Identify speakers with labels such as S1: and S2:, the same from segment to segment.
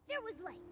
S1: There was late.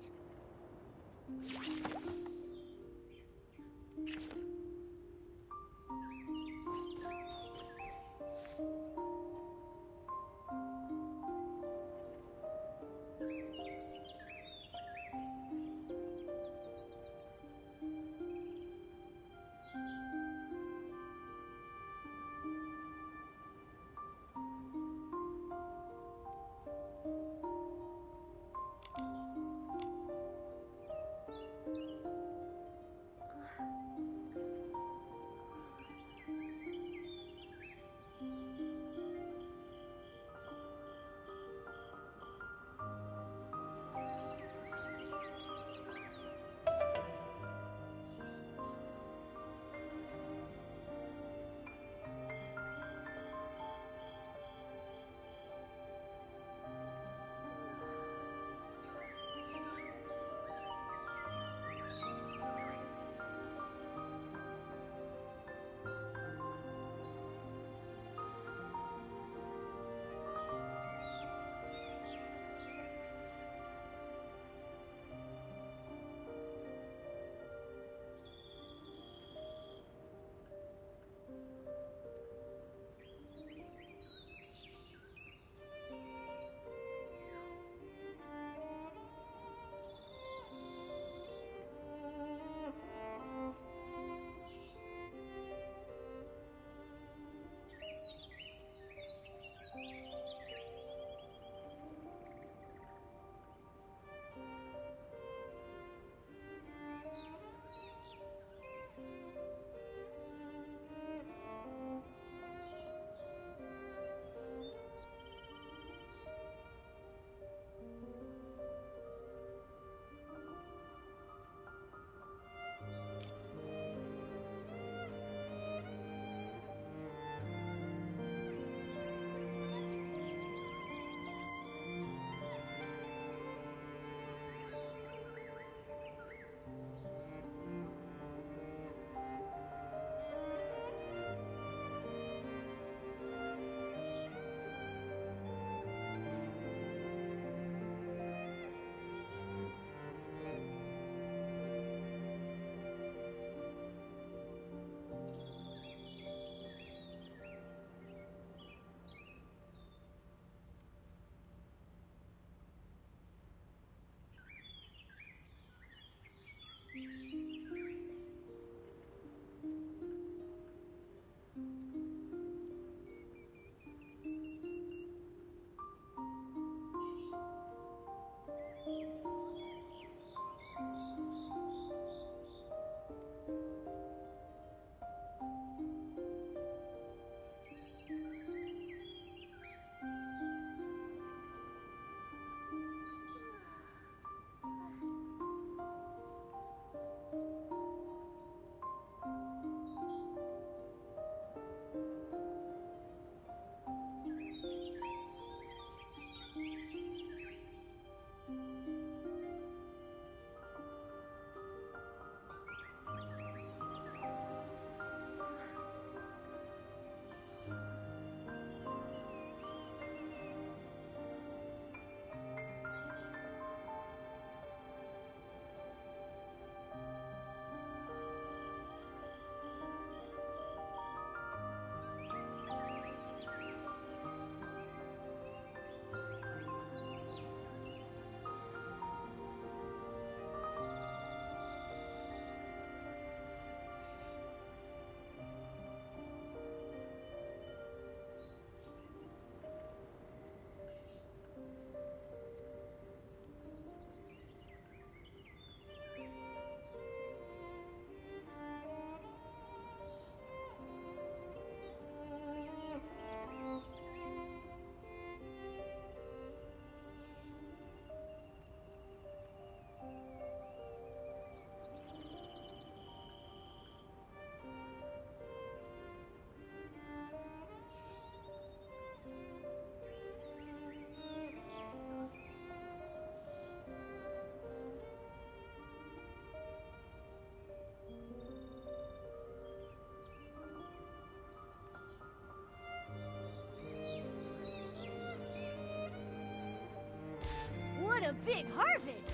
S1: big harvest!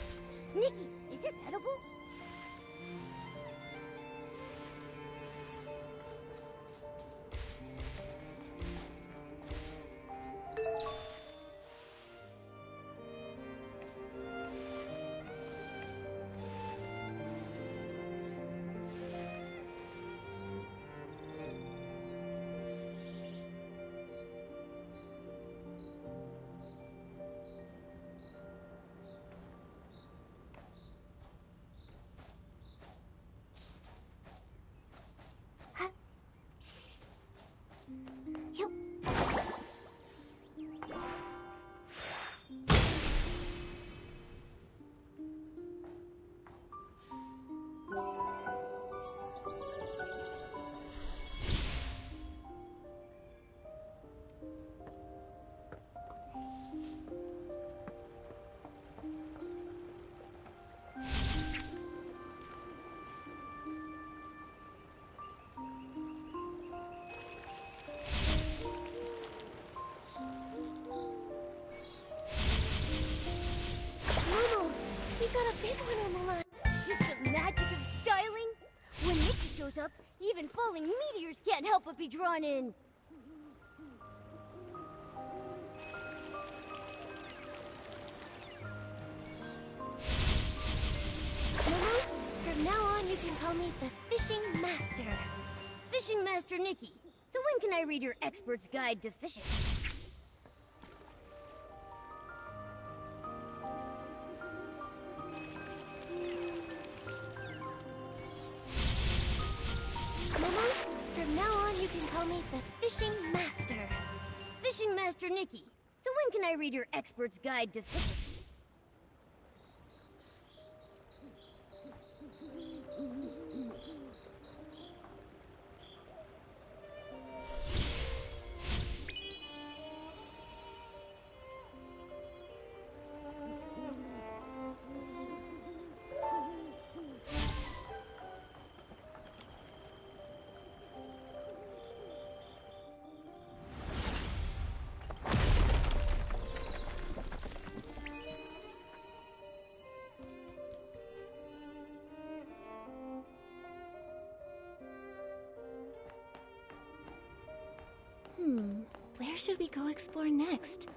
S1: Nikki, is this edible? Yup. We got a big one on the line. Just the magic of styling. When Nikki shows up, even falling meteors can't help but be drawn in. Momo, from now on you can call me the Fishing Master. Fishing Master Nikki. So when can I read your expert's guide to fishing? From now on, you can call me the Fishing Master. Fishing Master Nikki. So when can I read your expert's guide to fishing? Where should we go explore next?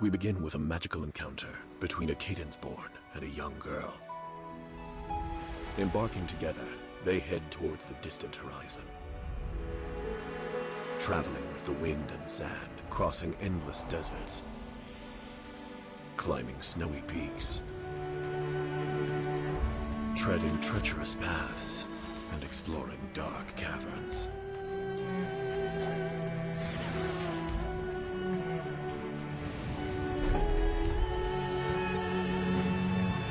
S2: We begin with a magical encounter between a Cadence-born and a young girl. Embarking together, they head towards the distant horizon. Traveling with the wind and sand, crossing endless deserts, climbing snowy peaks, treading treacherous paths, and exploring dark caverns.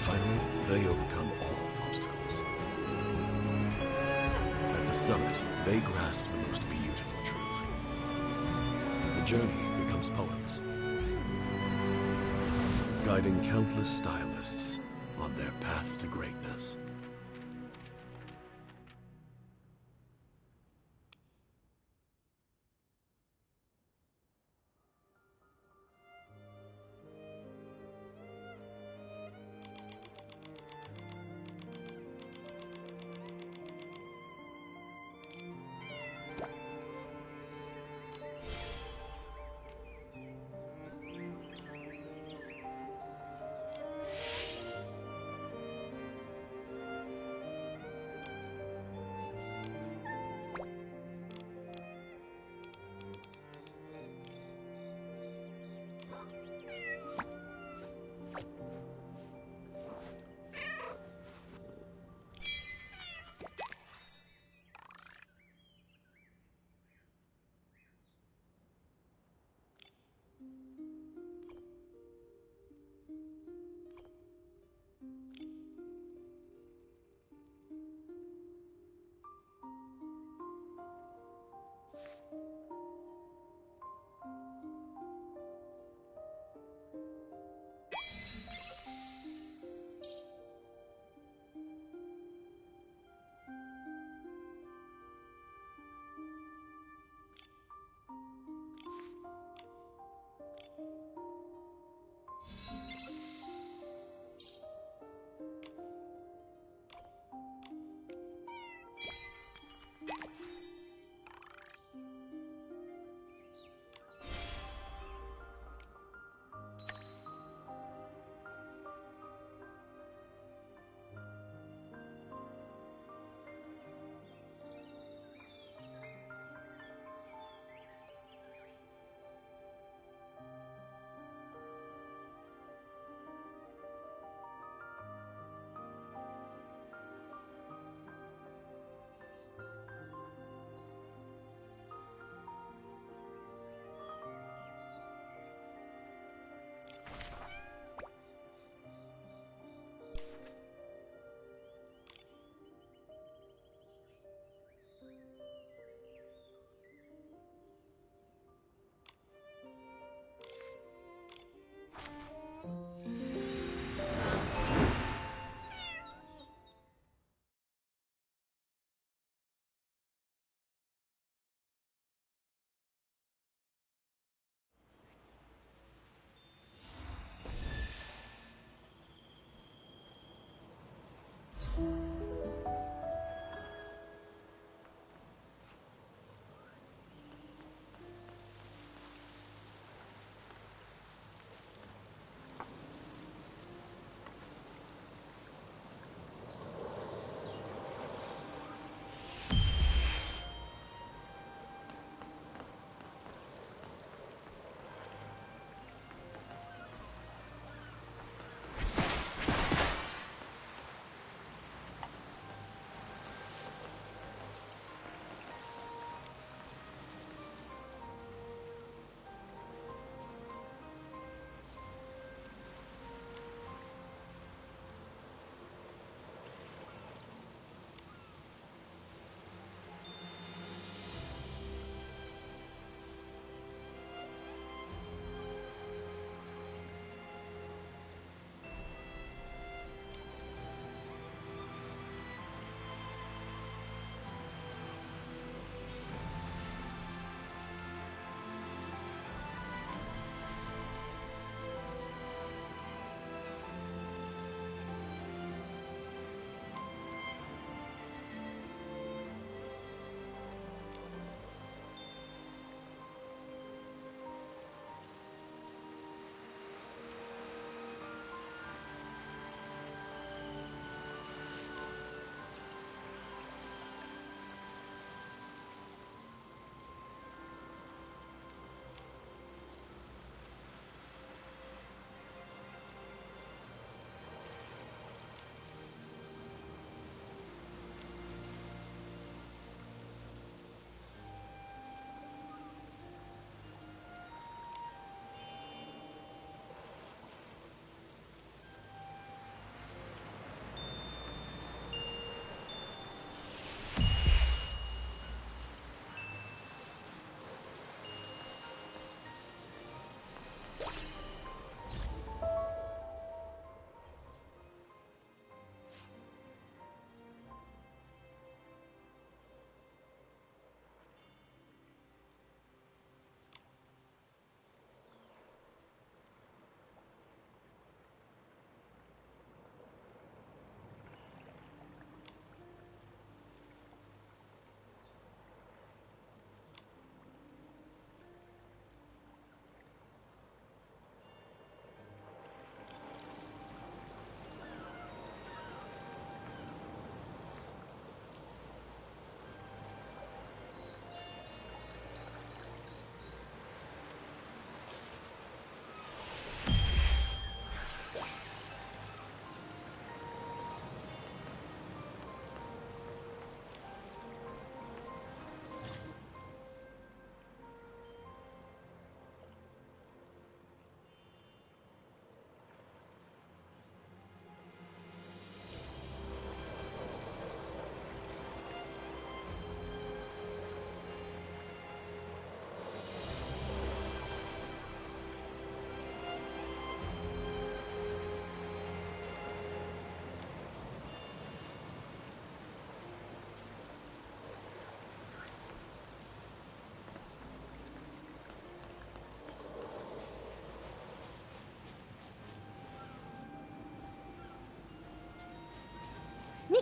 S2: Finally, they overcome all obstacles. At the summit, they grasp the most beautiful truth. The journey becomes poems, guiding countless stylists on their path to greatness.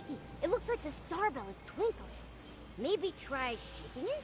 S1: Nikki, it looks like the star bell is twinkling. Maybe try shaking it?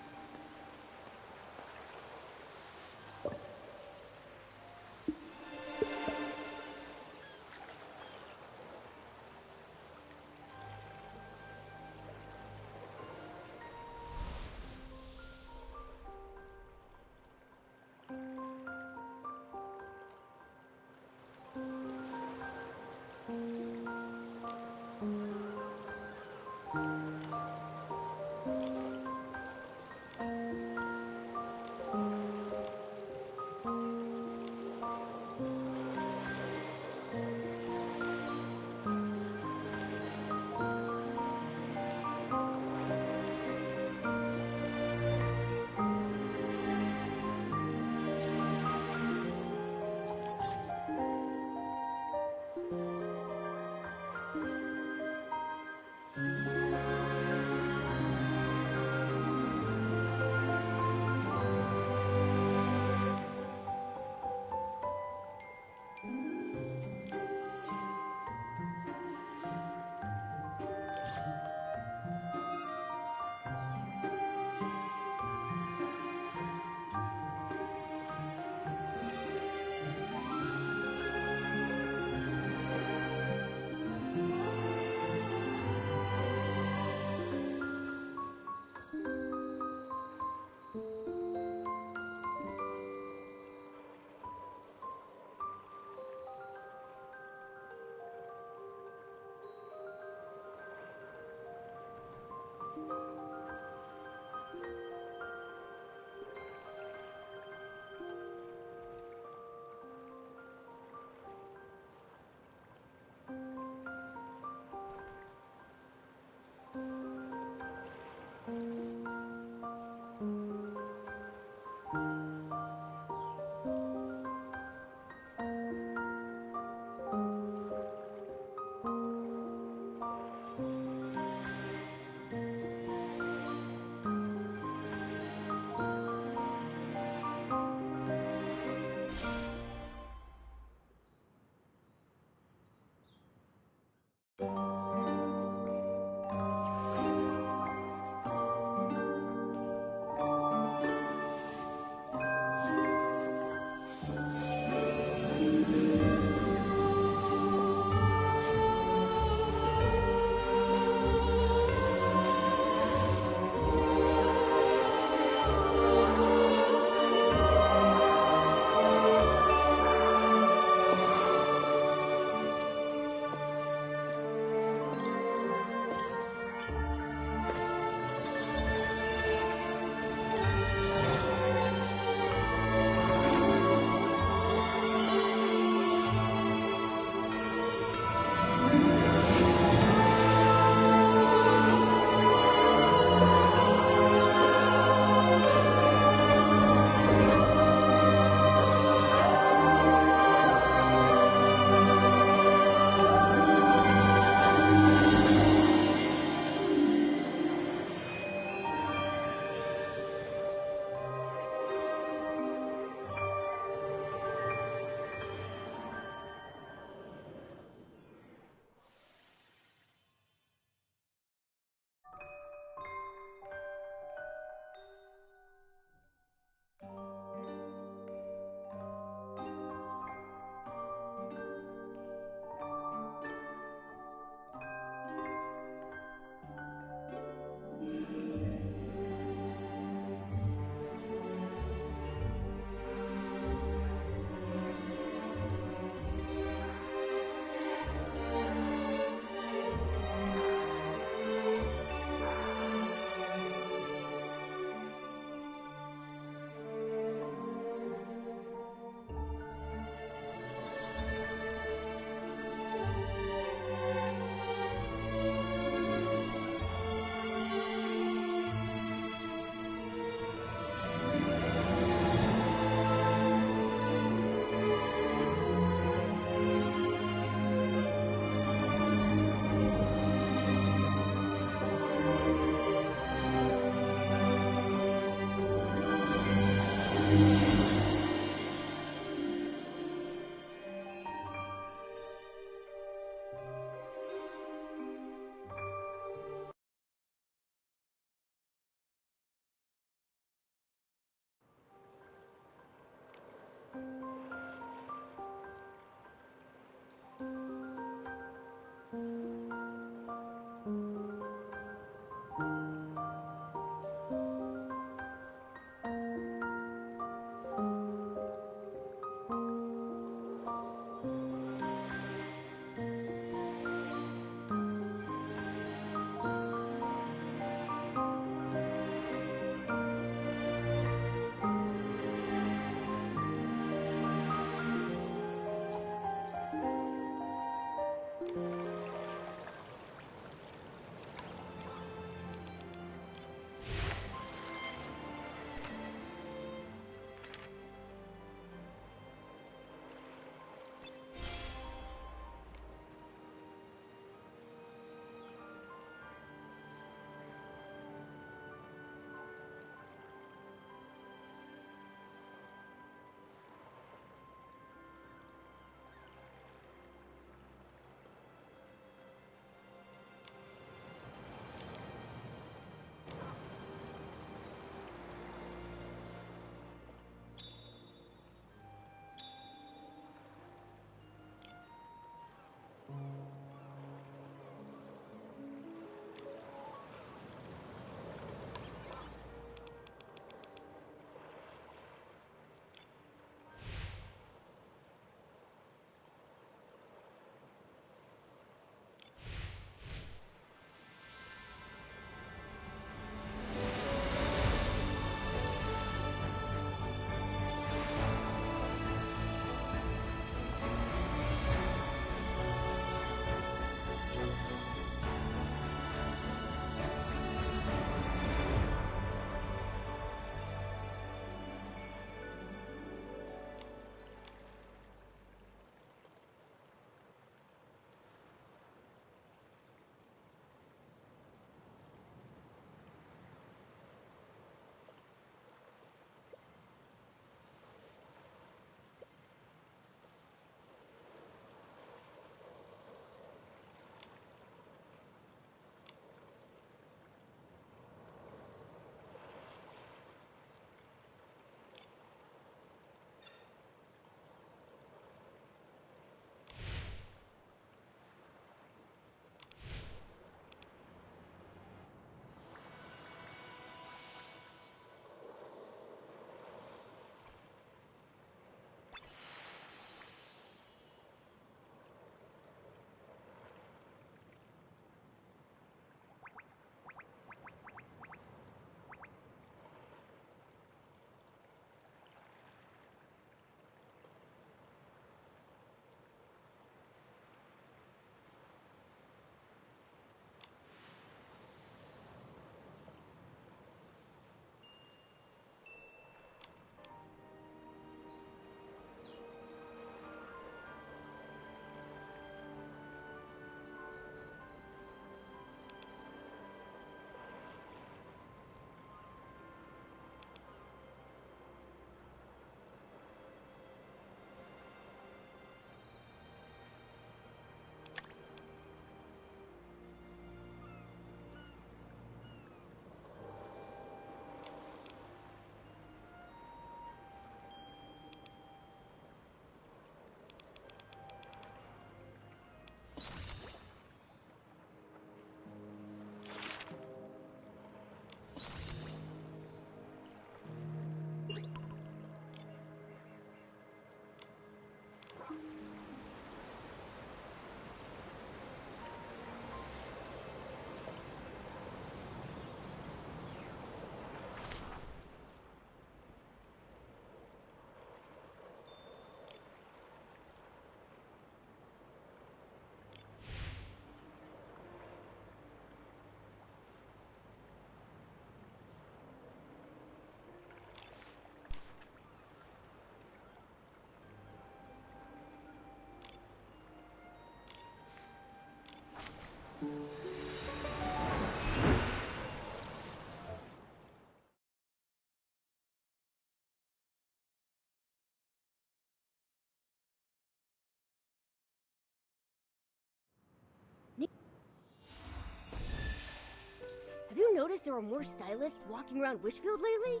S1: notice there are more stylists walking around Wishfield lately?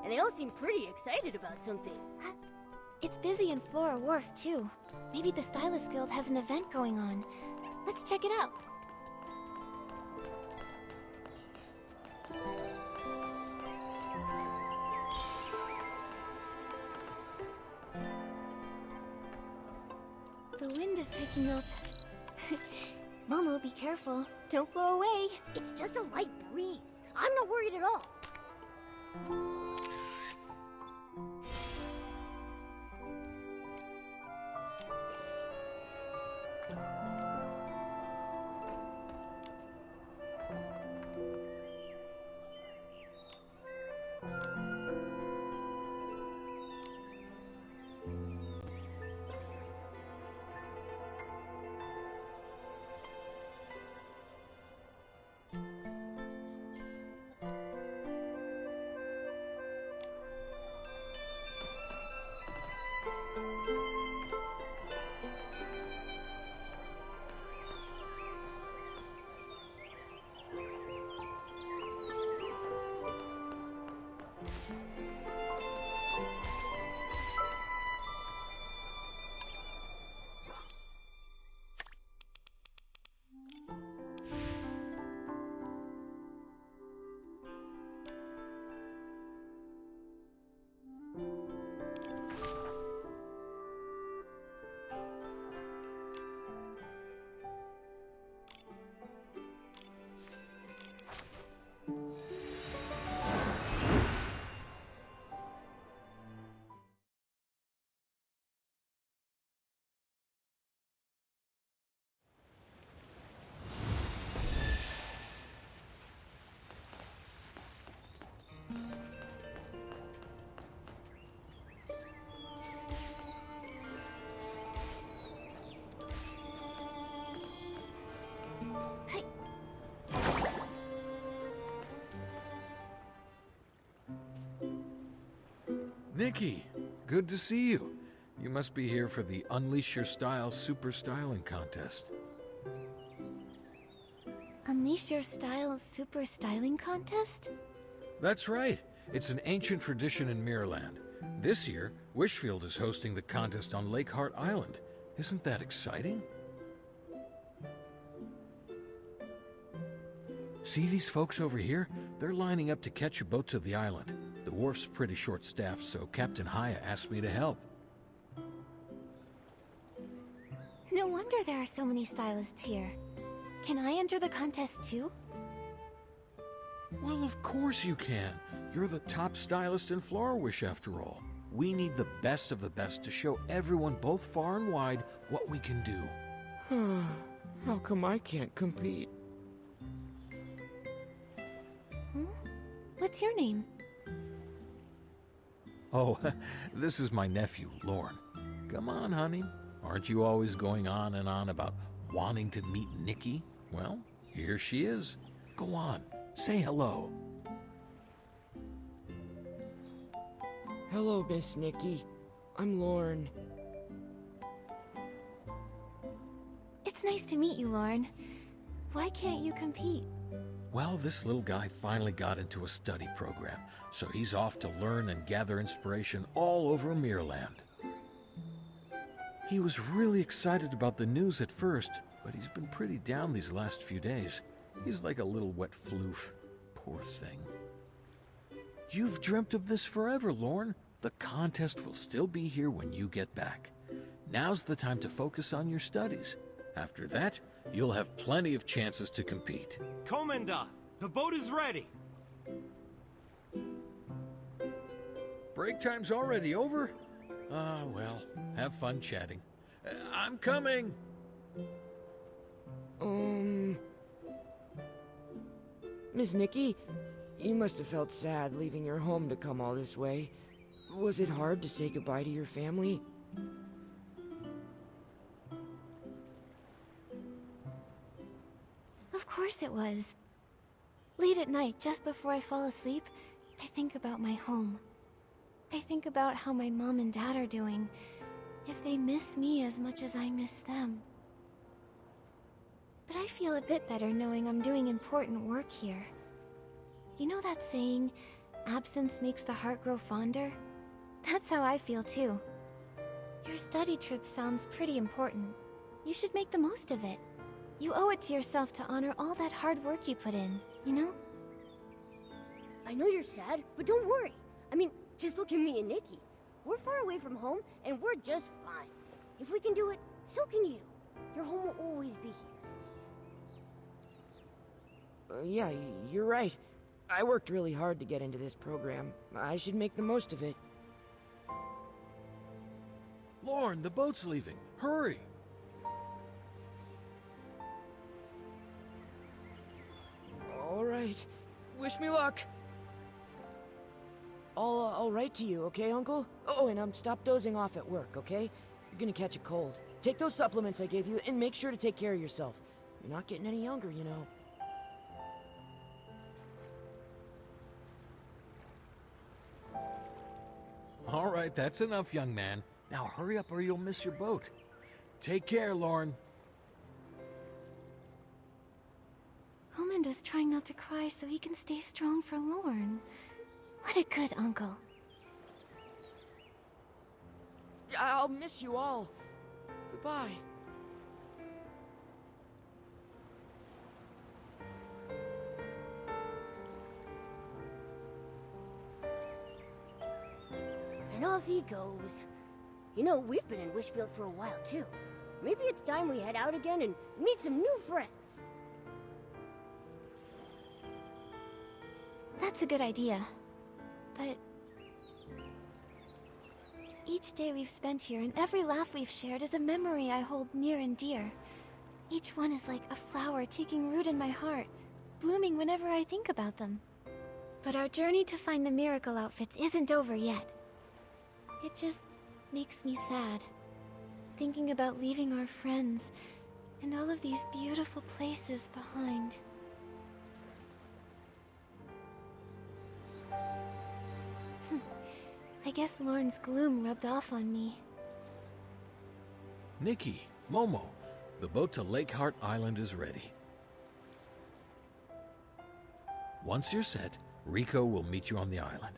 S1: And they all seem pretty excited about something.
S3: It's busy in Flora Wharf, too. Maybe the Stylist Guild has an event going on. Let's check it out. The wind is picking up. Momo, be careful. Don't blow away.
S1: It's just a light breeze. I'm not worried at all.
S4: Nikki, good to see you. You must be here for the Unleash Your Style Super Styling Contest.
S3: Unleash Your Style Super Styling Contest?
S4: That's right. It's an ancient tradition in Mirrorland. This year, Wishfield is hosting the contest on Lake Heart Island. Isn't that exciting? See these folks over here? They're lining up to catch a boat to the island. The wharf's pretty short-staffed, so Captain Haya asked me to help.
S3: No wonder there are so many stylists here. Can I enter the contest too?
S4: Well, of course you can. You're the top stylist in Florawish, after all. We need the best of the best to show everyone both far and wide what we can do.
S5: How come I can't compete?
S3: What's your name?
S4: Oh, this is my nephew, Lorne. Come on, honey. Aren't you always going on and on about wanting to meet Nikki? Well, here she is. Go on, say hello.
S5: Hello, Miss Nikki. I'm Lorne.
S3: It's nice to meet you, Lorne. Why can't you compete?
S4: Well, this little guy finally got into a study program, so he's off to learn and gather inspiration all over Mirrorland. He was really excited about the news at first, but he's been pretty down these last few days. He's like a little wet floof. Poor thing. You've dreamt of this forever, Lorne. The contest will still be here when you get back. Now's the time to focus on your studies. After that, you'll have plenty of chances to compete.
S6: Commander, the boat is ready.
S4: Break time's already over? Ah, well, have fun chatting. I'm coming!
S5: Miss Nikki, you must have felt sad leaving your home to come all this way. Was it hard to say goodbye to your family?
S3: Of course it was. Late at night, just before I fall asleep, I think about my home. I think about how my mom and dad are doing, if they miss me as much as I miss them. But I feel a bit better knowing I'm doing important work here. You know that saying, absence makes the heart grow fonder? That's how I feel too. Your study trip sounds pretty important. You should make the most of it. You owe it to yourself to honor all that hard work you put in, you know?
S1: I know you're sad, but don't worry. I mean, just look at me and Nikki. We're far away from home, and we're just fine. If we can do it, so can you. Your home will always be here.
S5: Yeah, you're right. I worked really hard to get into this program. I should make the most of it.
S4: Lorne, the boat's leaving. Hurry!
S5: All right. Wish me luck. I'll write to you, okay, Uncle? Oh, and stop dozing off at work, okay? You're gonna catch a cold. Take those supplements I gave you, and make sure to take care of yourself. You're not getting any younger, you know.
S4: All right, that's enough, young man. Now hurry up or you'll miss your boat. Take care, Lorne.
S3: Homanda's trying not to cry so he can stay strong for Lorne. What a good uncle.
S5: I'll miss you all. Goodbye.
S1: And off he goes. You know, we've been in Wishfield for a while, too. Maybe it's time we head out again and meet some new friends.
S3: That's a good idea. But each day we've spent here and every laugh we've shared is a memory I hold near and dear. Each one is like a flower taking root in my heart, blooming whenever I think about them. But our journey to find the miracle outfits isn't over yet. It just makes me sad, thinking about leaving our friends and all of these beautiful places behind. I guess Lorne's gloom rubbed off on me.
S4: Nikki, Momo, the boat to Lakeheart Island is ready. Once you're set, Rico will meet you on the island.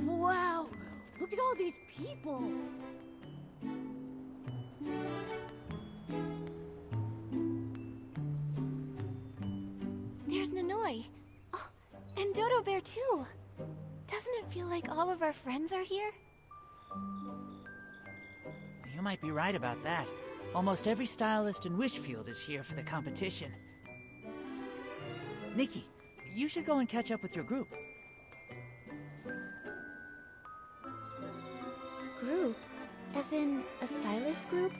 S1: Wow! Look at all these people!
S3: There's Nanoi. Oh, and Dodo Bear too. Doesn't it feel like all of our friends are here?
S7: You might be right about that. Almost every stylist in Wishfield is here for the competition. Nikki, you should go and catch up with your group.
S3: Group? As in, a stylist group?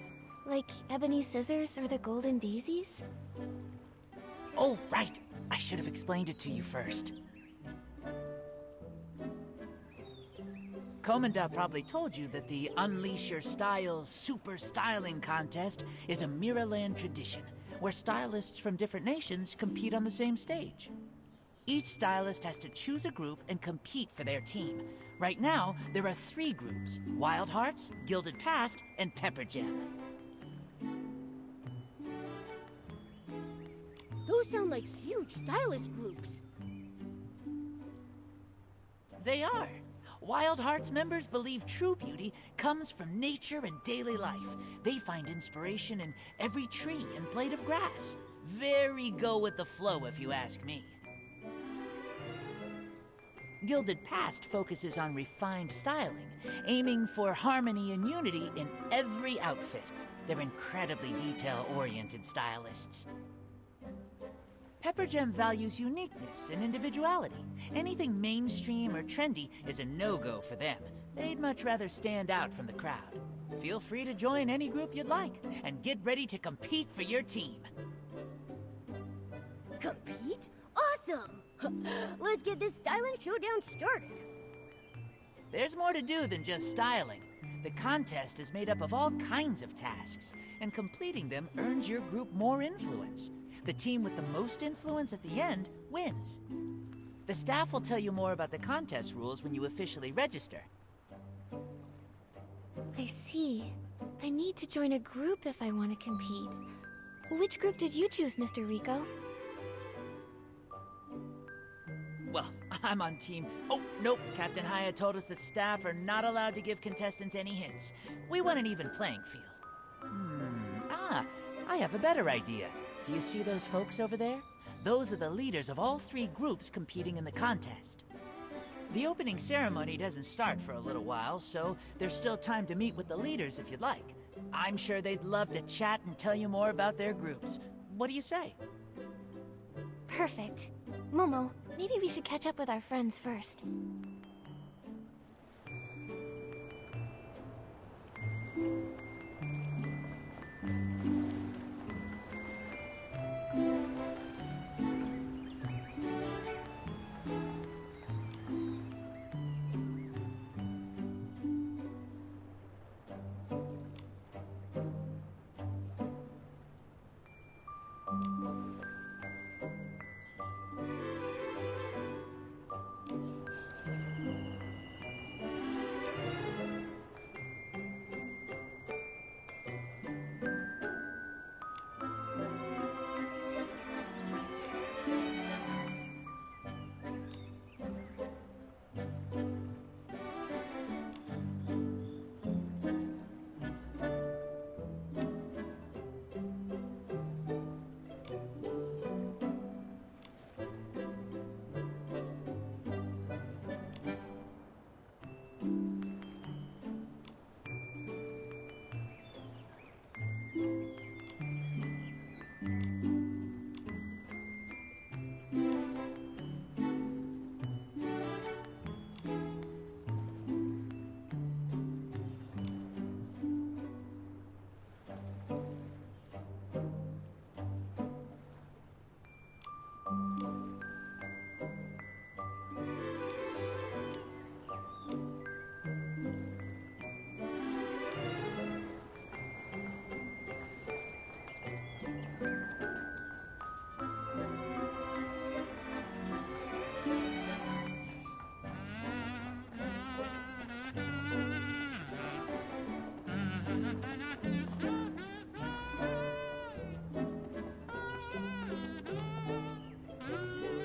S3: Like Ebony Scissors or the Golden Daisies?
S7: Oh, right. I should have explained it to you first. Komanda probably told you that the Unleash Your Styles Super Styling Contest is a Miraland tradition, where stylists from different nations compete on the same stage. Each stylist has to choose a group and compete for their team. Right now, there are 3 groups: Wild Hearts, Gilded Past, and Pepper Gem.
S1: Those sound like huge stylist groups.
S7: They are. Wild Hearts members believe true beauty comes from nature and daily life. They find inspiration in every tree and blade of grass. Very go with the flow, if you ask me. Gilded Past focuses on refined styling, aiming for harmony and unity in every outfit. They're incredibly detail-oriented stylists. Pepper Gem values uniqueness and individuality. Anything mainstream or trendy is a no-go for them. They'd much rather stand out from the crowd. Feel free to join any group you'd like, and get ready to compete for your team.
S1: Compete? Awesome! Let's get this styling showdown started.
S7: There's more to do than just styling. The contest is made up of all kinds of tasks, and completing them earns your group more influence. The team with the most influence at the end wins. The staff will tell you more about the contest rules when you officially register.
S3: I see. I need to join a group if I want to compete. Which group did you choose, Mr. Rico?
S7: Well, I'm on team... Oh, nope. Captain Haya told us that staff are not allowed to give contestants any hints. We want an even playing field. I have a better idea. Do you see those folks over there? Those are the leaders of all 3 groups competing in the contest. The opening ceremony doesn't start for a little while, so there's still time to meet with the leaders if you'd like. I'm sure they'd love to chat and tell you more about their groups. What do you say?
S3: Perfect. Momo, maybe we should catch up with our friends first.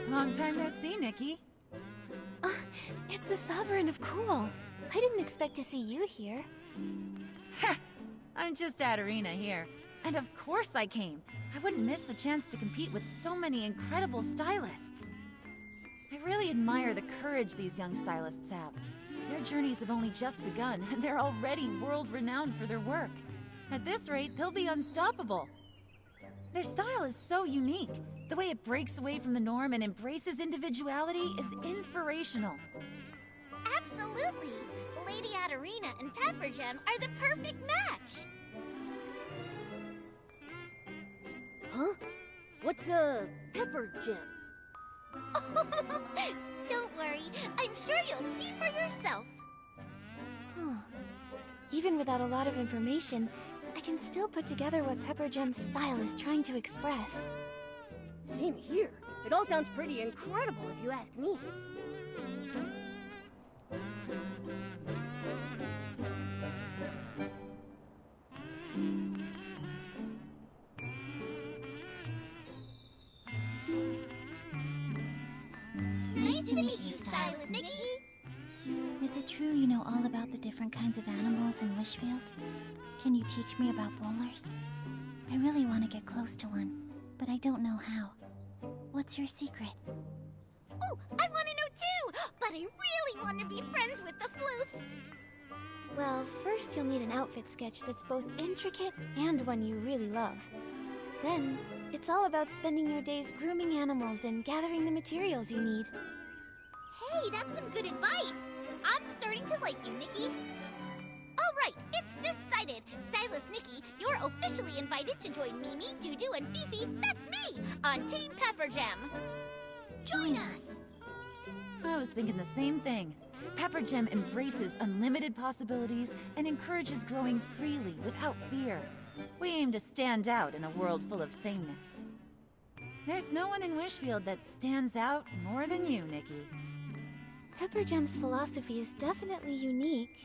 S8: Long time no see, Nikki.
S3: It's the Sovereign of Cool. I didn't expect to see you here.
S8: Ha! I'm just at Arena here. And of course I came. I wouldn't miss the chance to compete with so many incredible stylists. I really admire the courage these young stylists have. Their journeys have only just begun, and they're already world-renowned for their work. At this rate, they'll be unstoppable. Their style is so unique. The way it breaks away from the norm and embraces individuality is inspirational.
S9: Absolutely! Lady Atarina and Pepper Gem are the perfect match!
S1: Huh? What's a pepper gem?
S9: Don't worry, I'm sure you'll see for yourself.
S3: Even without a lot of information, I can still put together what Pepper Gem's style is trying to express.
S1: Same here. It all sounds pretty incredible if you ask me.
S9: true you know all about the different kinds of animals in Wishfield? Can you teach me about bowlers? I really want to get close to one, but I don't know how. What's your secret? Oh, I want to know too! But I really want to be friends with the floofs!
S3: Well, first you'll need an outfit sketch that's both intricate and one you really love. Then, it's all about spending your days grooming animals and gathering the materials you need.
S9: Hey, that's some good advice! I'm starting to like you, Nikki. All right, it's decided. Stylist Nikki, you're officially invited to join Mimi, Dudu, and Fifi, that's me, on Team Pepper Jam. Join us!
S8: I was thinking the same thing. Pepper Gem embraces unlimited possibilities and encourages growing freely without fear. We aim to stand out in a world full of sameness. There's no one in Wishfield that stands out more than you, Nikki.
S3: Pepper Gem's philosophy is definitely unique,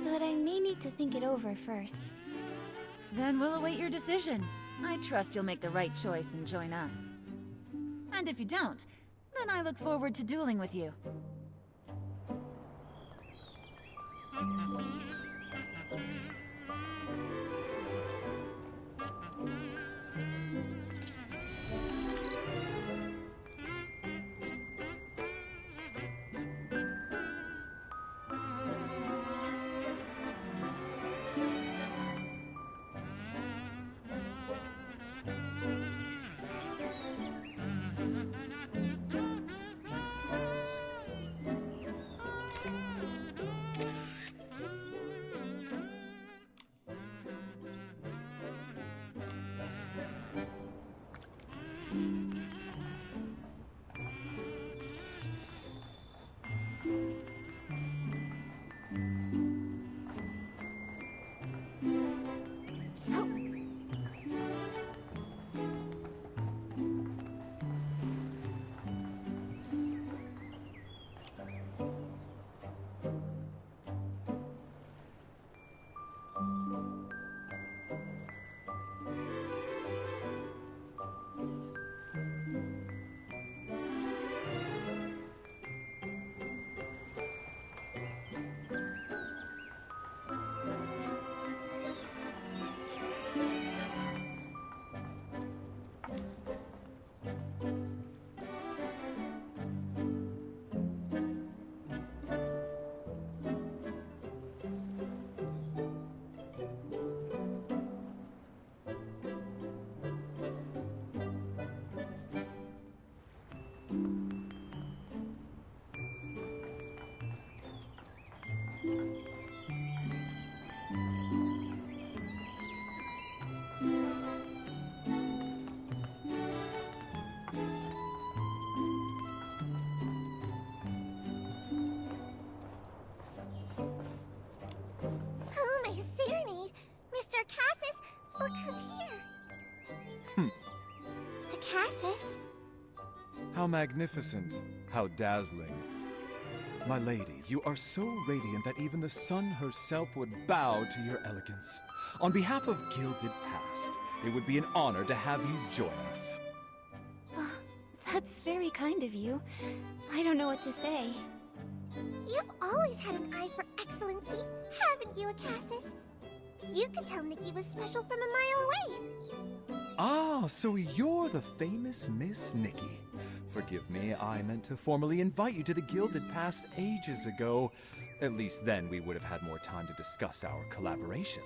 S3: but I may need to think it over first.
S8: Then we'll await your decision. I trust you'll make the right choice and join us. And if you don't, then I look forward to dueling with you.
S9: Look who's here. The Cassis.
S10: How magnificent, how dazzling. My lady, you are so radiant that even the sun herself would bow to your elegance. On behalf of Gilded Past, it would be an honor to have you join us.
S3: Oh, that's very kind of you. I don't know what to say.
S9: You've always had an eye for excellency, haven't you, Cassis? You could tell Nikki was special from a mile away.
S10: Ah, so you're the famous Miss Nikki. Forgive me, I meant to formally invite you to the Gilded Past ages ago. At least then we would have had more time to discuss our collaboration.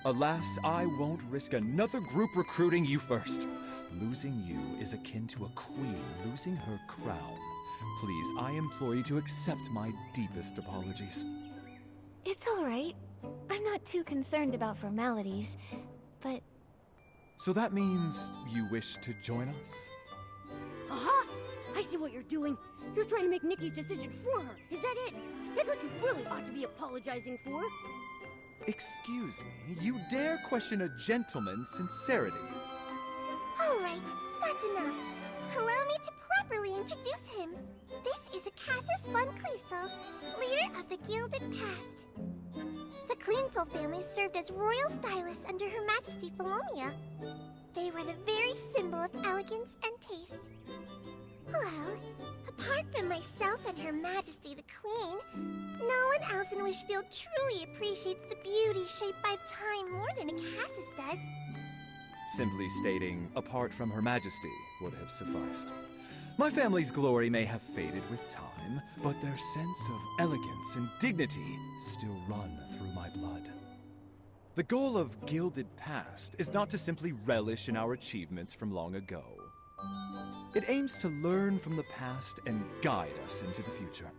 S10: Alas, I won't risk another group recruiting you first. Losing you is akin to a queen losing her crown. Please, I implore you to accept my deepest apologies.
S3: It's all right. I'm not too concerned about formalities, but...
S10: So that means you wish to join us?
S1: Aha! I see what you're doing. You're trying to make Nikki's decision for her. Is that it? That's what you really ought to be apologizing for.
S10: Excuse me, you dare question a gentleman's sincerity?
S9: All right, that's enough. Allow me to properly introduce him. This is a Cassis Von Cleasel, leader of the Gilded Past. The Cleansel family served as royal stylists under Her Majesty Philomia. They were the very symbol of elegance and taste. Well, apart from myself and Her Majesty the Queen, no one else in Wishfield truly appreciates the beauty shaped by time more than a Cassis does.
S10: Simply stating, apart from Her Majesty, would have sufficed. My family's glory may have faded with time, but their sense of elegance and dignity still run through my blood. The goal of Gilded Past is not to simply relish in our achievements from long ago. It aims to learn from the past and guide us into the future.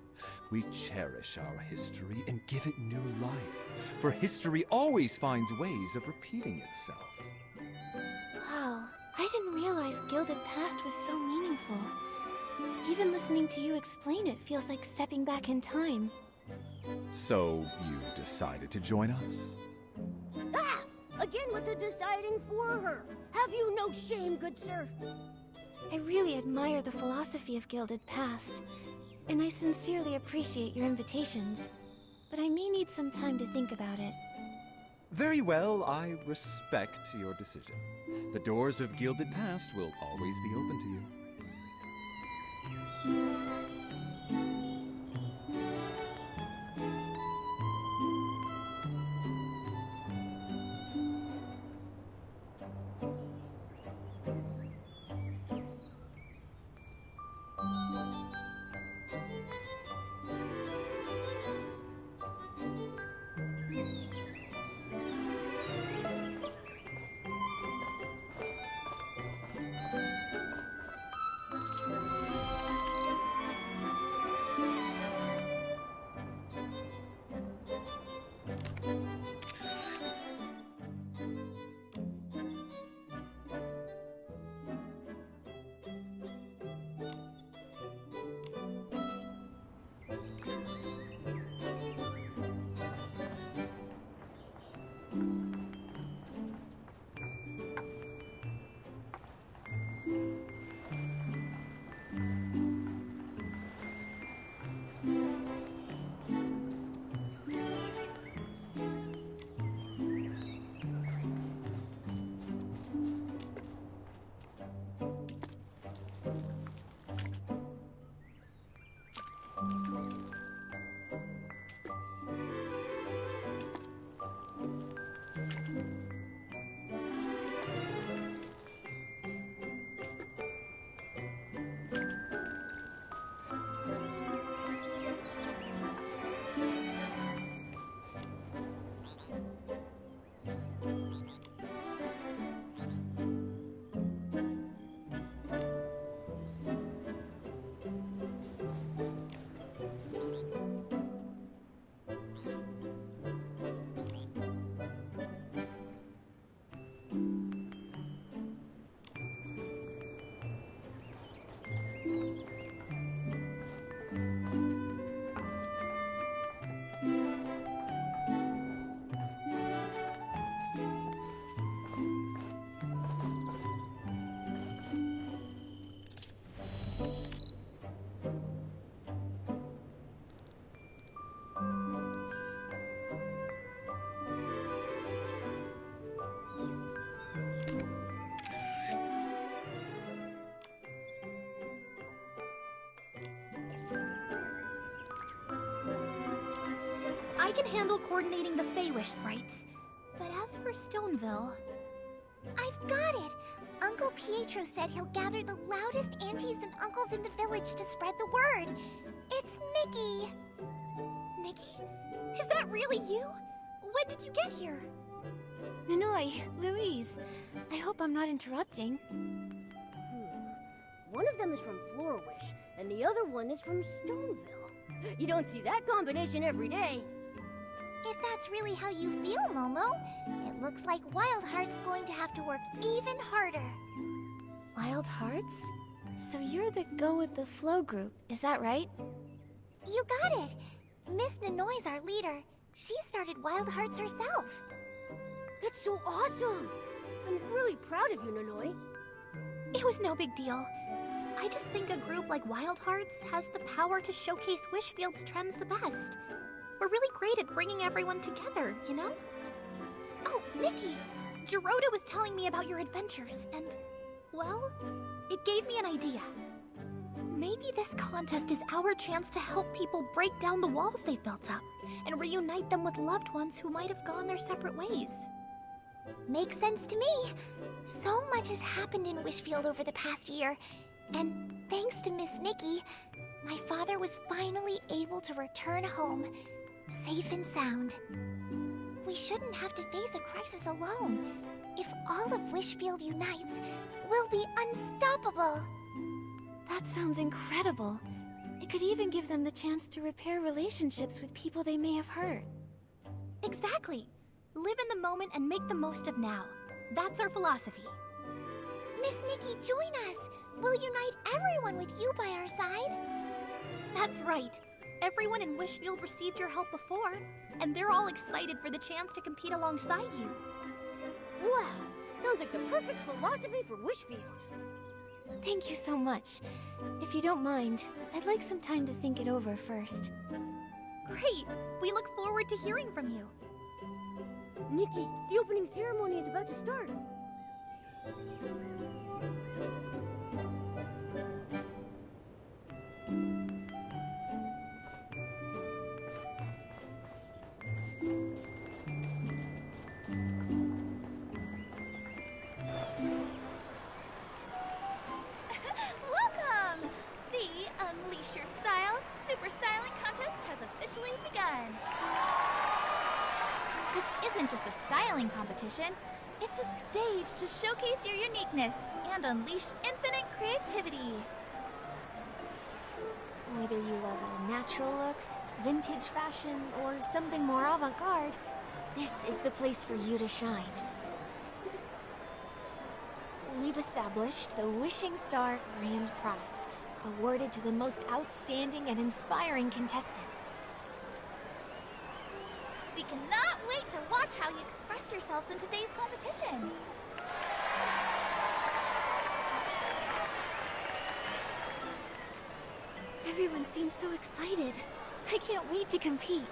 S10: We cherish our history and give it new life, for history always finds ways of repeating itself.
S3: Wow, I didn't realize Gilded Past was so meaningful. Even listening to you explain it feels like stepping back in time.
S10: So, you've decided to join us?
S1: Ah! Again with the deciding for her. Have you no shame, good sir?
S3: I really admire the philosophy of Gilded Past, and I sincerely appreciate your invitations, but I may need some time to think about it.
S10: Very well, I respect your decision. The doors of Gilded Past will always be open to you.
S9: I can handle coordinating the Feywish sprites. But as for Stoneville... I've got it! Uncle Pietro said he'll gather the loudest aunties and uncles in the village to spread the word. It's Nikki! Nikki? Is that really you? When did you get here?
S3: Nanoi, Louise, I hope I'm not interrupting.
S1: One of them is from Florawish, and the other one is from Stoneville. You don't see that combination every day.
S9: If that's really how you feel, Momo, it looks like Wild Heart's going to have to work even harder.
S3: Wild Hearts? So you're the Go With The Flow group, is that right?
S9: You got it! Miss Nanoi's our leader. She started Wild Hearts herself.
S1: That's so awesome! I'm really proud of you, Nanoi.
S9: It was no big deal. I just think a group like Wild Hearts has the power to showcase Wishfield's trends the best. We're really great at bringing everyone together, you know? Oh, Nikki! Geroda was telling me about your adventures, and... well, it gave me an idea.
S3: Maybe this contest is our chance to help people break down the walls they've built up and reunite them with loved ones who might have gone their separate ways.
S9: Makes sense to me. So much has happened in Wishfield over the past year, and thanks to Miss Nikki, my father was finally able to return home, safe and sound. We shouldn't have to face a crisis alone. If all of Wishfield unites, we'll be unstoppable.
S3: That sounds incredible. It could even give them the chance to repair relationships with people they may have hurt.
S9: Exactly. Live in the moment and make the most of now. That's our philosophy. Miss Nikki, join us. We'll unite everyone with you by our side.
S3: That's right. Everyone in Wishfield received your help before, and they're all excited for the chance to compete alongside you.
S1: Wow, sounds like the perfect philosophy for Wishfield.
S3: Thank you so much. If you don't mind, I'd like some time to think it over first.
S9: Great! We look forward to hearing from you.
S1: Nikki, the opening ceremony is about to start.
S9: Welcome! The Unleash Your Style Super Styling Contest has officially begun. This isn't just a styling competition, it's a stage to showcase your uniqueness and unleash infinite creativity.
S3: Whether you love a natural look, vintage fashion, or something more avant-garde, this is the place for you to shine. We've established the Wishing Star Grand Prize, awarded to the most outstanding and inspiring contestant.
S9: We cannot wait to watch how you express yourselves in today's competition.
S3: Everyone seems so excited. I can't wait to compete.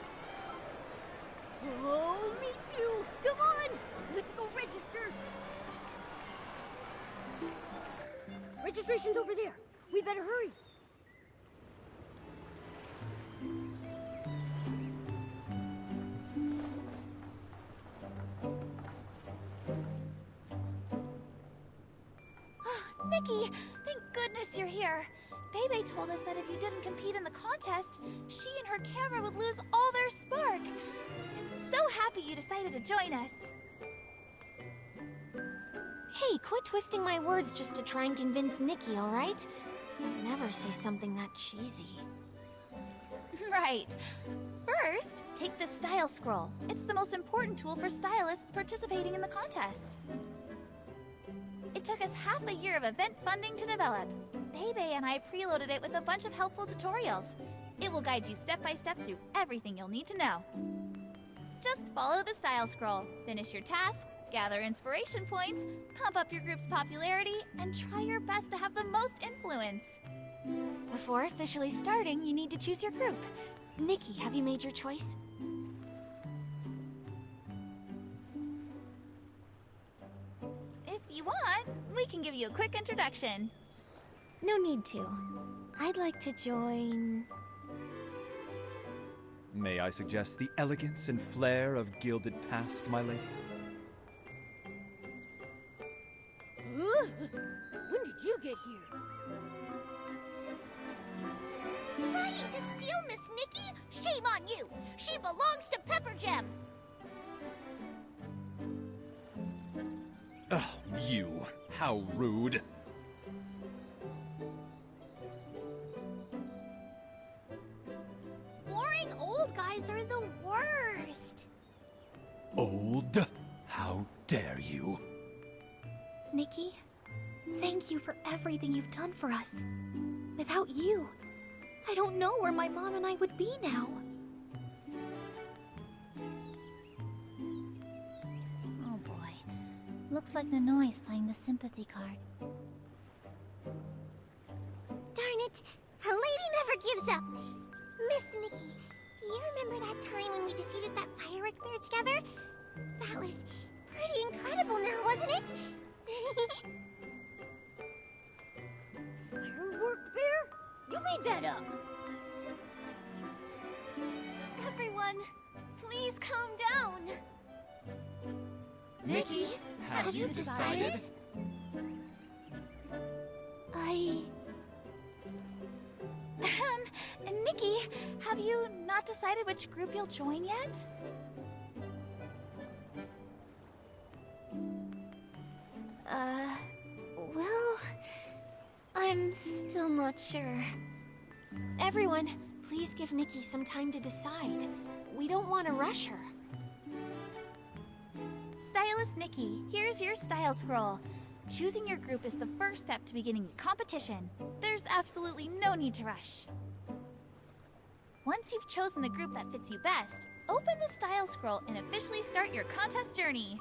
S1: Oh, me too! Come on! Let's go register! Registration's over there. We better hurry.
S9: Nikki, thank goodness you're here. Bebe told us that if you didn't compete in the contest, she and her camera would lose all their spark. I'm so happy you decided to join us.
S3: Hey, quit twisting my words just to try and convince Nikki, alright? I'd never say something that cheesy.
S9: Right. First, take this style scroll. It's the most important tool for stylists participating in the contest. It took us half a year of event funding to develop. Bebe and I preloaded it with a bunch of helpful tutorials. It will guide you step by step through everything you'll need to know. Just follow the style scroll, finish your tasks, gather inspiration points, pump up your group's popularity, and try your best to have the most influence.
S3: Before officially starting, you need to choose your group. Nikki, have you made your choice?
S9: If you want, we can give you a quick introduction.
S3: No need to. I'd like to join...
S10: May I suggest the elegance and flair of gilded past, my lady?
S1: When did you get here?
S9: Trying to steal Miss Nikki? Shame on you! She belongs to Pepper Jam!
S10: Ugh, you. How rude.
S9: Boring old guys are the worst!
S10: Old? How dare you?
S3: Nikki, thank you for everything you've done for us. Without you, I don't know where my mom and I would be now.
S9: Oh boy. Looks like Nanoi's playing the sympathy card.
S11: Darn it! A lady never gives up! Miss Nikki, do you remember that time when we defeated that firework bear together? That was pretty incredible now, wasn't it?
S1: Firework bear? made that up?
S3: Everyone, please calm down.
S7: Nikki, have you decided?
S3: Nikki, have you not decided which group you'll join yet? Well, I'm still not sure. Everyone, please give Nikki some time to decide. We don't want to rush her.
S12: Stylist Nikki, here's your style scroll. Choosing your group is the first step to beginning the competition. There's absolutely no need to rush. Once you've chosen the group that fits you best, open the style scroll and officially start your contest journey.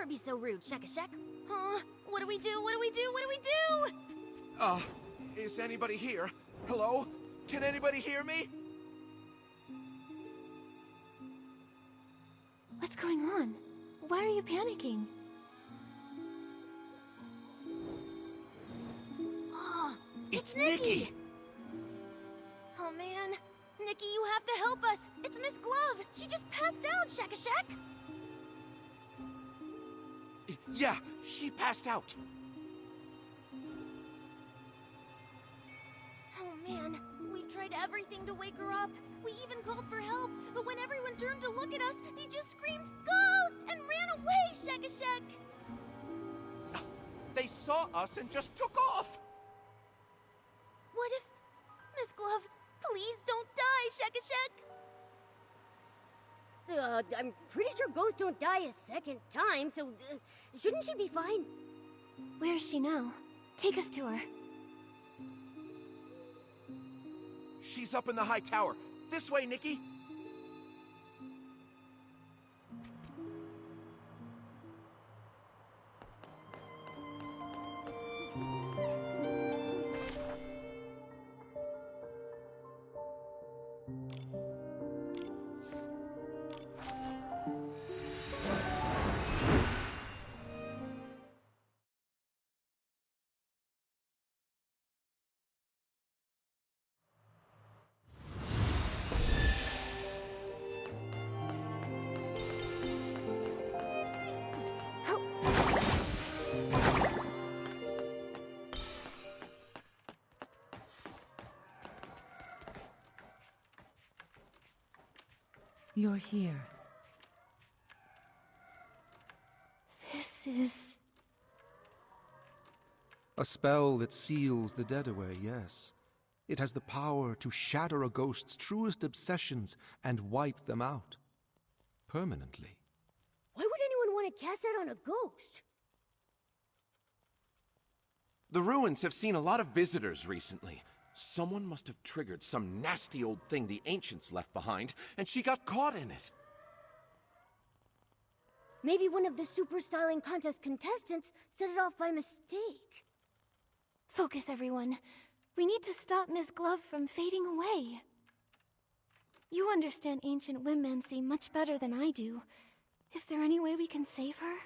S12: never be so rude, Shek. Huh? What do we do? What do we do? What do we do?
S13: Is anybody here? Hello? Can anybody hear me?
S3: What's going on? Why are you panicking?
S12: Oh,
S13: It's Nikki!
S12: Oh man, Nikki, you have to help us. It's Miss Glove. She just passed out, Shek.
S13: Yeah, she passed out.
S12: Oh man, we've tried everything to wake her up. We even called for help, but when everyone turned to look at us, they just screamed, "Ghost!" and ran away, Shek.
S13: They saw us and just took off!
S12: What if... Miss Glove, please don't die, Shek.
S1: I'm pretty sure ghosts don't die a second time, so shouldn't she be fine?
S3: Where is she now? Take us to her.
S13: She's up in the high tower. This way, Nikki!
S8: You're here.
S3: This is...
S10: A spell that seals the dead away, yes. It has the power to shatter a ghost's truest obsessions and wipe them out. Permanently.
S1: Why would anyone want to cast that on a ghost?
S13: The ruins have seen a lot of visitors recently. Someone must have triggered some nasty old thing the ancients left behind, and she got caught in it.
S1: Maybe one of the super styling contest contestants set it off by mistake.
S3: Focus, everyone. We need to stop Miss Glove from fading away. You understand ancient womancy much better than I do. Is there any way we can save her?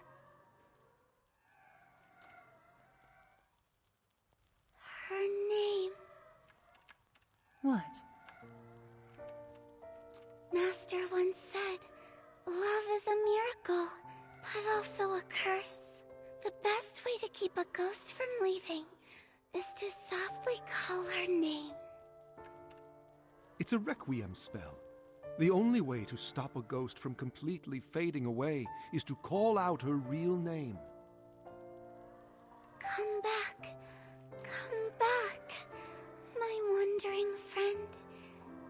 S11: Her name.
S8: What?
S11: Master once said, love is a miracle, but also a curse. The best way to keep a ghost from leaving is to softly call her name.
S10: It's a requiem spell. The only way to stop a ghost from completely fading away is to call out her real name.
S11: Come back. Come back. My wandering friend.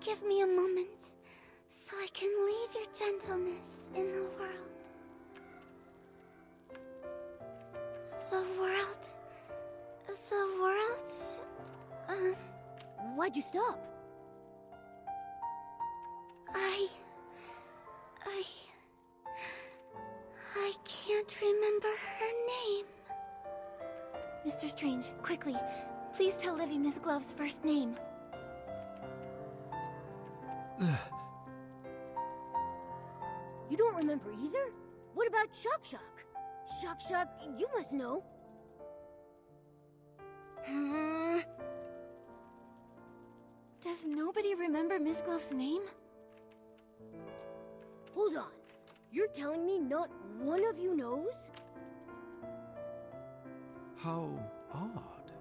S11: Give me a moment so I can leave your gentleness in the world. The world?
S1: Why'd you stop?
S11: I can't remember her name.
S3: Mr. Strange, quickly. Please tell Livy Miss Glove's first name.
S1: You don't remember either? What about Shock? Shock, you must know.
S3: Does nobody remember Miss Glove's name?
S1: Hold on. You're telling me not one of you knows?
S10: How odd.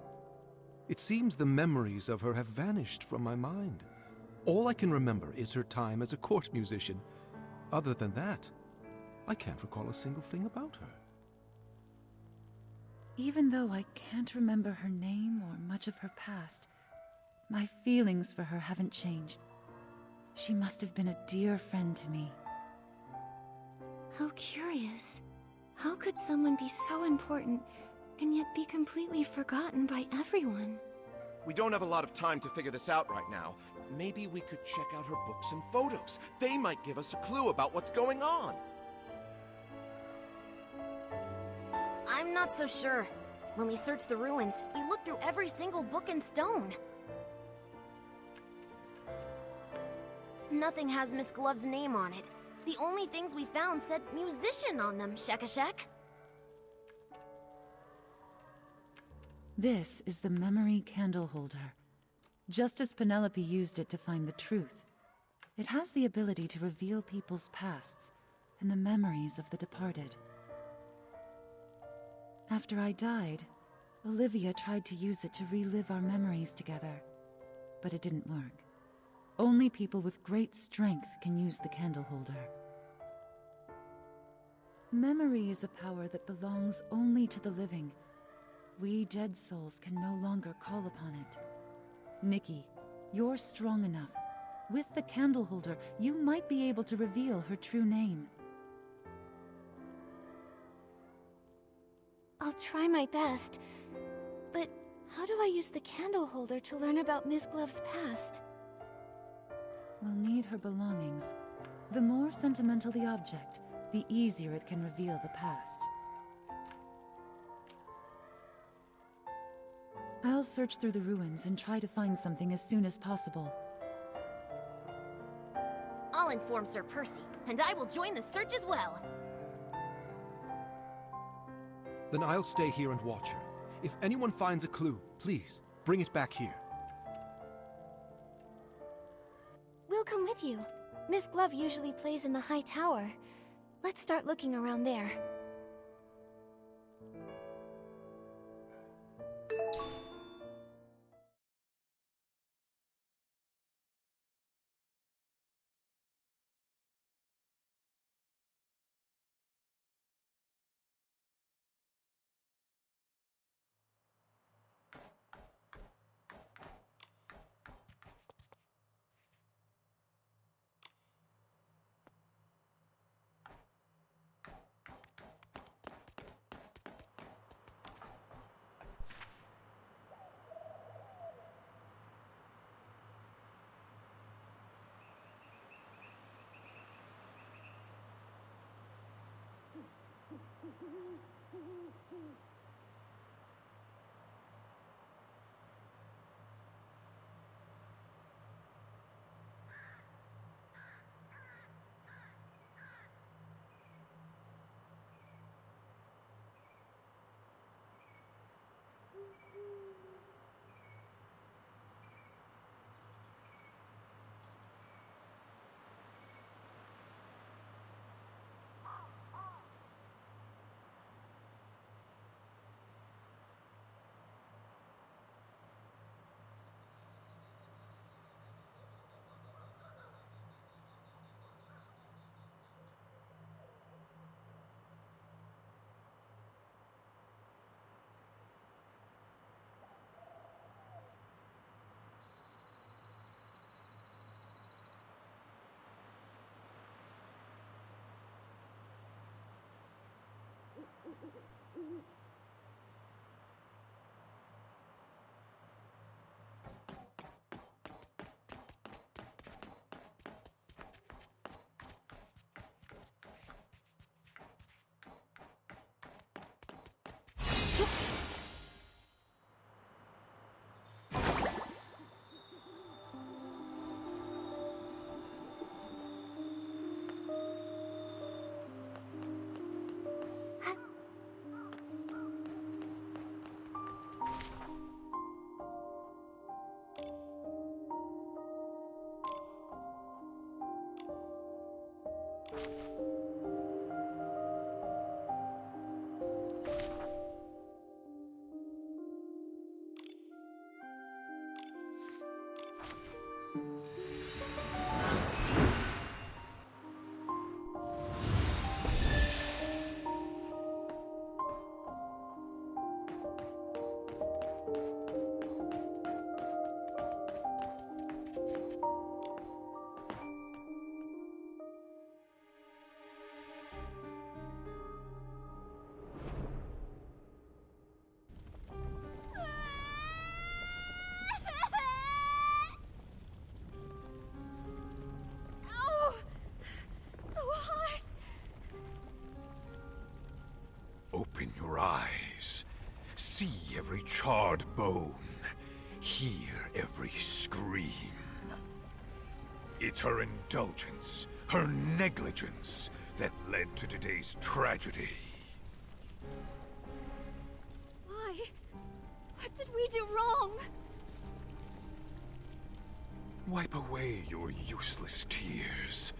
S10: It seems the memories of her have vanished from my mind. All I can remember is her time as a court musician. Other than that, I can't recall a single thing about her.
S8: Even though I can't remember her name or much of her past, my feelings for her haven't changed. She must have been a dear friend to me.
S3: How curious. How could someone be so important and yet be completely forgotten by everyone?
S13: We don't have a lot of time to figure this out right now. Maybe we could check out her books and photos. They might give us a clue about what's going on.
S1: I'm not so sure. When we searched the ruins, we looked through every single book and stone. Nothing has Miss Glove's name on it. The only things we found said musician on them, Shek.
S8: This is the memory candle holder. Just as Penelope used it to find the truth, it has the ability to reveal people's pasts and the memories of the departed. After I died, Olivia tried to use it to relive our memories together, but it didn't work. Only people with great strength can use the candle holder. Memory is a power that belongs only to the living. We dead souls can no longer call upon it. Nikki, you're strong enough. With the candle holder, you might be able to reveal her true name.
S3: I'll try my best. But how do I use the candle holder to learn about Miss Glove's past?
S8: We'll need her belongings. The more sentimental the object, the easier it can reveal the past. I'll search through the ruins and try to find something as soon as possible.
S1: I'll inform Sir Percy, and I will join the search as well.
S14: Then I'll stay here and watch her. If anyone finds a clue, please, bring it back here.
S3: We'll come with you. Miss Glove usually plays in the high tower. Let's start looking around there.
S15: Open your eyes. See every charred bone. Hear every scream. It's her indulgence, her negligence, that led to today's tragedy.
S12: Why? What did we do wrong?
S15: Wipe away your useless tears.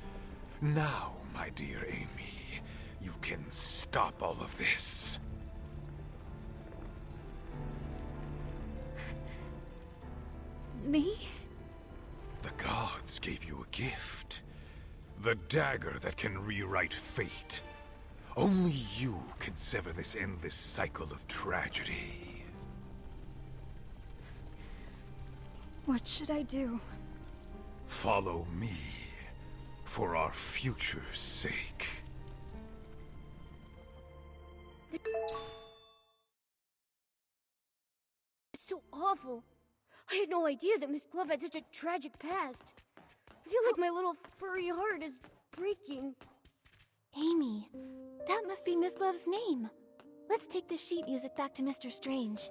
S15: Now, my dear Amy, you can stop all of this.
S12: Me?
S15: The gods gave you a gift. The dagger that can rewrite fate. Only you can sever this endless cycle of tragedy.
S12: What should I do?
S15: Follow me, for our future's sake.
S1: It's so awful. I had no idea that Miss Glove had such a tragic past. I feel like my little furry heart is breaking.
S3: Amy, that must be Miss Glove's name. Let's take the sheet music back to Mr. Strange.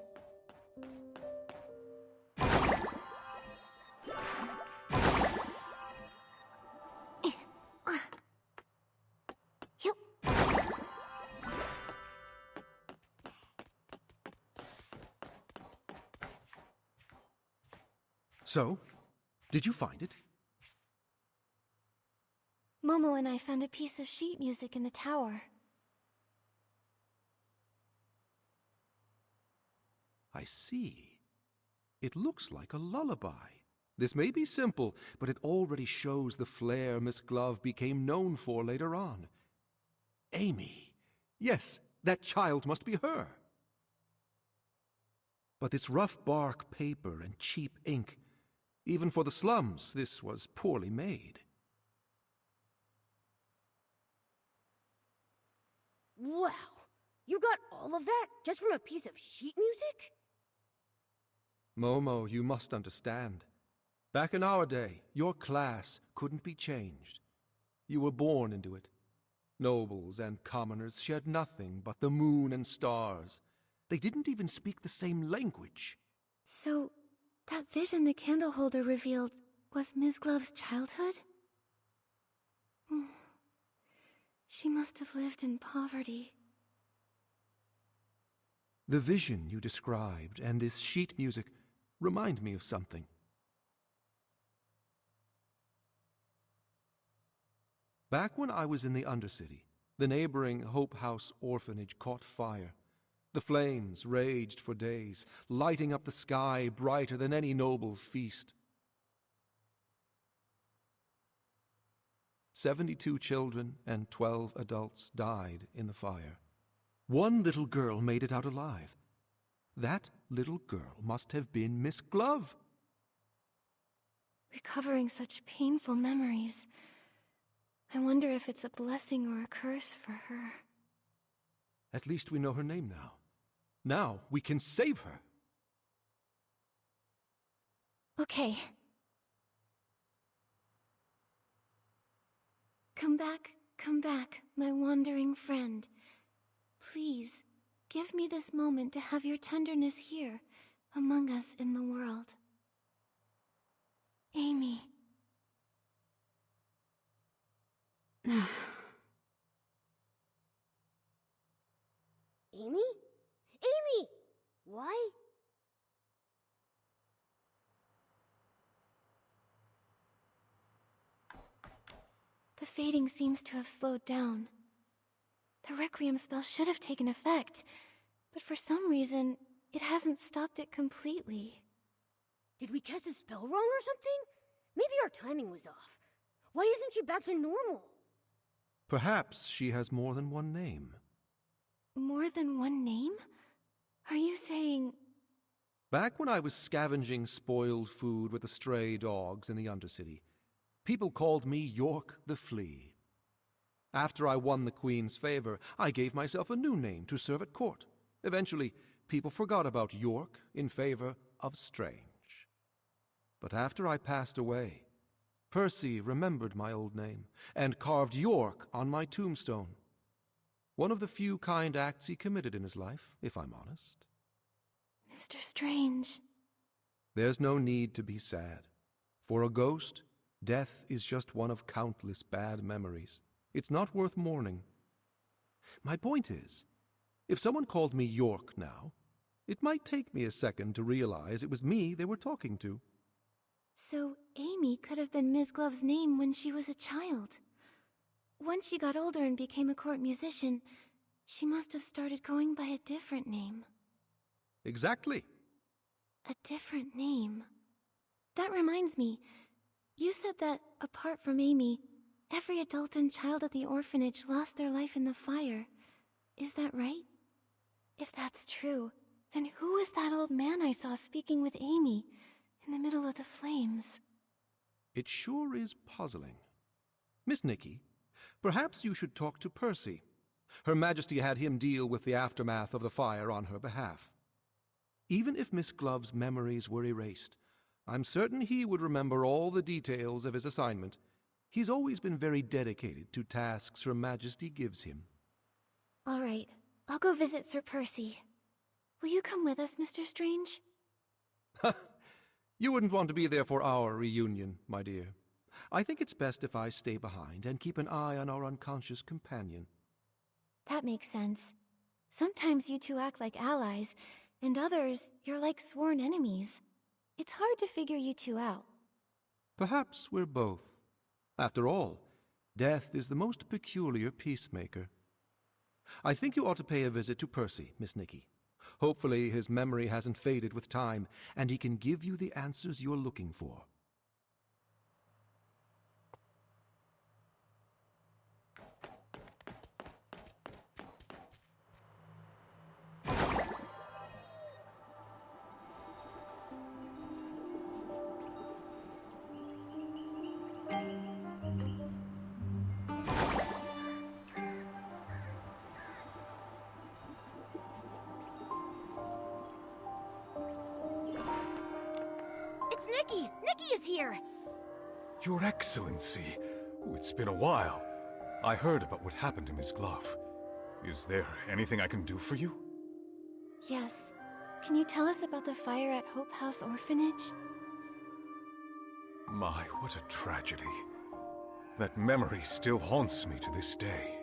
S14: So, did you find it?
S3: Momo and I found a piece of sheet music in the tower.
S14: I see. It looks like a lullaby. This may be simple, but it already shows the flair Miss Glove became known for later on. Amy. Yes, that child must be her. But this rough bark paper and cheap ink, even for the slums, this was poorly made.
S1: Wow, you got all of that just from a piece of sheet music?
S14: Momo, you must understand. Back in our day, your class couldn't be changed. You were born into it. Nobles and commoners shared nothing but the moon and stars. They didn't even speak the same language.
S3: So, that vision the candle holder revealed was Miss Glove's childhood? She must have lived in poverty.
S14: The vision you described and this sheet music remind me of something. Back when I was in the Undercity, the neighboring Hope House orphanage caught fire. The flames raged for days, lighting up the sky brighter than any noble feast. 72 children and 12 adults died in the fire. One little girl made it out alive. That little girl must have been Miss Glove.
S3: Recovering such painful memories. I wonder if it's a blessing or a curse for her.
S14: At least we know her name now. Now we can save her.
S3: Okay. Come back, my wandering friend. Please, give me this moment to have your tenderness here, among us in the world. Amy.
S1: Amy? Amy! Why?
S3: The fading seems to have slowed down. The Requiem spell should have taken effect, but for some reason, it hasn't stopped it completely.
S1: Did we cast a spell wrong or something? Maybe our timing was off. Why isn't she back to normal?
S14: Perhaps she has more than one name.
S3: More than one name? Are you saying...
S14: Back when I was scavenging spoiled food with the stray dogs in the Undercity, people called me York the Flea. After I won the Queen's favor, I gave myself a new name to serve at court. Eventually, people forgot about York in favor of Strange. But after I passed away, Percy remembered my old name and carved York on my tombstone. One of the few kind acts he committed in his life, if I'm honest.
S3: Mr. Strange.
S14: There's no need to be sad. For a ghost, death is just one of countless bad memories. It's not worth mourning. My point is, if someone called me York now, it might take me a second to realize it was me they were talking to.
S3: So Amy could have been Ms. Glove's name when she was a child. Once she got older and became a court musician, she must have started going by a different name.
S14: Exactly.
S3: A different name. That reminds me, you said that, apart from Amy, every adult and child at the orphanage lost their life in the fire. Is that right? If that's true, then who was that old man I saw speaking with Amy in the middle of the flames?
S14: It sure is puzzling. Miss Nikki, perhaps you should talk to Percy. Her Majesty had him deal with the aftermath of the fire on her behalf. Even if Miss Glove's memories were erased, I'm certain he would remember all the details of his assignment. He's always been very dedicated to tasks Her Majesty gives him.
S3: All right, I'll go visit Sir Percy. Will you come with us, Mr. Strange?
S14: You wouldn't want to be there for our reunion, my dear. I think it's best if I stay behind and keep an eye on our unconscious companion.
S3: That makes sense. Sometimes you two act like allies, and others, you're like sworn enemies. It's hard to figure you two out.
S14: Perhaps we're both. After all, death is the most peculiar peacemaker. I think you ought to pay a visit to Percy, Miss Nikki. Hopefully his memory hasn't faded with time, and he can give you the answers you're looking for.
S1: It's Nikki! Nikki is here!
S15: Your Excellency, it's been a while. I heard about what happened to Miss Glove. Is there anything I can do for you?
S3: Yes. Can you tell us about the fire at Hope House Orphanage?
S15: My, what a tragedy. That memory still haunts me to this day.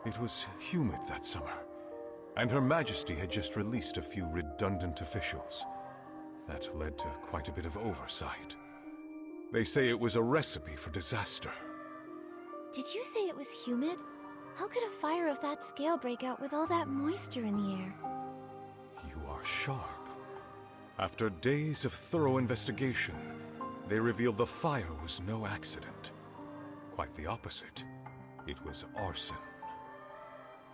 S15: It was humid that summer, and Her Majesty had just released a few redundant officials. That led to quite a bit of oversight. They say it was a recipe for disaster.
S3: Did you say it was humid? How could a fire of that scale break out with all that moisture in the air?
S15: You are sharp. After days of thorough investigation, they revealed the fire was no accident. Quite the opposite. It was arson.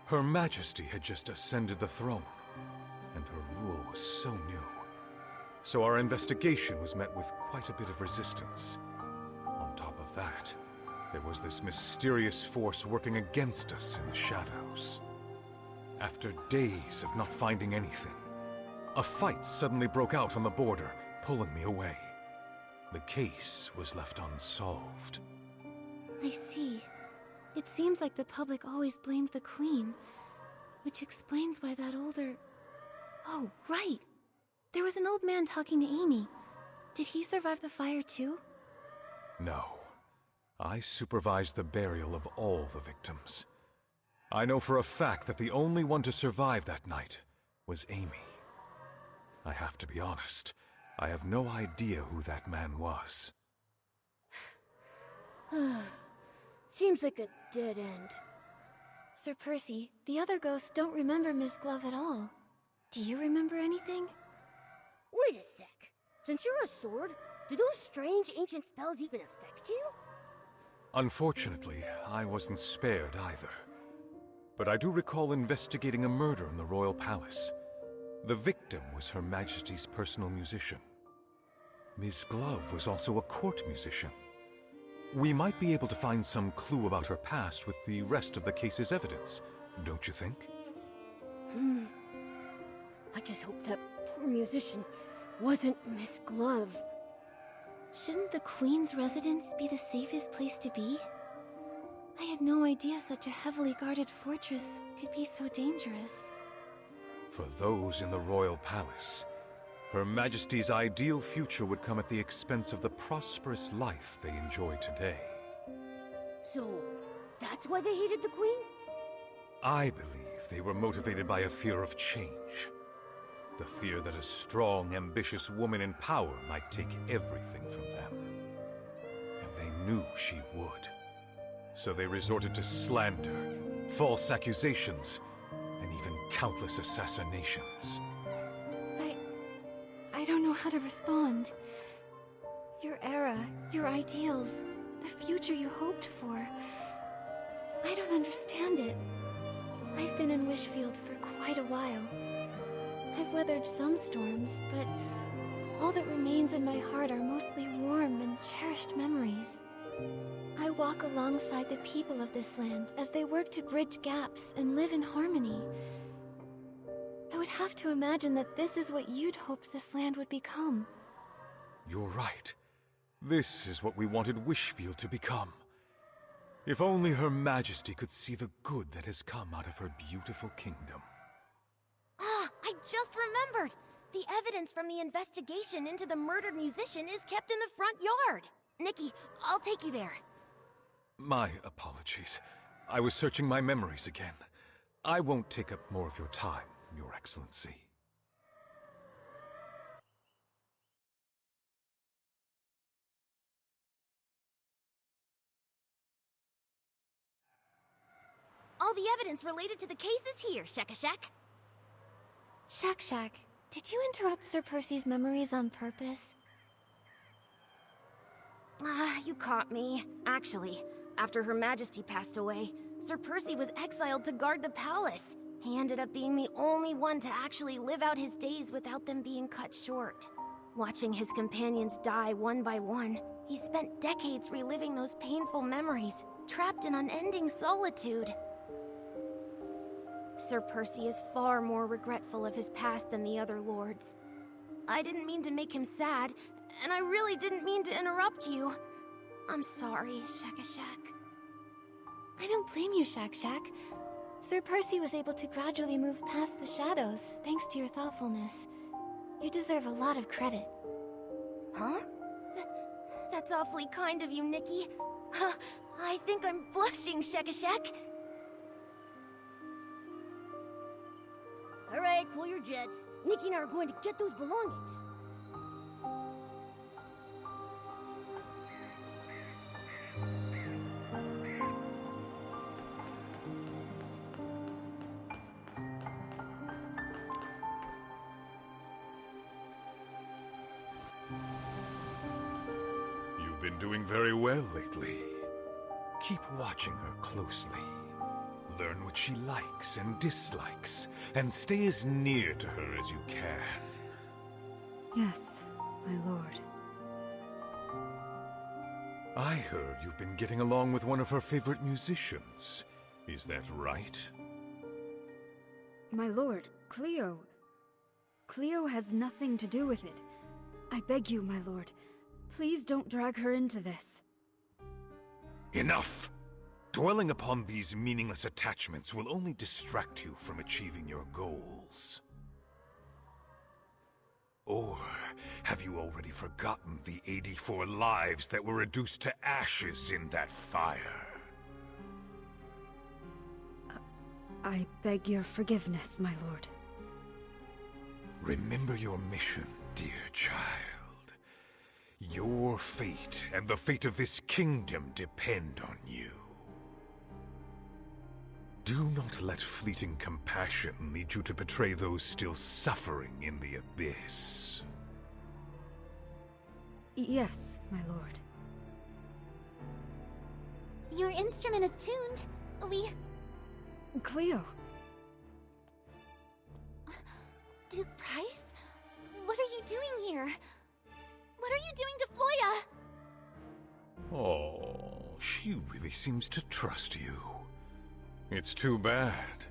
S15: Her Majesty had just ascended the throne, and her rule was so new. So our investigation was met with quite a bit of resistance. On top of that, there was this mysterious force working against us in the shadows. After days of not finding anything, a fight suddenly broke out on the border, pulling me away. The case was left unsolved.
S3: I see. It seems like the public always blamed the Queen, which explains why that older... Oh, right! There was an old man talking to Amy. Did he survive the fire too?
S15: No. I supervised the burial of all the victims. I know for a fact that the only one to survive that night was Amy. I have to be honest, I have no idea who that man was.
S1: Seems like a dead end.
S3: Sir Percy, the other ghosts don't remember Miss Glove at all. Do you remember anything?
S1: Wait a sec. Since you're a sword, do those strange ancient spells even affect you?
S15: Unfortunately, I wasn't spared either. But I do recall investigating a murder in the royal palace. The victim was Her Majesty's personal musician. Miss Glove was also a court musician. We might be able to find some clue about her past with the rest of the case's evidence, don't you think?
S1: I just hope that poor musician wasn't Miss Glove.
S3: Shouldn't the Queen's residence be the safest place to be? I had no idea such a heavily guarded fortress could be so dangerous.
S15: For those in the royal palace, Her Majesty's ideal future would come at the expense of the prosperous life they enjoy today.
S1: So, that's why they hated the Queen?
S15: I believe they were motivated by a fear of change. The fear that a strong, ambitious woman in power might take everything from them. And they knew she would. So they resorted to slander, false accusations, and even countless assassinations.
S3: I don't know how to respond. Your era, your ideals, the future you hoped for. I don't understand it. I've been in Wishfield for quite a while. I've weathered some storms, but all that remains in my heart are mostly warm and cherished memories. I walk alongside the people of this land as they work to bridge gaps and live in harmony. I would have to imagine that this is what you'd hoped this land would become.
S15: You're right. This is what we wanted Wishfield to become. If only Her Majesty could see the good that has come out of her beautiful kingdom.
S16: Ah, I just remembered! The evidence from the investigation into the murdered musician is kept in the front yard. Nikki, I'll take you there.
S15: My apologies. I was searching my memories again. I won't take up more of your time, Your Excellency.
S16: All the evidence related to the case is here, Shakashak.
S3: Shak, did you interrupt Sir Percy's memories on purpose?
S16: You caught me. Actually, after Her Majesty passed away, Sir Percy was exiled to guard the palace. He ended up being the only one to actually live out his days without them being cut short. Watching his companions die one by one, he spent decades reliving those painful memories, trapped in unending solitude. Sir Percy is far more regretful of his past than the other lords. I didn't mean to make him sad, and I really didn't mean to interrupt you. I'm sorry, Shakashak.
S3: I don't blame you, Shak. Sir Percy was able to gradually move past the shadows, thanks to your thoughtfulness. You deserve a lot of credit.
S16: Huh? That's awfully kind of you, Nikki. I think I'm blushing, Shakashak.
S1: Alright, cool your jets. Nikki and I are going to get those belongings.
S15: You've been doing very well lately. Keep watching her closely. Learn what she likes and dislikes, and stay as near to her as you can.
S17: Yes, my lord.
S15: I heard you've been getting along with one of her favorite musicians. Is that right?
S17: My lord, Cleo. Cleo has nothing to do with it. I beg you, my lord, please don't drag her into this.
S15: Enough! Dwelling upon these meaningless attachments will only distract you from achieving your goals. Or have you already forgotten the 84 lives that were reduced to ashes in that fire?
S17: I beg your forgiveness, my lord.
S15: Remember your mission, dear child. Your fate and the fate of this kingdom depend on you. Do not let fleeting compassion lead you to betray those still suffering in the abyss.
S17: Yes, my lord.
S11: Your instrument is tuned.
S17: Cleo!
S11: Duke Price? What are you doing here? What are you doing to Floya?
S15: Oh, she really seems to trust you. It's too bad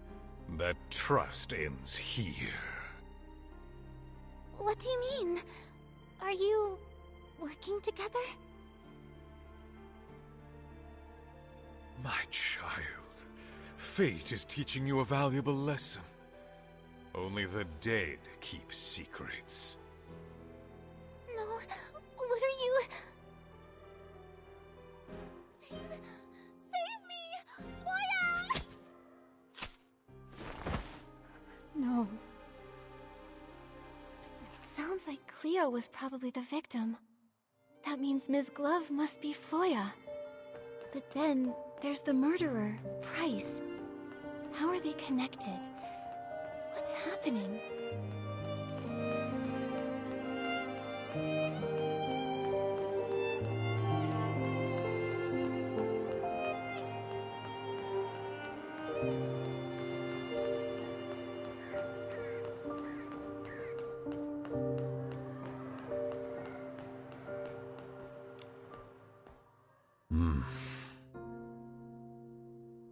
S15: that trust ends here.
S11: What do you mean? Are you working together?
S15: My child, fate is teaching you a valuable lesson. Only the dead keep secrets.
S11: No, what are you... Save me! Flya!
S17: No.
S3: It sounds like Cleo was probably the victim. That means Ms. Glove must be Floya. But then, there's the murderer, Price. How are they connected? What's happening?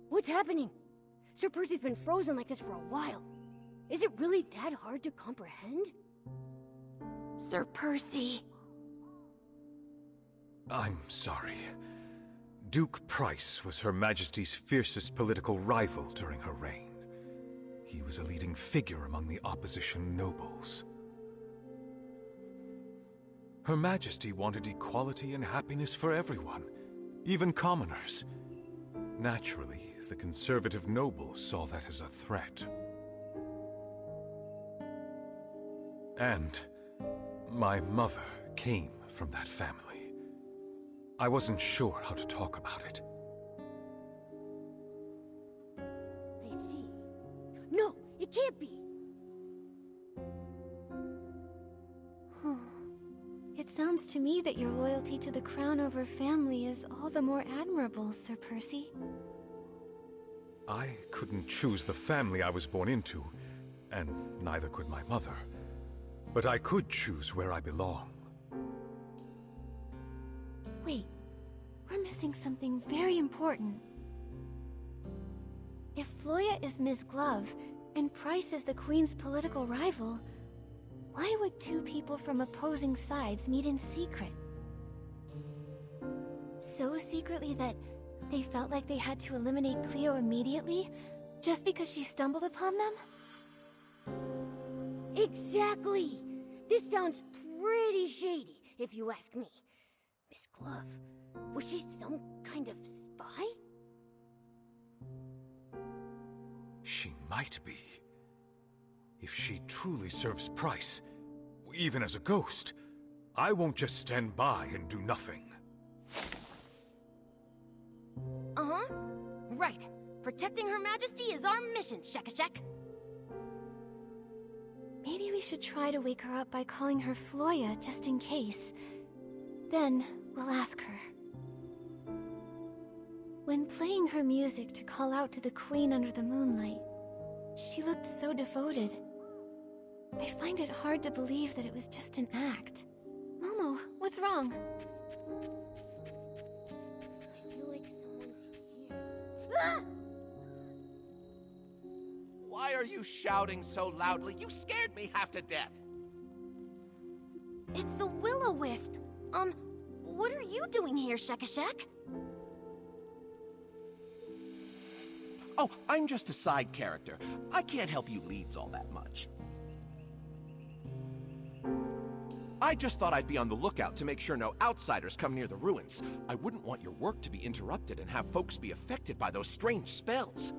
S1: What's happening? Sir Percy's been frozen like this for a while. Is it really that hard to comprehend?
S16: Sir Percy.
S15: I'm sorry. Duke Price was Her Majesty's fiercest political rival during her reign. He was a leading figure among the opposition nobles. Her Majesty wanted equality and happiness for everyone, even commoners. Naturally, the conservative nobles saw that as a threat. And my mother came from that family. I wasn't sure how to talk about it.
S1: I see. No, it can't be!
S3: It sounds to me that your loyalty to the crown over family is all the more admirable, Sir Percy.
S15: I couldn't choose the family I was born into, and neither could my mother. But I could choose where I belong.
S3: Wait, we're missing something very important. If Floya is Ms. Glove, and Price is the Queen's political rival, why would two people from opposing sides meet in secret? So secretly that they felt like they had to eliminate Cleo immediately, just because she stumbled upon them?
S1: Exactly! This sounds pretty shady, if you ask me. Miss Glove, was she some kind of spy?
S15: She might be. If she truly serves Price, even as a ghost, I won't just stand by and do nothing.
S16: Uh-huh. Right. Protecting Her Majesty is our mission, Shekashek.
S3: Maybe we should try to wake her up by calling her Floya, just in case. Then, we'll ask her. When playing her music to call out to the Queen under the moonlight, she looked so devoted. I find it hard to believe that it was just an act. Momo, what's wrong?
S1: I feel like someone's here. Ah!
S13: Why are you shouting so loudly? You scared me half to death.
S16: It's the Will-O-Wisp. What are you doing here, Shekashek?
S13: Oh, I'm just a side character. I can't help you leads all that much. I just thought I'd be on the lookout to make sure no outsiders come near the ruins. I wouldn't want your work to be interrupted and have folks be affected by those strange spells.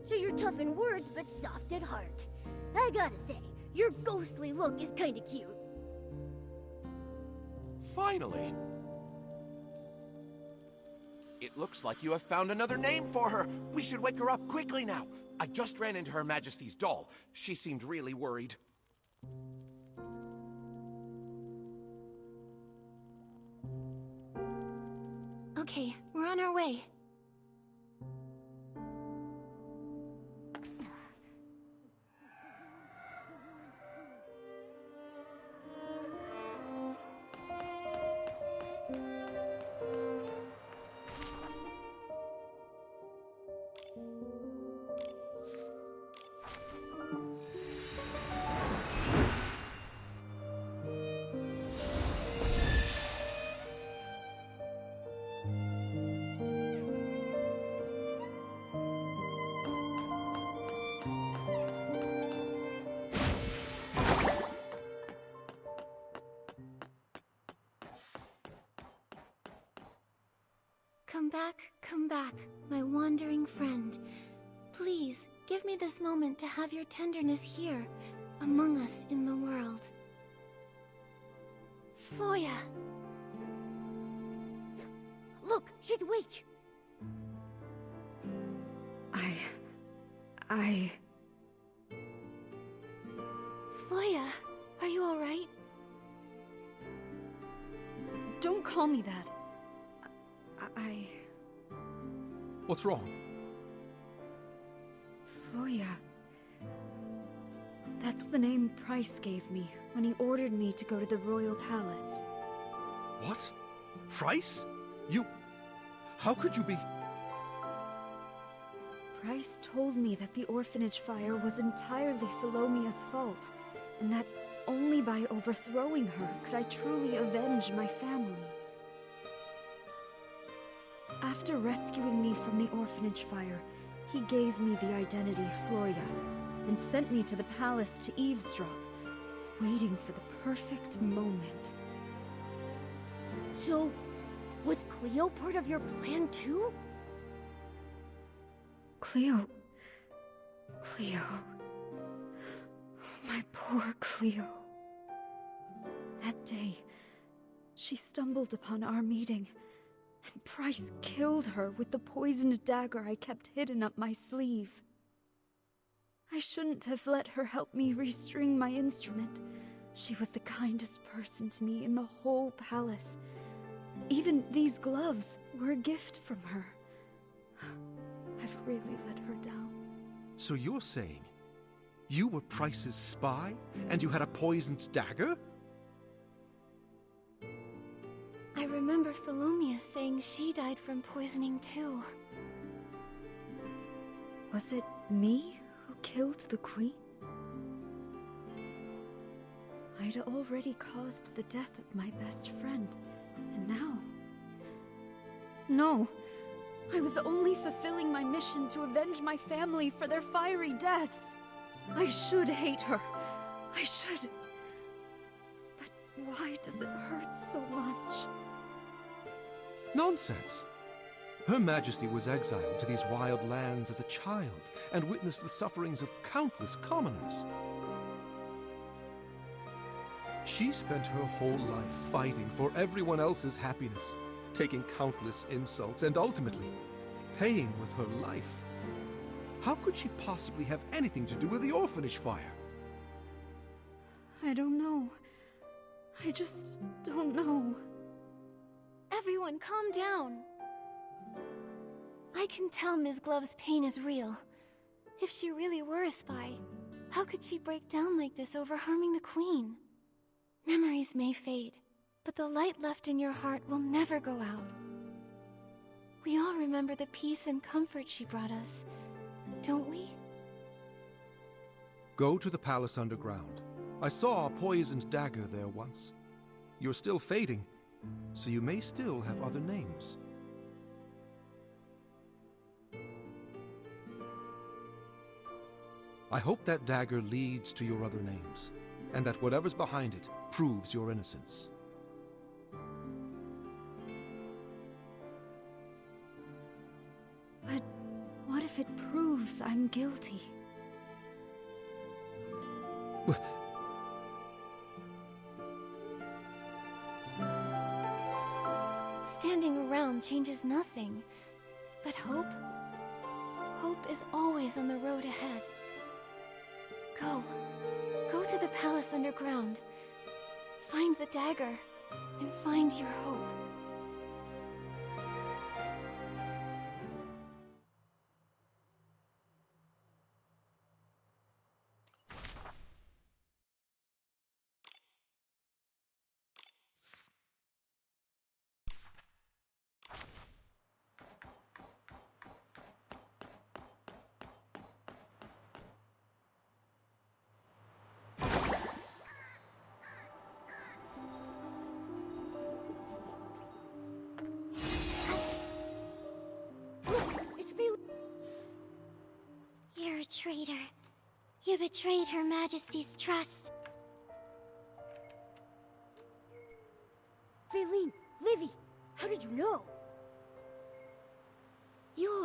S1: So you're tough in words, but soft at heart. I gotta say, your ghostly look is kinda cute.
S13: Finally. It looks like you have found another name for her. We should wake her up quickly now. I just ran into Her Majesty's doll. She seemed really worried.
S3: Okay, we're on our way. come back, my wandering friend. Please, give me this moment to have your tenderness here, among us in the world. Floya!
S1: Look, she's awake!
S3: Floya, are you alright?
S17: Don't call me that.
S14: What's wrong?
S17: Floya. That's the name Price gave me when he ordered me to go to the royal palace.
S14: What? Price? You... How could you be...
S17: Price told me that the orphanage fire was entirely Philomea's fault, and that only by overthrowing her could I truly avenge my family. After rescuing me from the orphanage fire, he gave me the identity Floya, and sent me to the palace to eavesdrop, waiting for the perfect moment.
S1: So, was Cleo part of your plan too?
S17: Cleo... My poor Cleo. That day, she stumbled upon our meeting, and Price killed her with the poisoned dagger I kept hidden up my sleeve. I shouldn't have let her help me restring my instrument. She was the kindest person to me in the whole palace. Even these gloves were a gift from her. I've really let her down.
S14: So you're saying you were Price's spy, and you had a poisoned dagger?
S3: I remember Philomea saying she died from poisoning too.
S17: Was it me who killed the queen? I'd already caused the death of my best friend, and now... No! I was only fulfilling my mission to avenge my family for their fiery deaths! I should hate her. I should... But why does it hurt so much?
S14: Nonsense! Her Majesty was exiled to these wild lands as a child and witnessed the sufferings of countless commoners. She spent her whole life fighting for everyone else's happiness, taking countless insults, and ultimately paying with her life. How could she possibly have anything to do with the orphanage fire?
S17: I don't know. I just don't know.
S3: Everyone, calm down. I can tell Ms. Glove's pain is real. If she really were a spy, how could she break down like this over harming the Queen? Memories may fade, but the light left in your heart will never go out. We all remember the peace and comfort she brought us, don't we?
S14: Go to the palace underground. I saw a poisoned dagger there once. You're still fading, so you may still have other names. I hope that dagger leads to your other names, and that whatever's behind it proves your innocence.
S17: But what if it proves I'm guilty?
S3: Standing around changes nothing. But hope? Hope is always on the road ahead. Go. Go to the palace underground. Find the dagger, and find your hope.
S11: You're a traitor. You betrayed Her Majesty's trust.
S1: Vaylene, Livy, how did you know?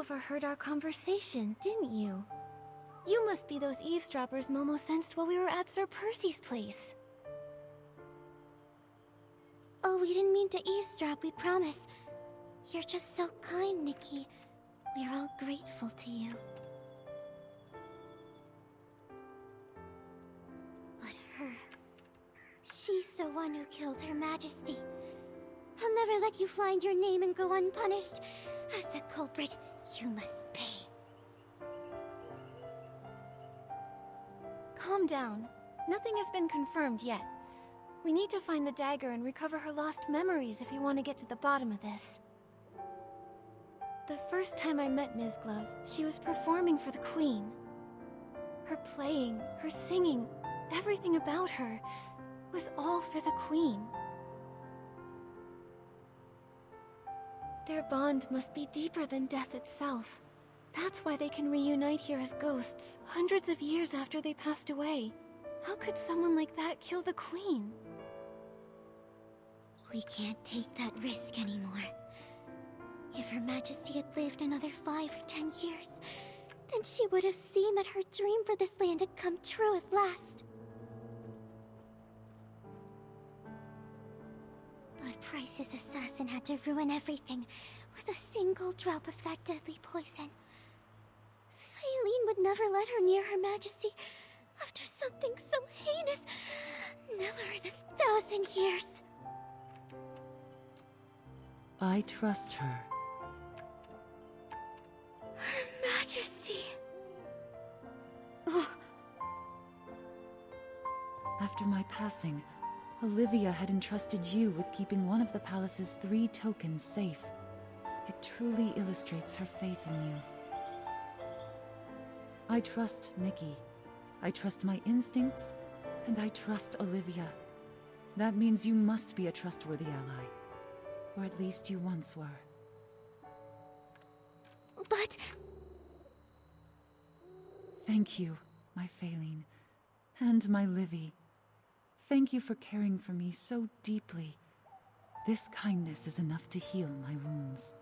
S3: overheard our conversation, didn't you? You must be those eavesdroppers Momo sensed while we were at Sir Percy's place.
S11: Oh, we didn't mean to eavesdrop, we promise. You're just so kind, Nikki. We're all grateful to you. But her... she's the one who killed Her Majesty. I'll never let you find your name and go unpunished. As the culprit, you must pay.
S3: Calm down. Nothing has been confirmed yet. We need to find the dagger and recover her lost memories if we want to get to the bottom of this. The first time I met Ms. Glove, she was performing for the Queen. Her playing, her singing, everything about her was all for the Queen. Their bond must be deeper than death itself. That's why they can reunite here as ghosts, hundreds of years after they passed away. How could someone like that kill the Queen?
S11: We can't take that risk anymore. If Her Majesty had lived another 5 or 10 years, then she would have seen that her dream for this land had come true at last. But Price's assassin had to ruin everything with a single drop of that deadly poison. Eileen would never let her near Her Majesty after something so heinous. Never in 1,000 years.
S5: I trust her.
S11: Her Majesty.
S8: After my passing, Olivia had entrusted you with keeping one of the palace's 3 tokens safe. It truly illustrates her faith in you. I trust Nikki. I trust my instincts, and I trust Olivia. That means you must be a trustworthy ally. Or at least you once were.
S11: But...
S8: Thank you, my Faline. And my Livy. Thank you for caring for me so deeply. This kindness is enough to heal my wounds.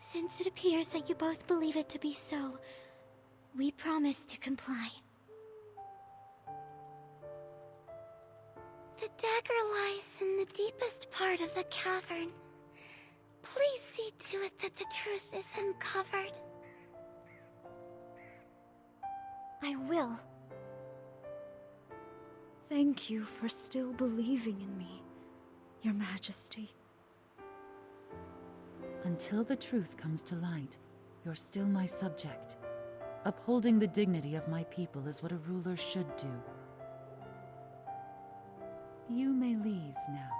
S11: Since it appears that you both believe it to be so, we promise to comply. The dagger lies in the deepest part of the cavern. Please see to it that the truth is uncovered.
S3: I will.
S17: Thank you for still believing in me, Your Majesty.
S8: Until the truth comes to light, you're still my subject. Upholding the dignity of my people is what a ruler should do. You may leave now.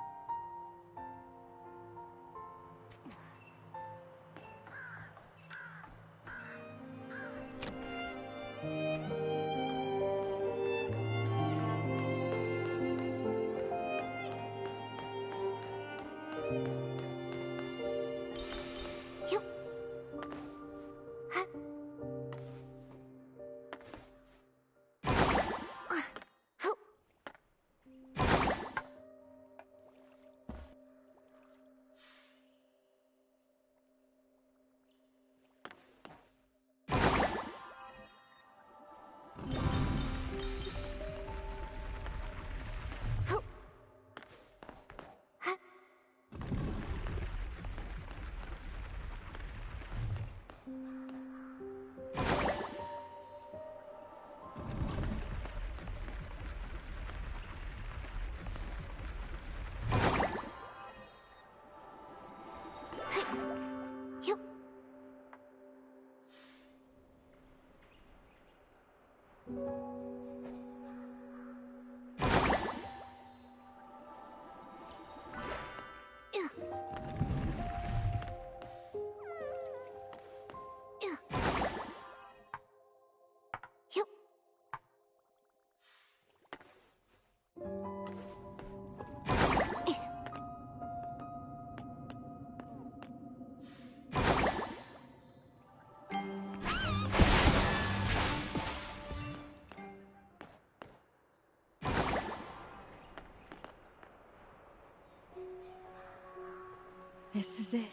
S17: This is it.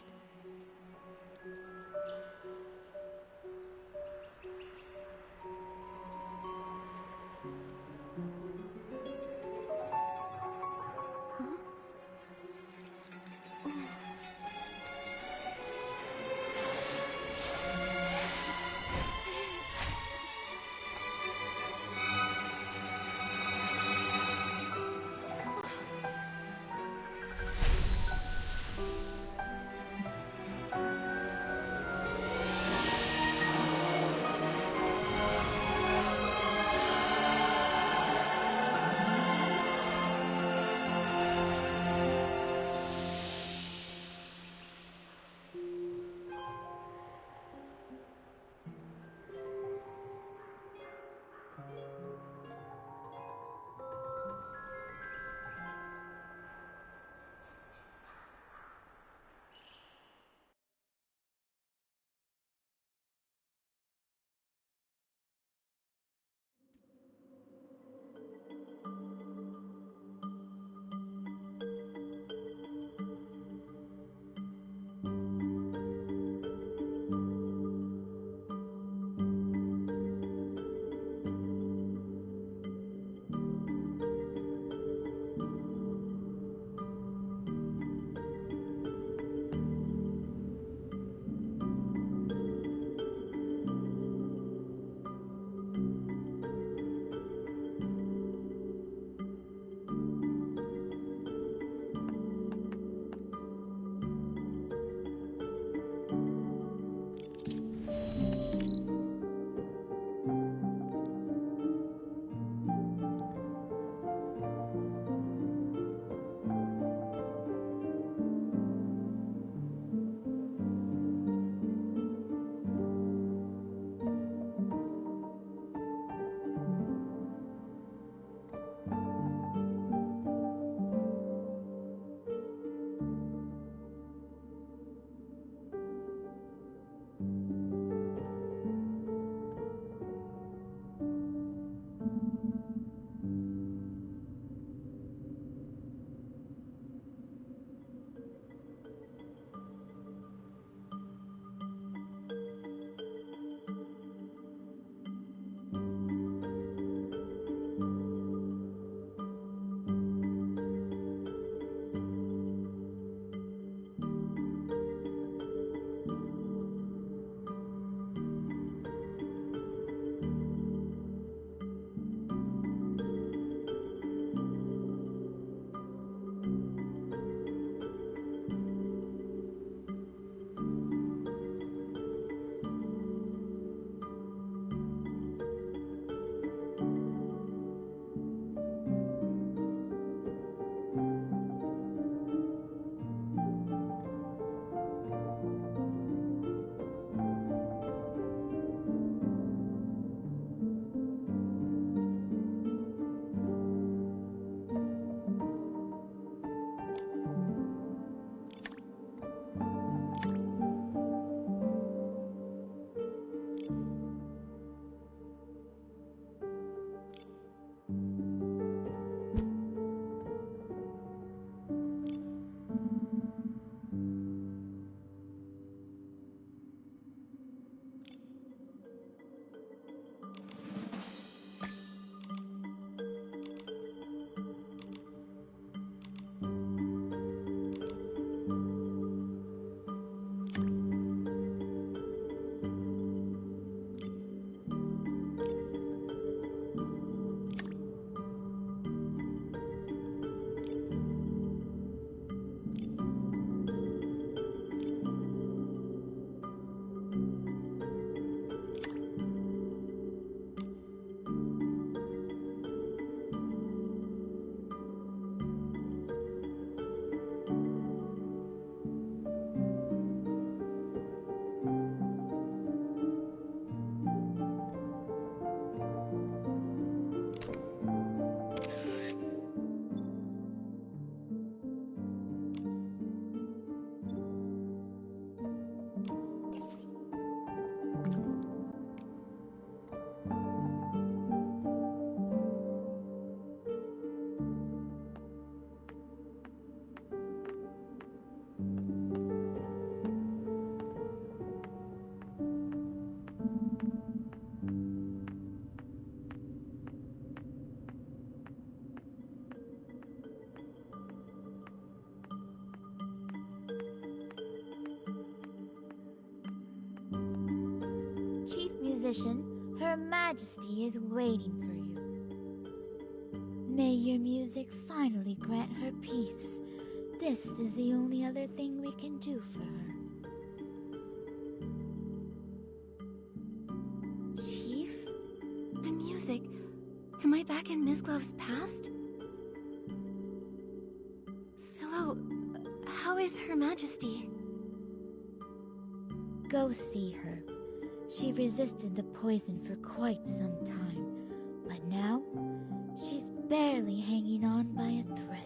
S18: position, Her Majesty is waiting for you. May your music finally grant her peace. This is the only other thing we can do for her.
S3: Chief? The music. Am I back in Miss Glove's past? Philo, how is Her Majesty?
S18: Go see her. She resisted the poison for quite some time, but now she's barely hanging on by a thread.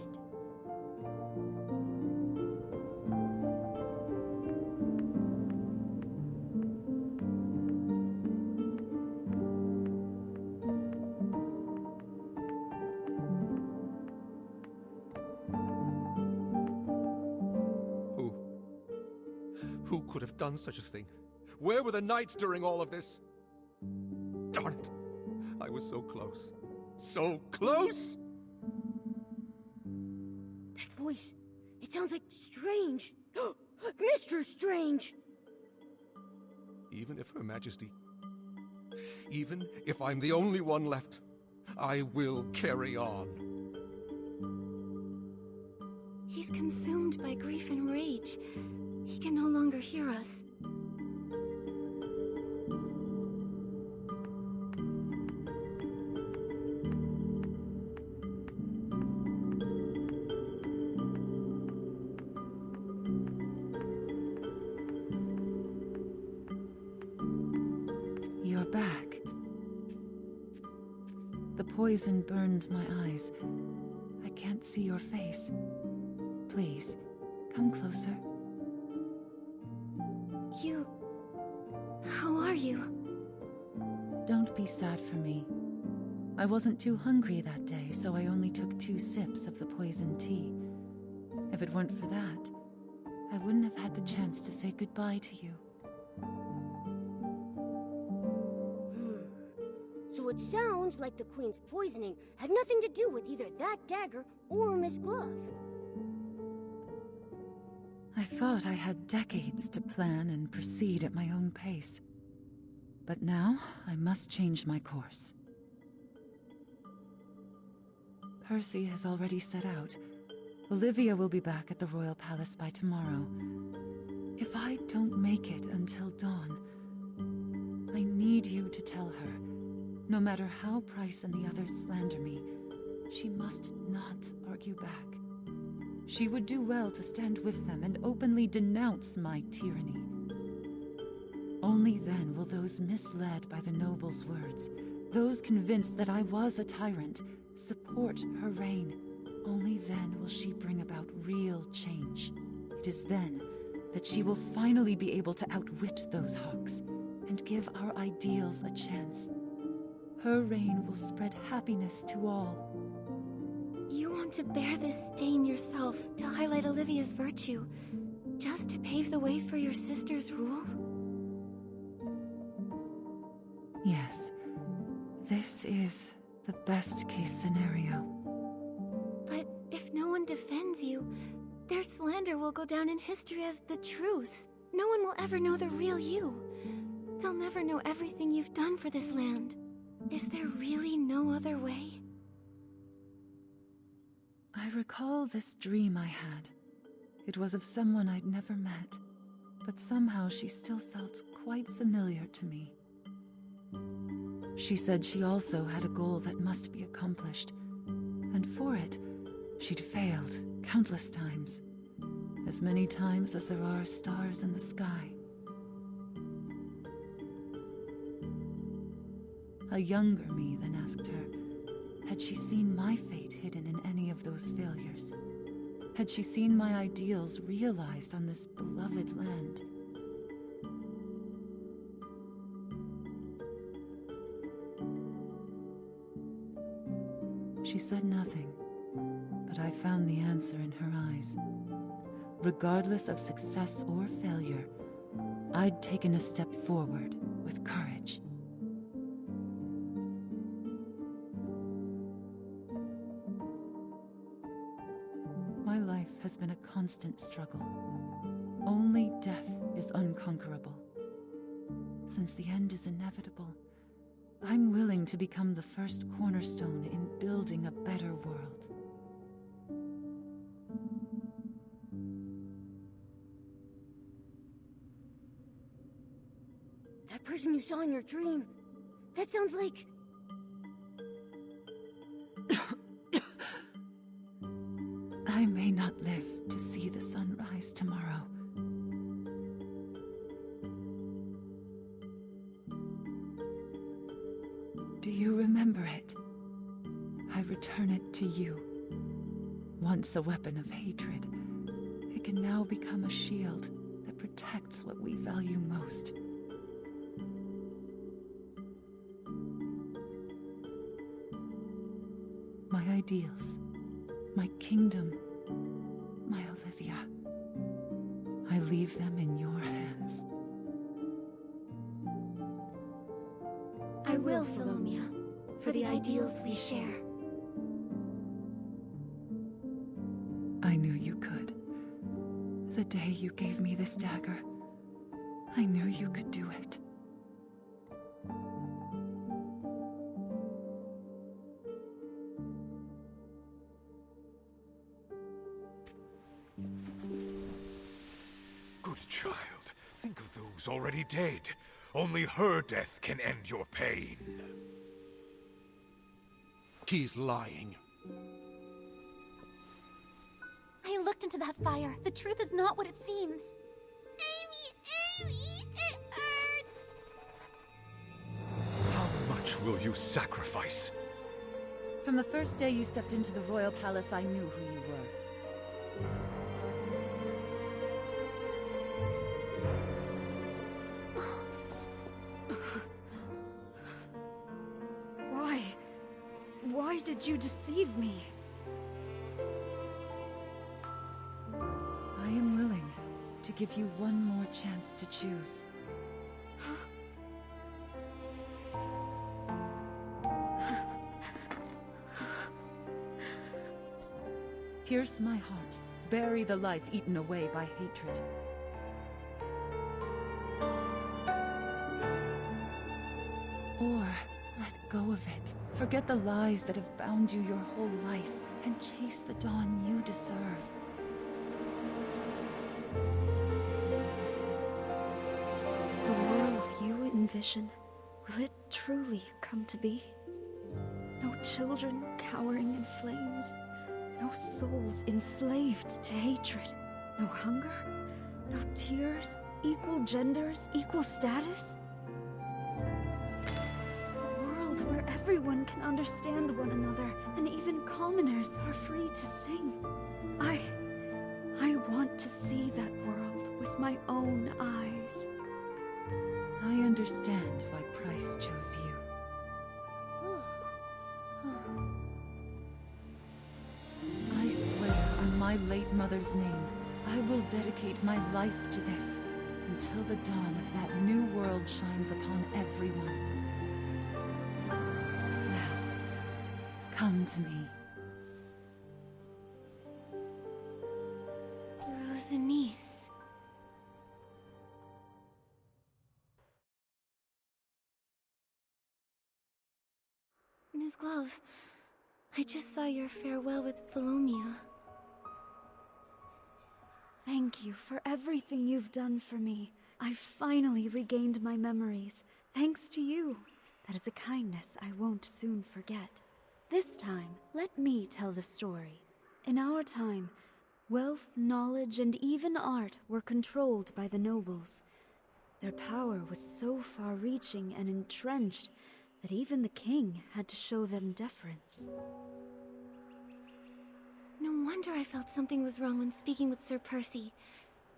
S14: Who could have done such a thing? Where were the knights during all of this? Darn it! I was so close. So close!
S1: That voice, it sounds like Strange. Mr. Strange!
S14: Even if Her Majesty... Even if I'm the only one left, I will carry on.
S3: He's consumed by grief and rage. He can no longer hear us.
S8: You're back. The poison burned my eyes. I can't see your face. Please, come closer.
S3: You... how are you?
S8: Don't be sad for me. I wasn't too hungry that day, so I only took 2 sips of the poison tea. If it weren't for that, I wouldn't have had the chance to say goodbye to you.
S1: So it sounds like the Queen's poisoning had nothing to do with either that dagger or Miss Glove.
S8: I thought I had decades to plan and proceed at my own pace. But now, I must change my course. Percy has already set out. Olivia will be back at the Royal Palace by tomorrow. If I don't make it until dawn, I need you to tell her, no matter how Price and the others slander me, she must not argue back. She would do well to stand with them and openly denounce my tyranny. Only then will those misled by the noble's words, those convinced that I was a tyrant, support her reign. Only then will she bring about real change. It is then that she will finally be able to outwit those hawks and give our ideals a chance. Her reign will spread happiness to all.
S3: You want to bear this stain yourself to highlight Olivia's virtue, just to pave the way for your sister's rule?
S8: Yes, this is the best-case scenario.
S3: But if no one defends you, their slander will go down in history as the truth. No one will ever know the real you. They'll never know everything you've done for this land. Is there really no other way?
S8: I recall this dream I had. It was of someone I'd never met, but somehow she still felt quite familiar to me. She said she also had a goal that must be accomplished, and for it, she'd failed countless times. As many times as there are stars in the sky. A younger me then asked her, had she seen my fate hidden in any of those failures? Had she seen my ideals realized on this beloved land? She said nothing, but I found the answer in her eyes. Regardless of success or failure, I'd taken a step forward with courage. My life has been a constant struggle. Only death is unconquerable. since the end is inevitable, I'm willing to become the first cornerstone in building a better world.
S1: That person you saw in your dream, that sounds like...
S8: I may not live to see the sunrise tomorrow. Do you remember it? I return it to you. Once a weapon of hatred, it can now become a shield that protects what we value most. My ideals, my kingdom, my Olivia. I leave them in your hands.
S3: I will, Philomia, for the ideals we share.
S8: I knew you could. The day you gave me this dagger, I knew you could do it.
S15: Good child, think of those already dead. Only her death can end your pain.
S14: He's lying.
S12: I looked into that fire. The truth is not what it seems.
S11: Amy, it hurts!
S15: How much will you sacrifice?
S8: From the first day you stepped into the royal palace, I knew who you were.
S17: Why did you deceive me?
S8: I am willing to give you one more chance to choose. Pierce my heart. Bury the life eaten away by hatred. Or let go of it. Forget the lies that have bound you your whole life and chase the dawn you deserve.
S17: The world you envision, will it truly come to be? No children cowering in flames, no souls enslaved to hatred, no hunger, no tears, equal genders, equal status? A world where everyone can understand one another, and even commoners are free to sing. I want to see that world with my own eyes.
S8: I understand why Price chose you. I swear on my late mother's name, I will dedicate my life to this until the dawn of that new world shines upon everyone. Now, come to me.
S3: Rosanice. Ms. Glove, I just saw your farewell with Philomia.
S17: Thank you for everything you've done for me. I've finally regained my memories, thanks to you. That is a kindness I won't soon forget. This time, let me tell the story. In our time, wealth, knowledge, and even art were controlled by the nobles. Their power was so far-reaching and entrenched that even the king had to show them deference.
S3: No wonder I felt something was wrong when speaking with Sir Percy.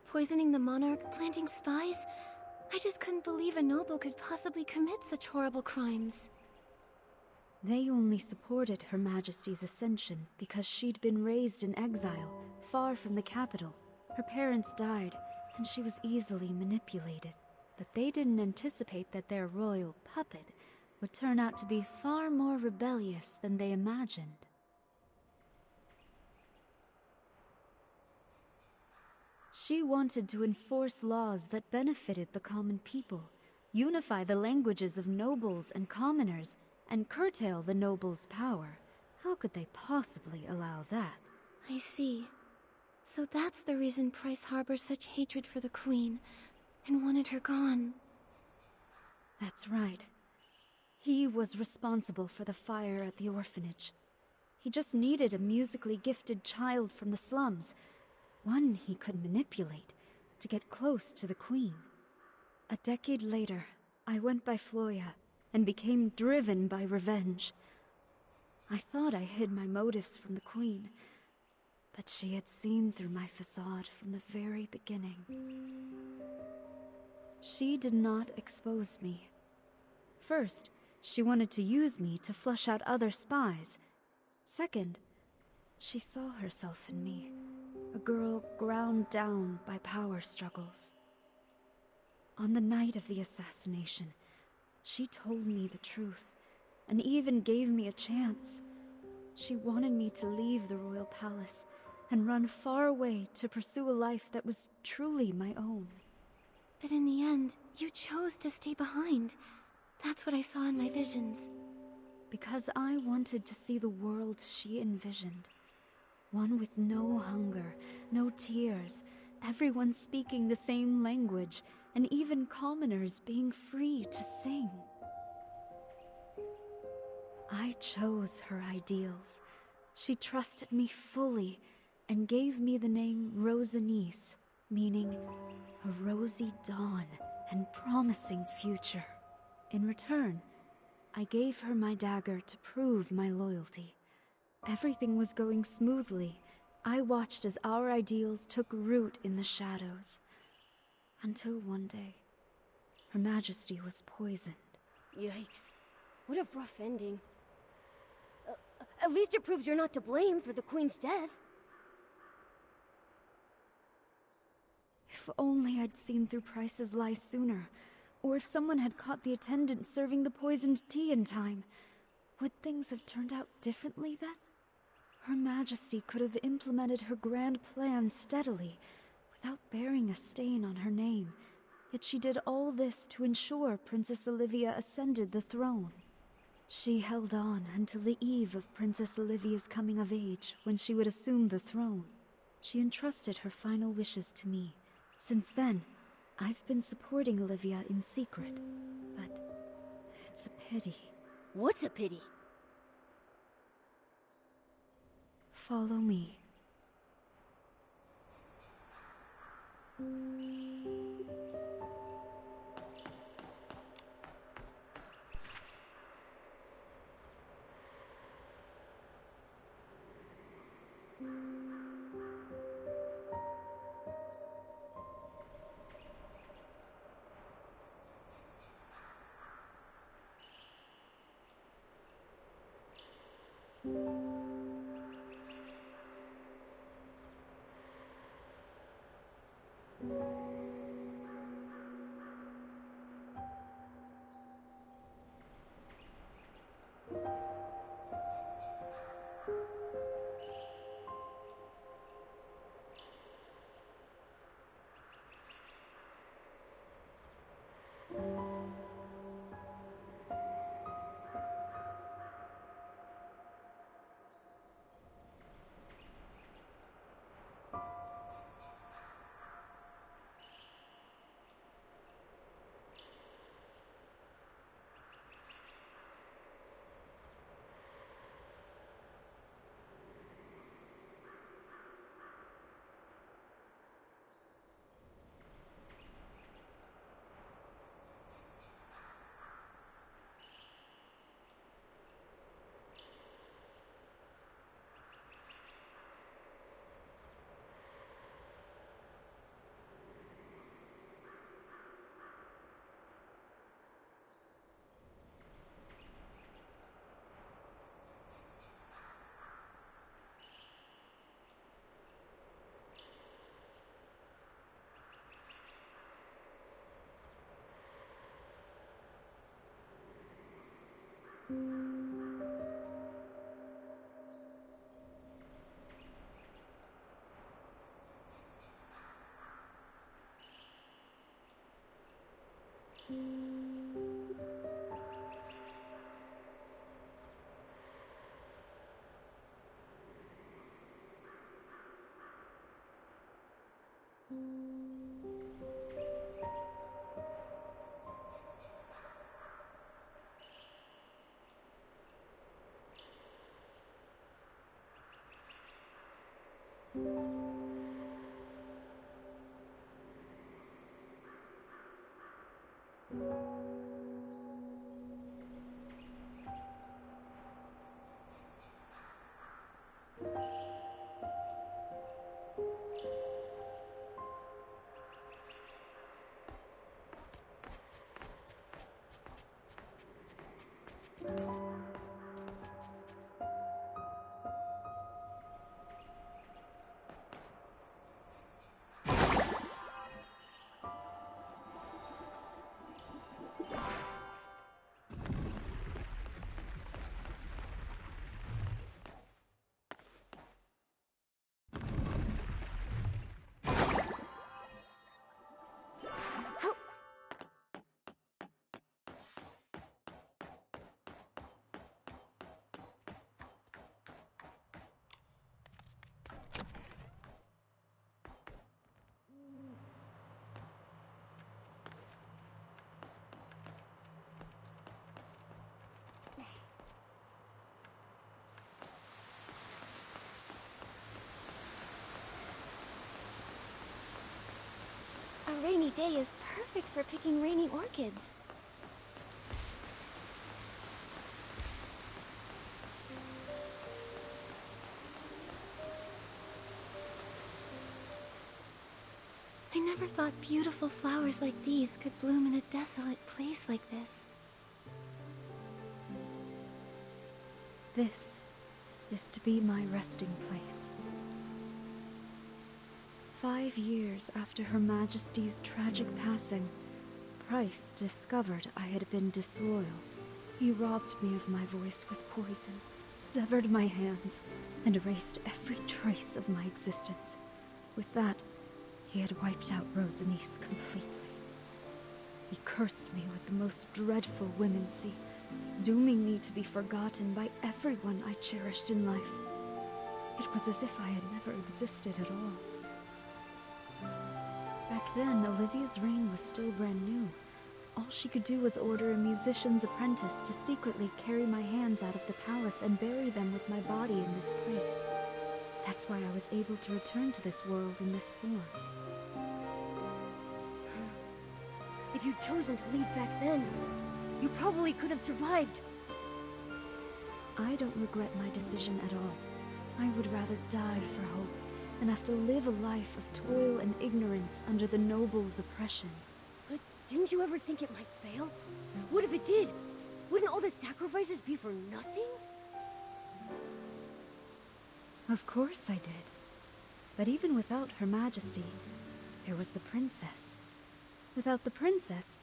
S3: Poisoning the monarch, planting spies? I just couldn't believe a noble could possibly commit such horrible crimes.
S17: They only supported Her Majesty's ascension because she'd been raised in exile, far from the capital. Her parents died, and she was easily manipulated. But they didn't anticipate that their royal puppet would turn out to be far more rebellious than they imagined. She wanted to enforce laws that benefited the common people, unify the languages of nobles and commoners, and curtail the nobles' power. How could they possibly allow that?
S3: I see. So that's the reason Price harbors such hatred for the Queen, and wanted her gone.
S17: That's right. He was responsible for the fire at the orphanage. He just needed a musically gifted child from the slums, one he could manipulate to get close to the Queen. A decade later, I went by Floya and became driven by revenge. I thought I hid my motives from the Queen, but she had seen through my facade from the very beginning. She did not expose me. First, she wanted to use me to flush out other spies. Second, she saw herself in me, a girl ground down by power struggles. On the night of the assassination, she told me the truth, and even gave me a chance. She wanted me to leave the royal palace and run far away to pursue a life that was truly my own.
S3: But in the end, you chose to stay behind. That's what I saw in my visions.
S17: Because I wanted to see the world she envisioned. One with no hunger, no tears, everyone speaking the same language, and even commoners being free to sing. I chose her ideals. She trusted me fully and gave me the name Rosanice, meaning a rosy dawn and promising future. In return, I gave her my dagger to prove my loyalty. Everything was going smoothly. I watched as our ideals took root in the shadows. Until one day, Her Majesty was poisoned.
S1: Yikes. What a rough ending. At least it proves you're not to blame for the Queen's death.
S17: If only I'd seen through Price's lies sooner, or if someone had caught the attendant serving the poisoned tea in time. Would things have turned out differently then? Her Majesty could have implemented her grand plan steadily, without bearing a stain on her name. Yet she did all this to ensure Princess Olivia ascended the throne. She held on until the eve of Princess Olivia's coming of age, when she would assume the throne. She entrusted her final wishes to me. Since then, I've been supporting Olivia in secret. But it's a pity.
S1: What's a pity?
S17: Follow me.
S3: A rainy day is perfect for picking rainy orchids. I never thought beautiful flowers like these could bloom in a desolate place like this.
S17: This is to be my resting place. 5 years after Her Majesty's tragic passing, Price discovered I had been disloyal. He robbed me of my voice with poison, severed my hands, and erased every trace of my existence. With that, he had wiped out Rosanice completely. He cursed me with the most dreadful womancy, dooming me to be forgotten by everyone I cherished in life. It was as if I had never existed at all. Back then, Olivia's reign was still brand new. All she could do was order a musician's apprentice to secretly carry my hands out of the palace and bury them with my body in this place. That's why I was able to return to this world in this form.
S1: If you'd chosen to leave back then, you probably could have survived.
S17: I don't regret my decision at all. I would rather die for hope than have to live a life of toil and ignorance under the nobles' oppression.
S1: But didn't you ever think it might fail? What if it did? Wouldn't all the sacrifices be for nothing?
S17: Of course I did. But even without Her Majesty, there was the princess. Without the princess,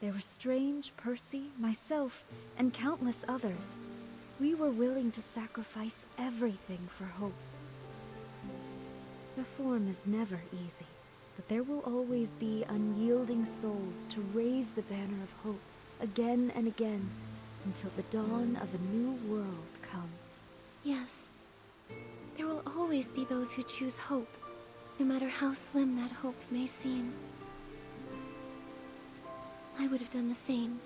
S17: there were Strange, Percy, myself, and countless others. We were willing to sacrifice everything for hope. Reform is never easy, but there will always be unyielding souls to raise the banner of hope again and again until the dawn of a new world comes.
S3: Yes. There will always be those who choose hope, no matter how slim that hope may seem. I would have done the same.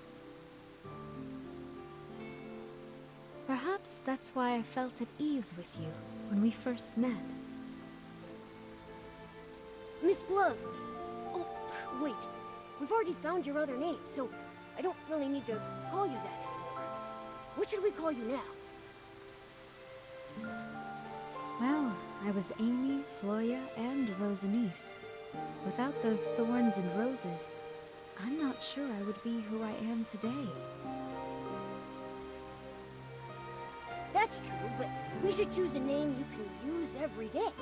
S17: Perhaps that's why I felt at ease with you when we first met.
S1: Miss Glove! Oh, wait. We've already found your other name, so I don't really need to call you that anymore. What should we call you now?
S17: Well, I was Amy, Floya, and Rosanice. Without those thorns and roses, I'm not sure I would be who I am today.
S1: That's true, but we should choose a name you can use every day.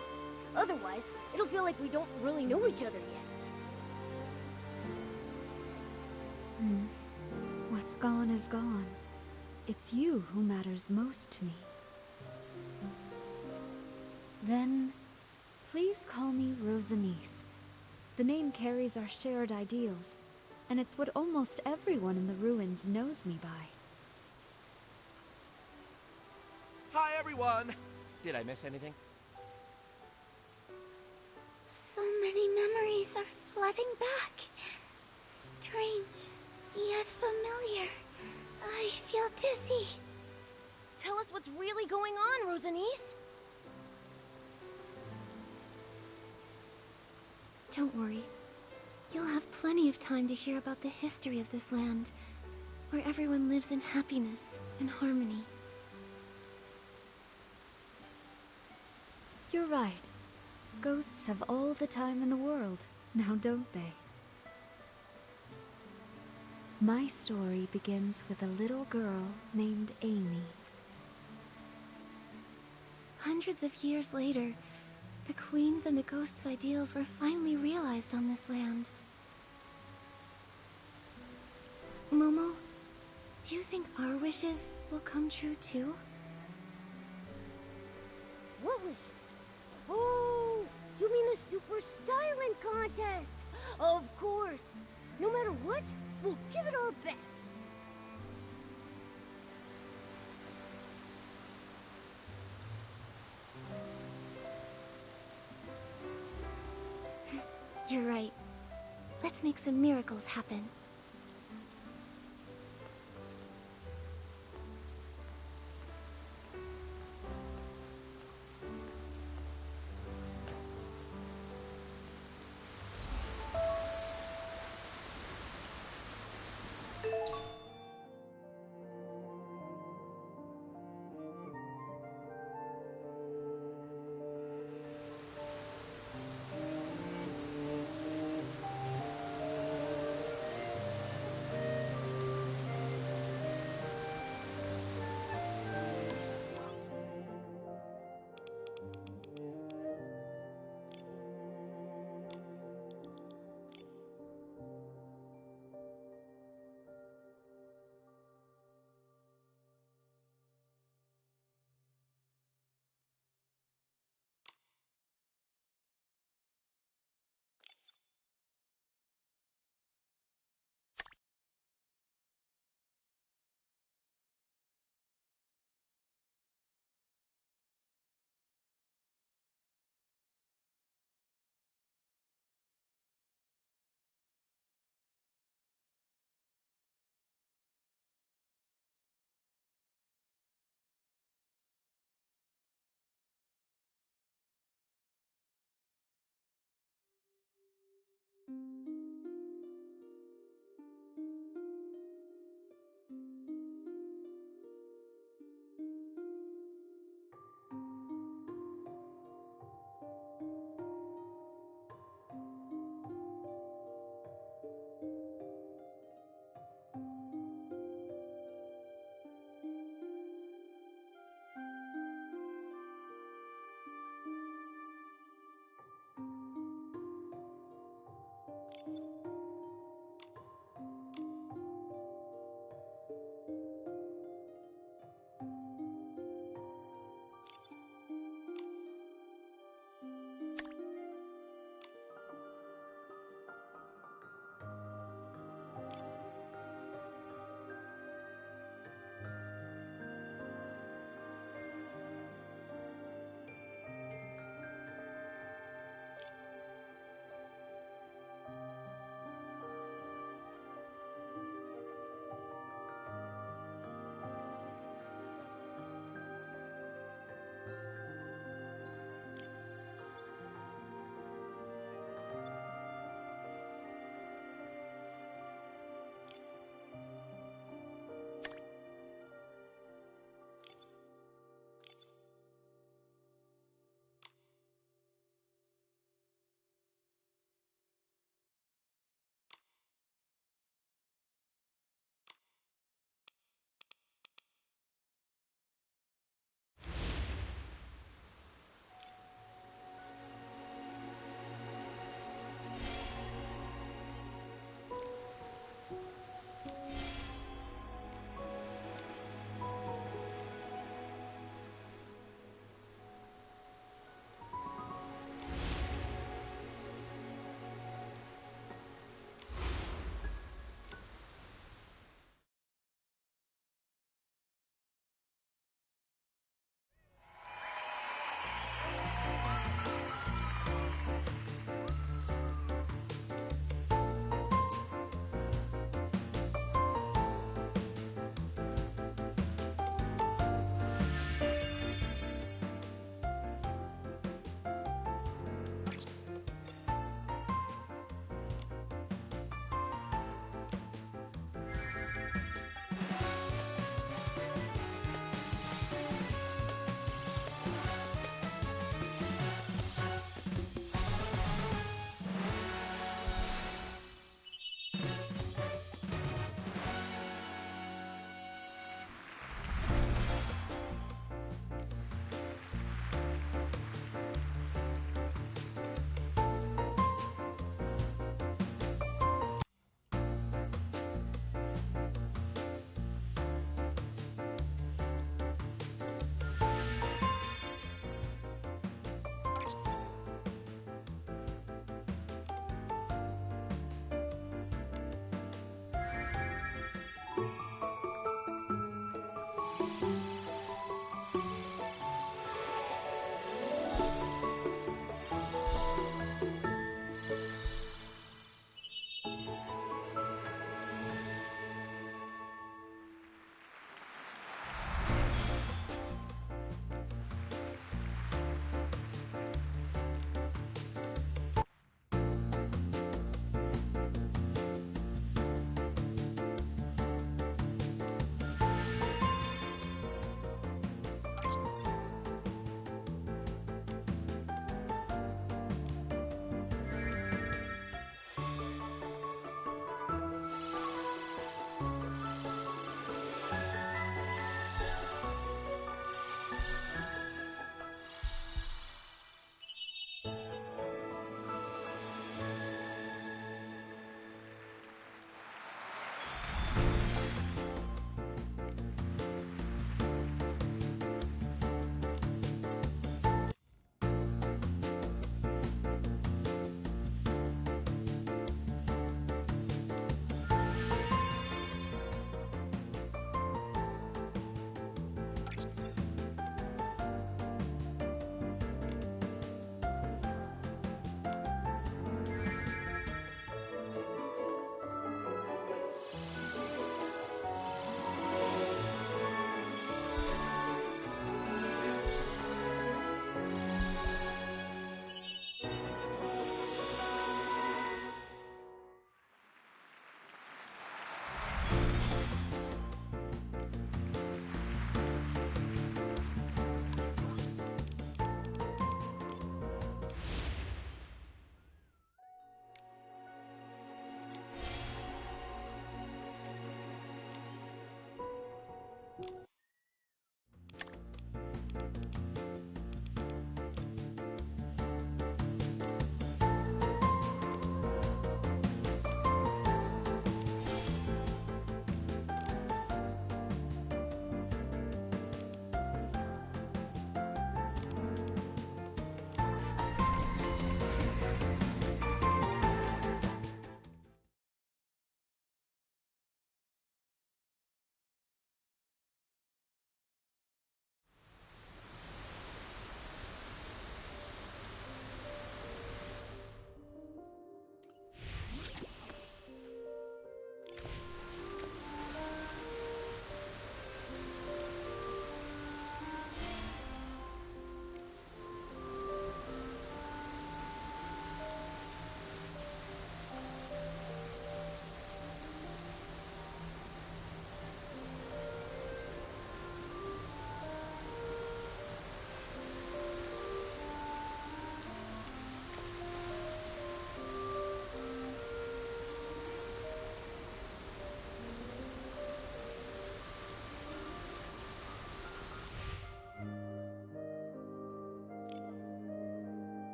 S1: Otherwise, it'll feel like we don't really know each other yet.
S17: What's gone is gone. It's you who matters most to me. Then, please call me Rosanice. The name carries our shared ideals. and it's what almost everyone in the ruins knows me by.
S13: Hi, everyone! Did I miss anything?
S11: So many memories are flooding back. Strange, yet familiar. I feel dizzy.
S16: Tell us what's really going on, Rosanice.
S3: Don't worry. You'll have plenty of time to hear about the history of this land, where everyone lives in happiness and harmony.
S17: You're right. Ghosts have all the time in the world, now don't they? My story begins with a little girl named Amy.
S3: Hundreds of years later, the Queen's and the Ghost's ideals were finally realized on this land. Momo, do you think our wishes will come true too?
S1: What wishes? Oh, you mean the Super Styling Contest? Of course. No matter what, we'll give it our best.
S3: You're right. Let's make some miracles happen.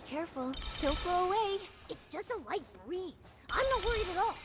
S3: careful. Don't blow away.
S1: It's just a light breeze. I'm not worried at all.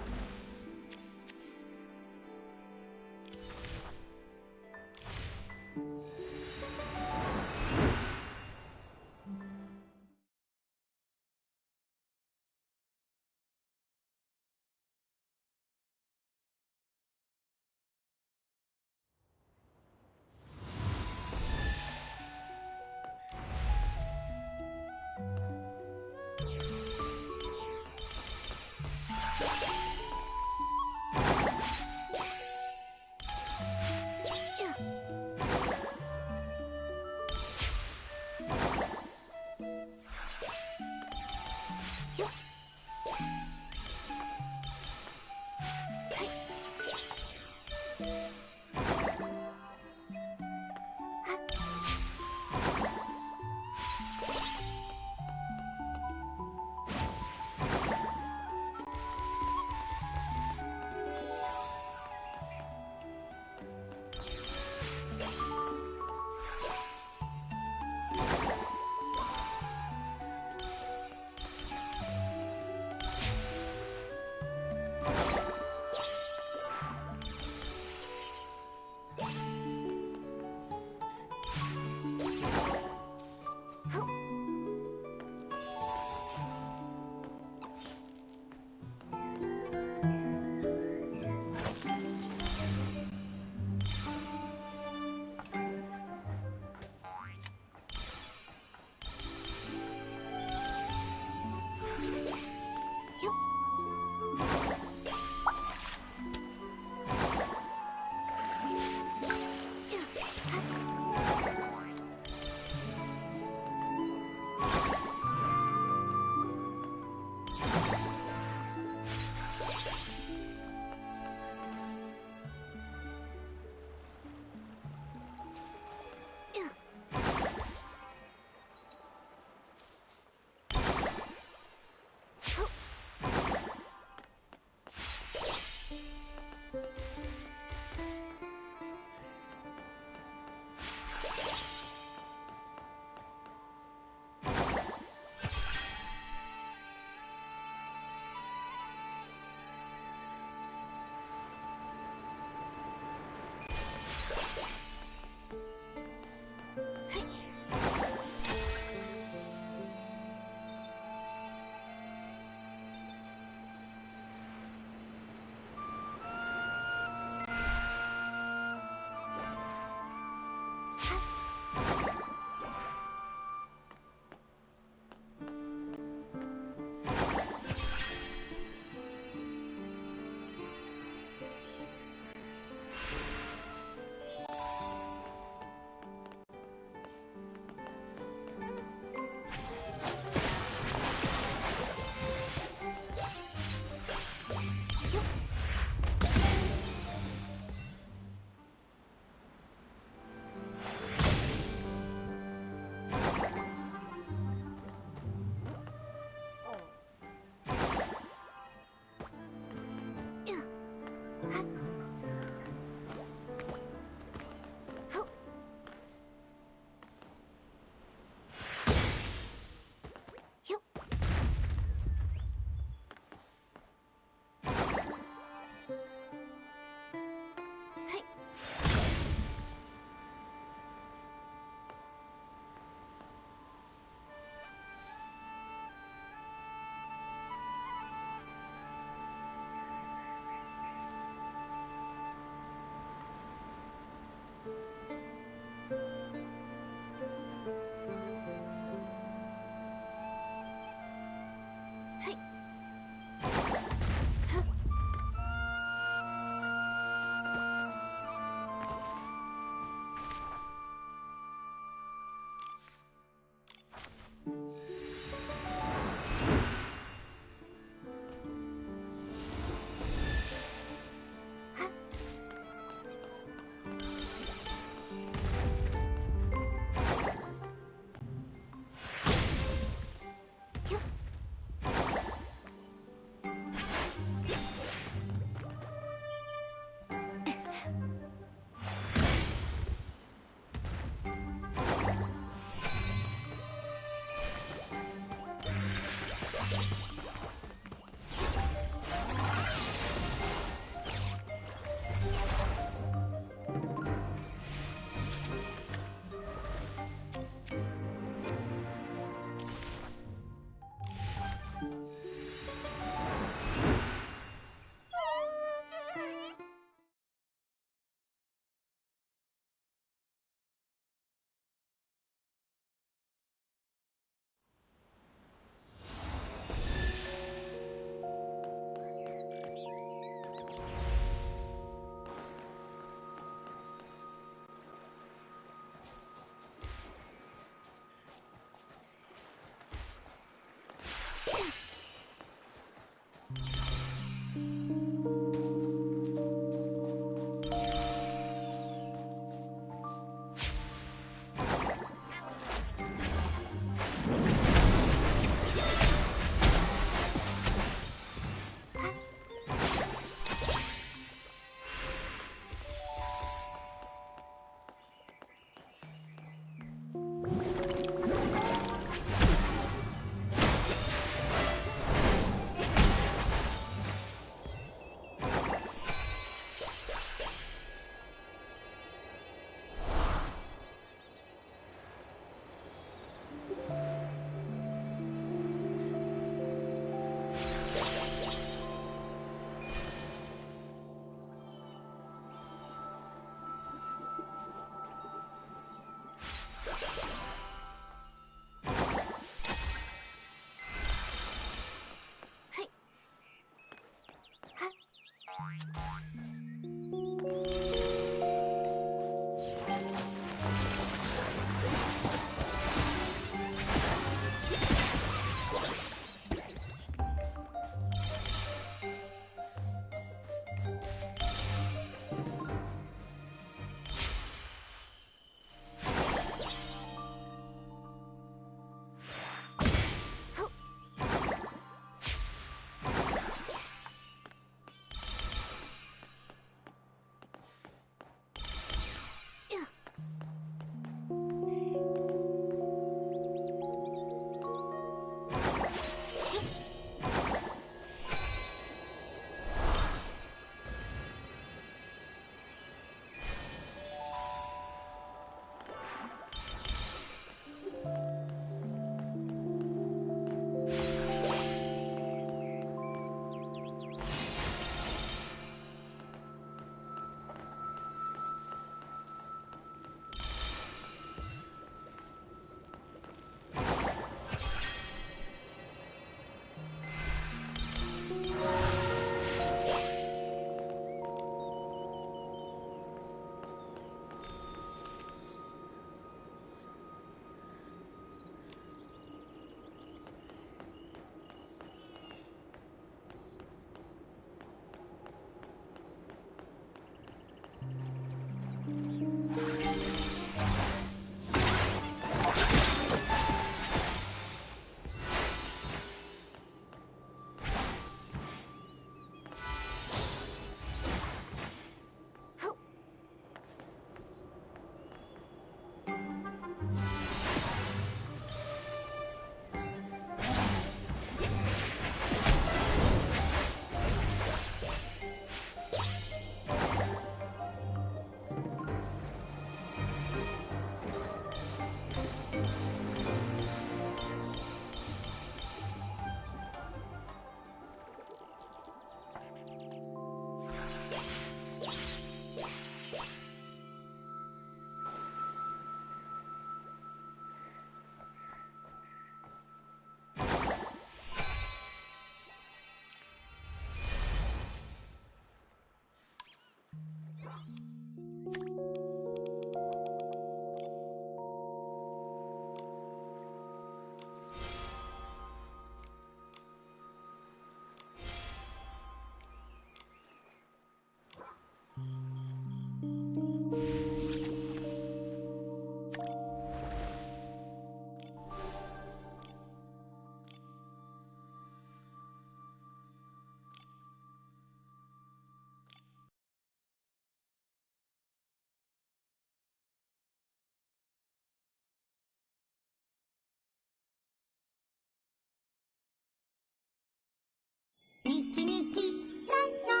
S11: Nikki, Nikki, la la.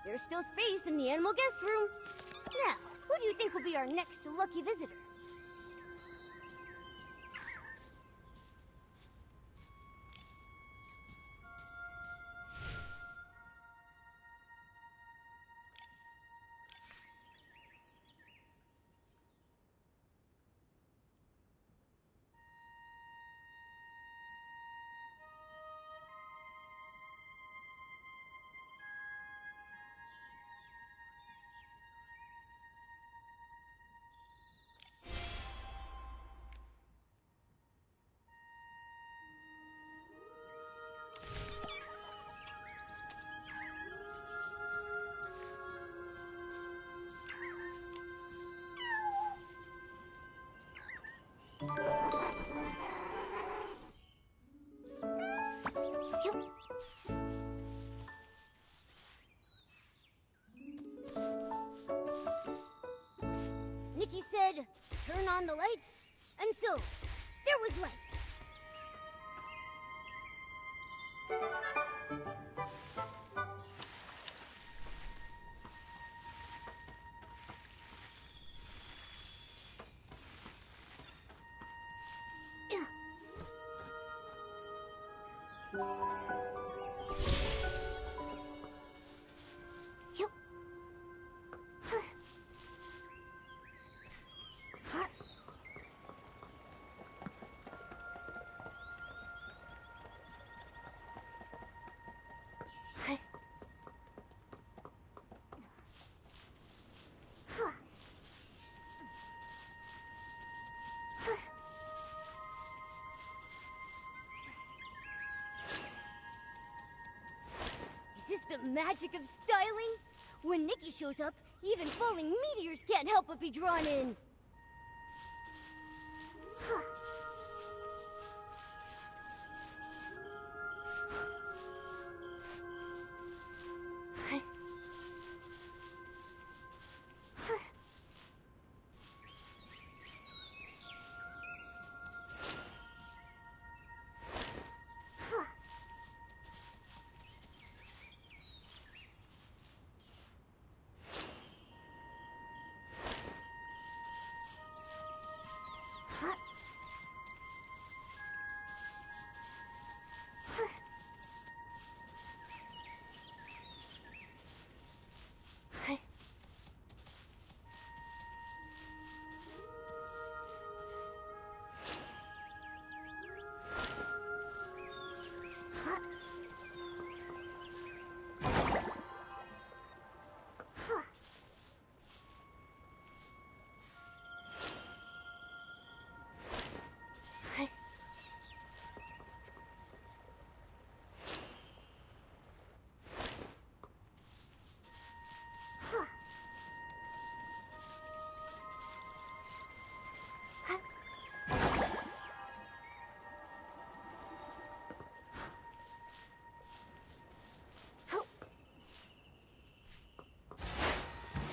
S1: There's still space in the animal guest room. Now, who do you think will be our next lucky visitor? Nikki said, turn on the lights, and so, there was light. Is this the magic of styling? When Nikki shows up, even falling meteors can't help but be drawn in.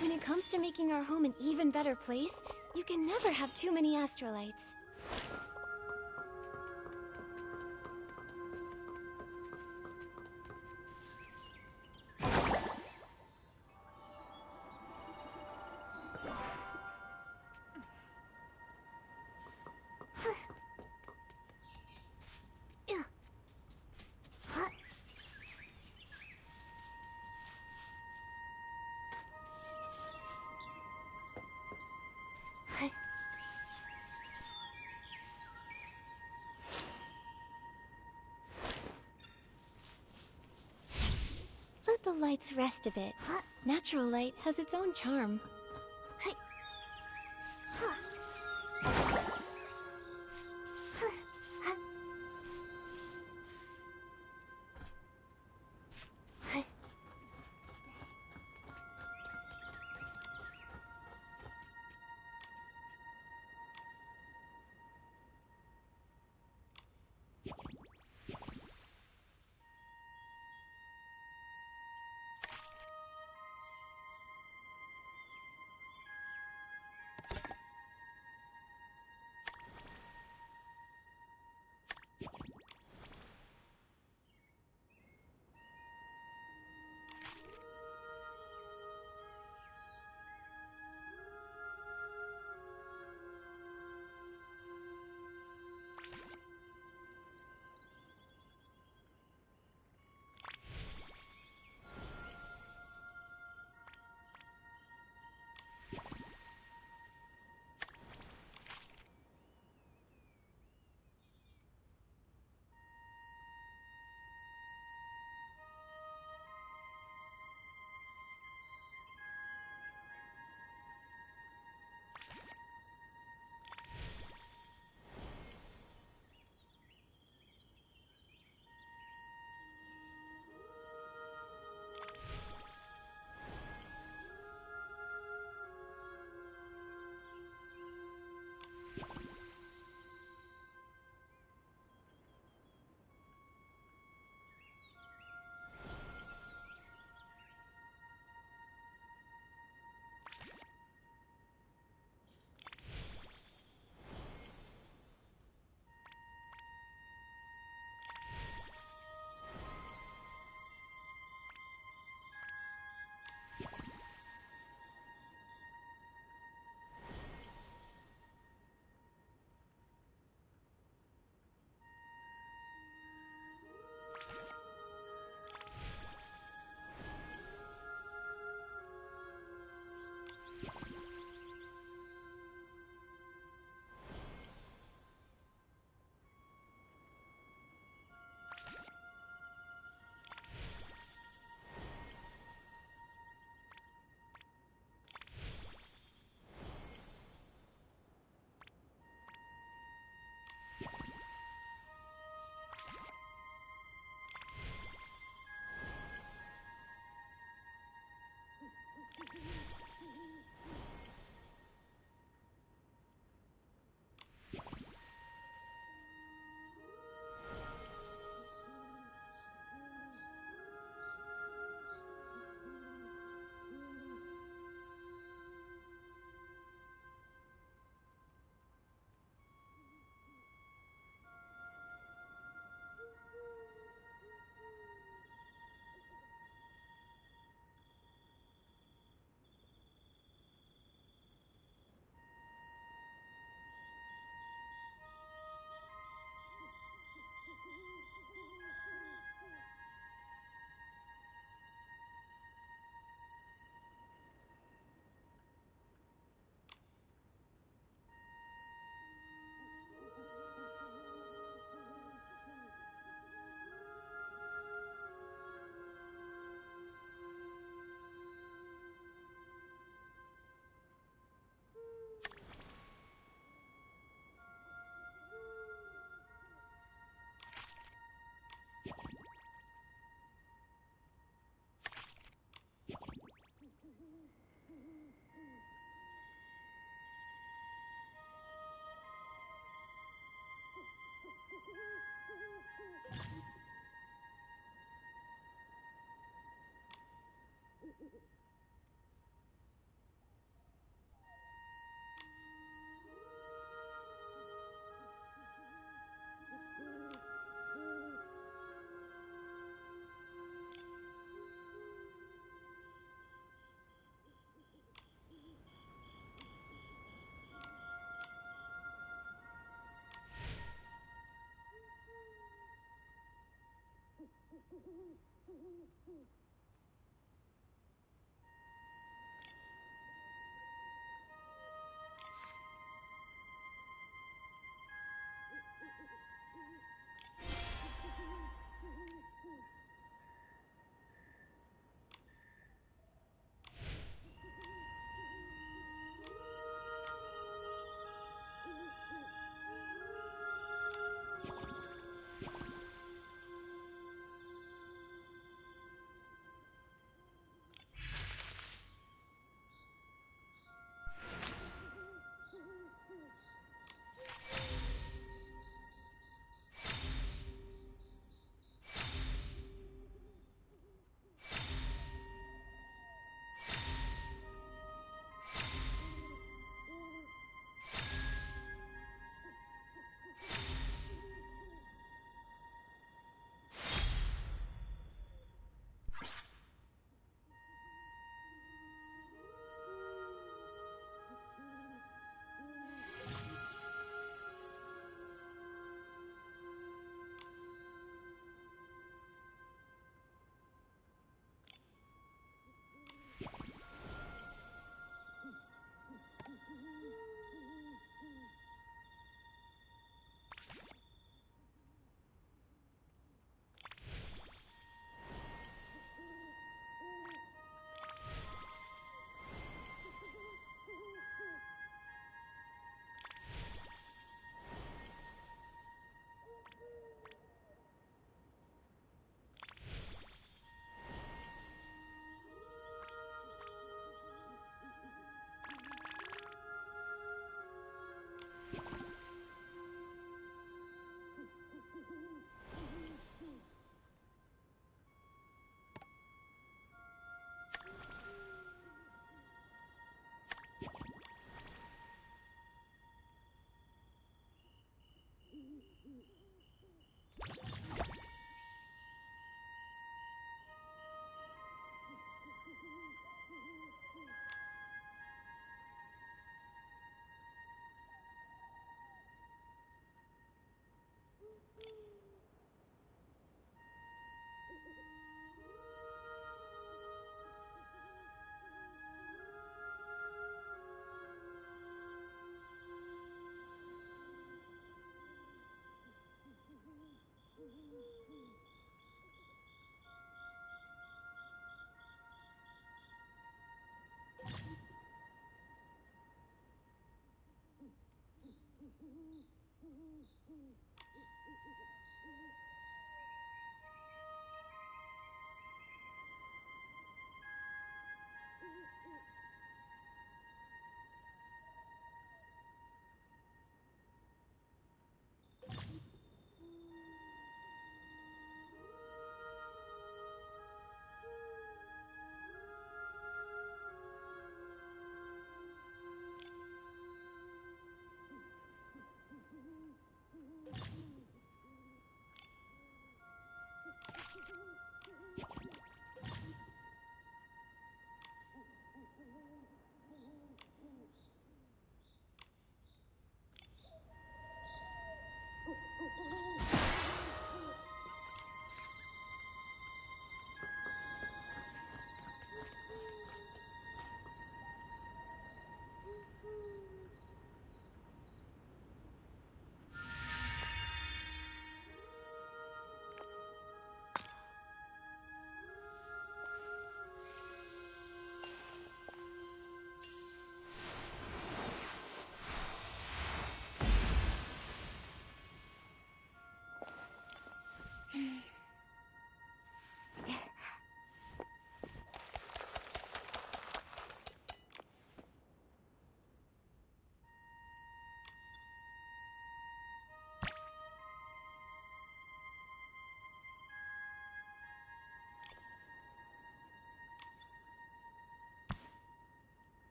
S3: When it comes to making our home an even better place, you can never have too many astrolites. Let the lights rest a bit. Natural light has its own charm.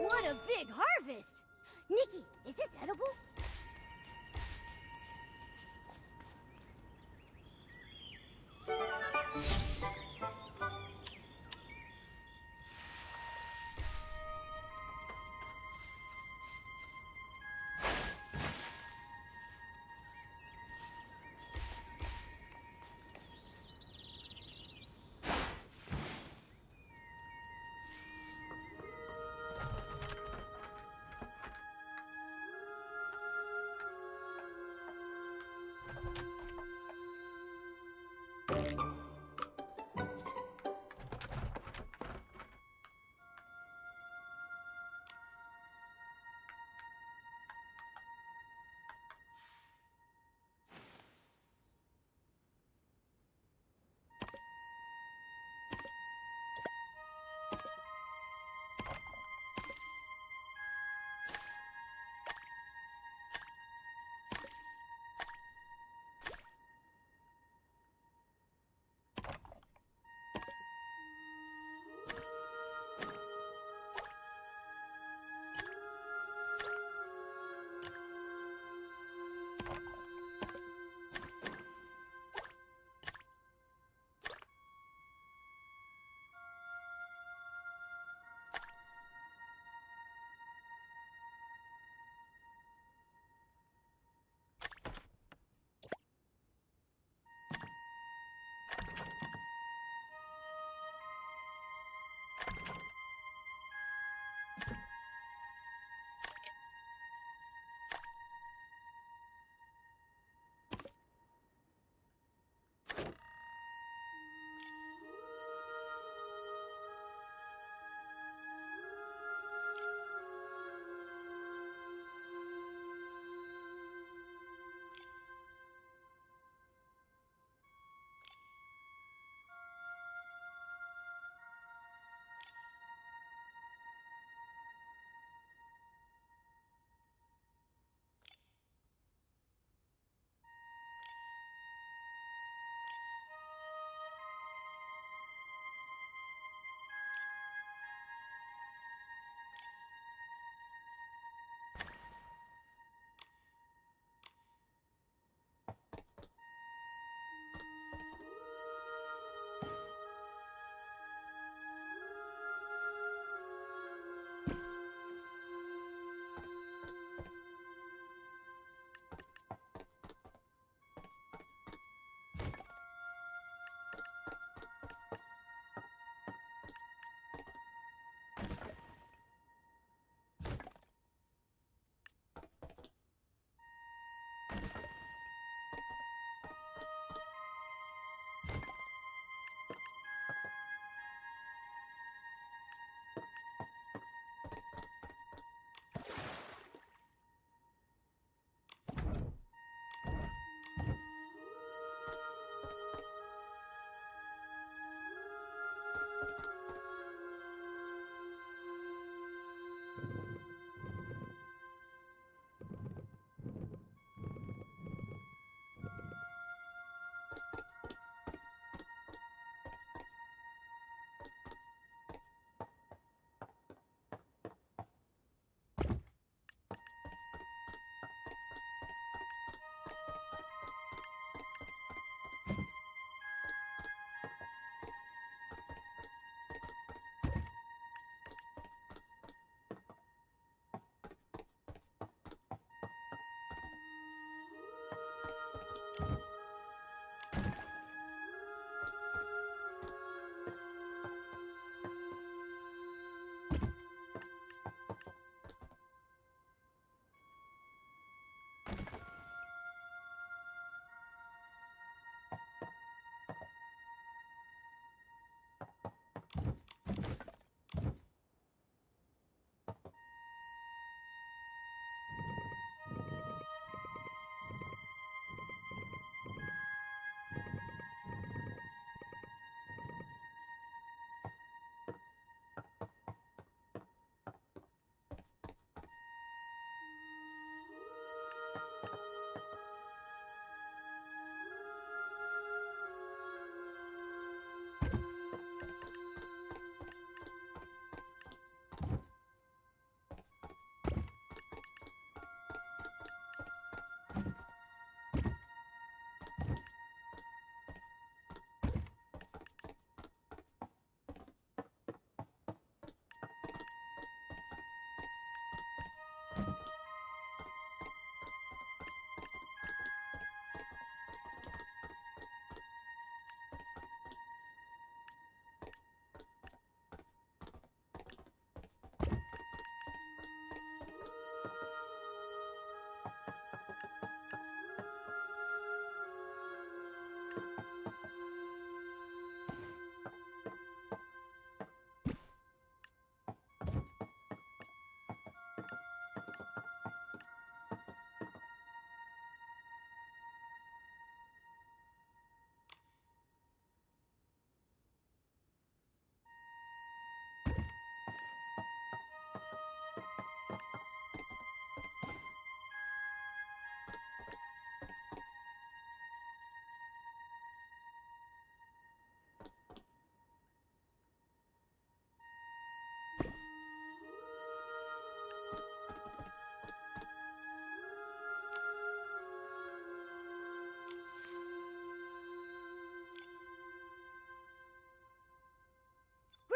S1: What a big harvest! Nikki, is this edible?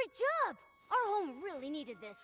S1: Great job! Our home really needed this.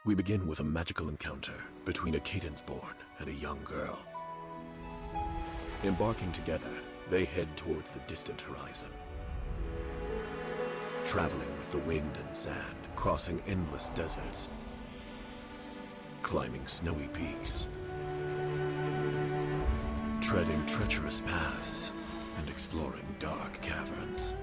S2: We begin with a magical encounter between a Cadence-born and a young girl. Embarking together, they head towards the distant horizon. Traveling with the wind and sand, crossing endless deserts, climbing snowy peaks, treading treacherous paths, and exploring dark caverns.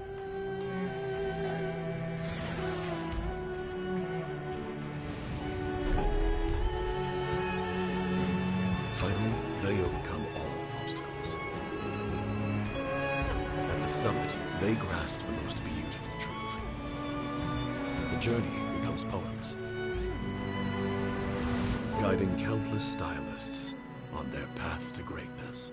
S2: Finally, they overcome all obstacles. At the summit, they grasp the most beautiful truth. The journey becomes poems, guiding countless stylists on their path to greatness.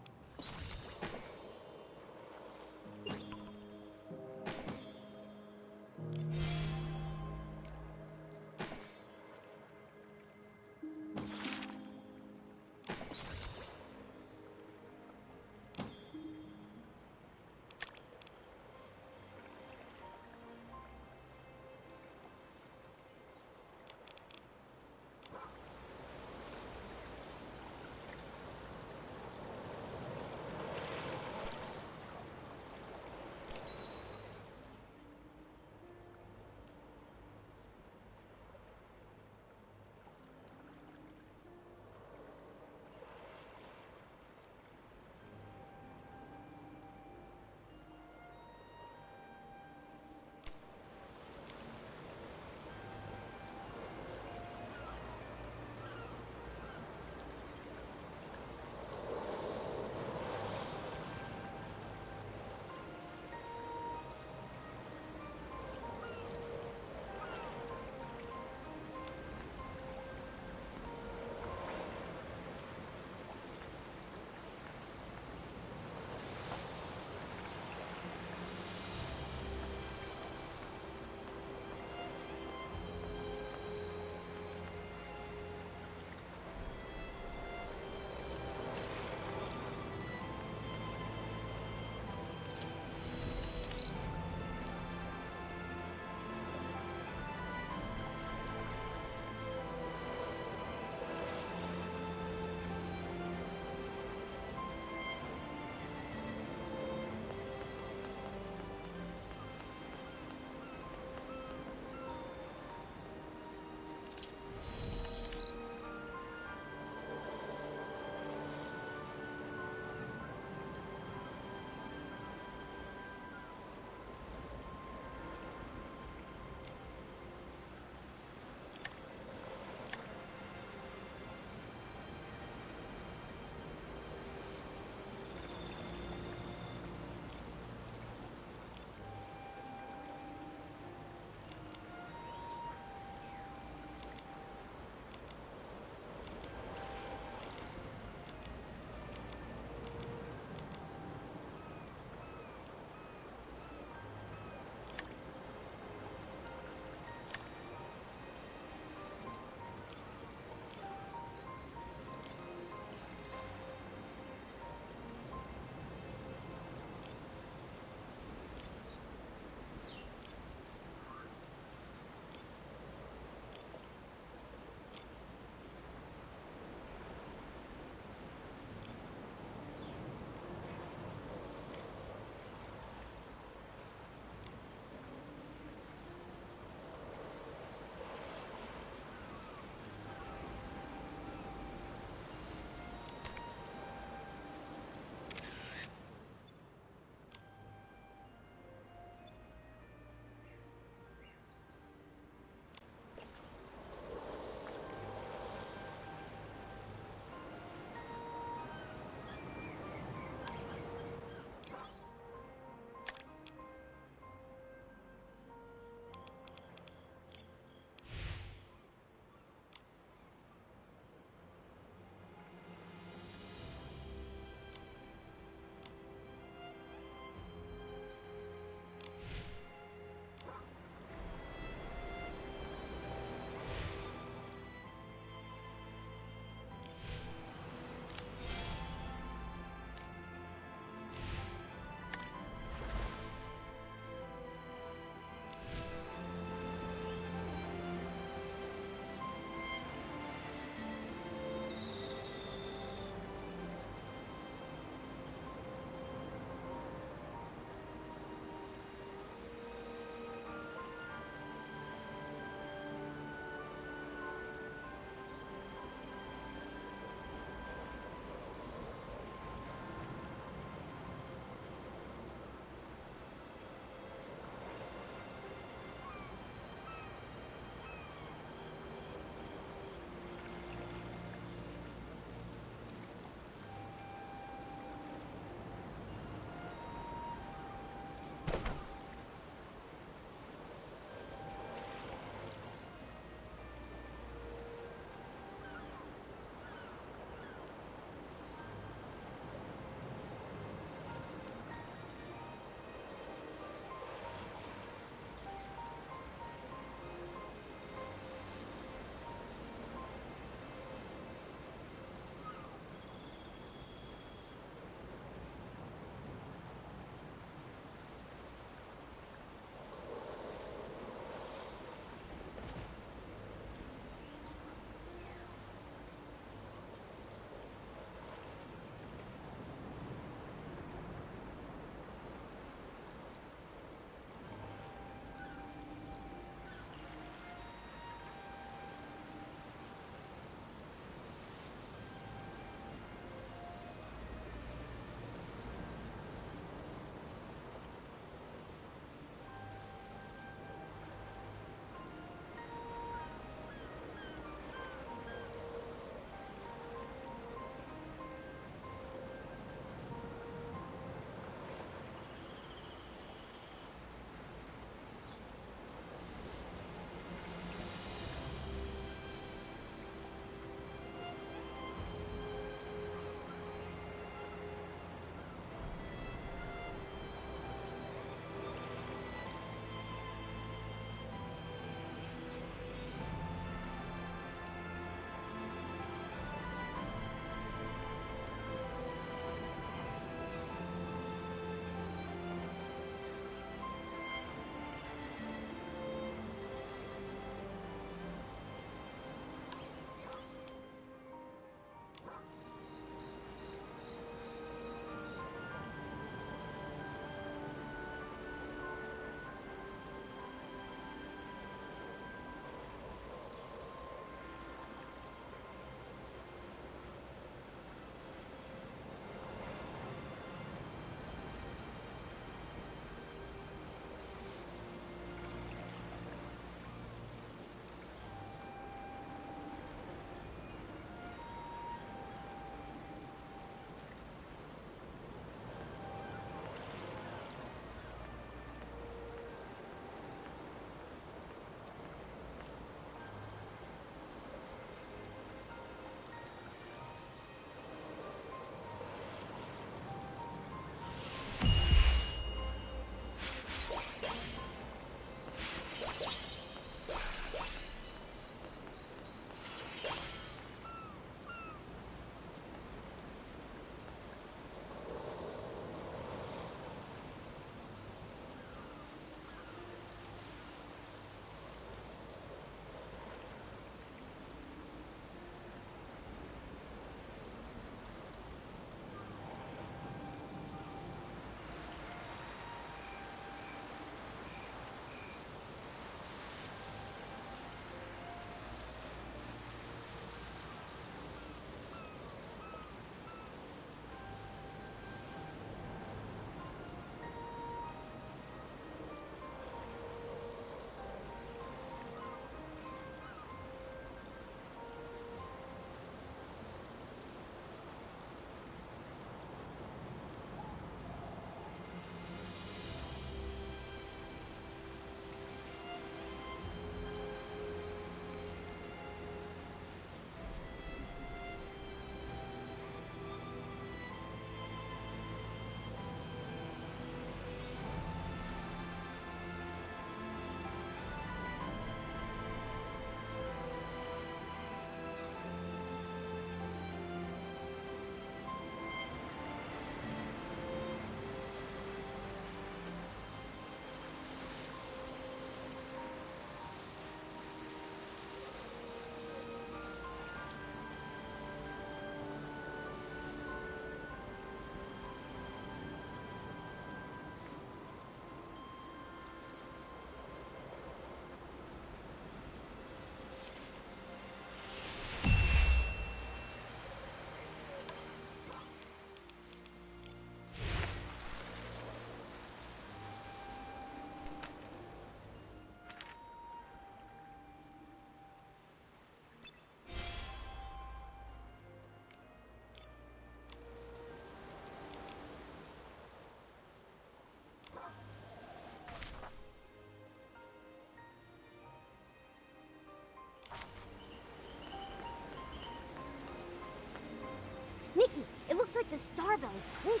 S1: looks like the star bell is twinkling.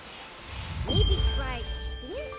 S1: Maybe try shaking it?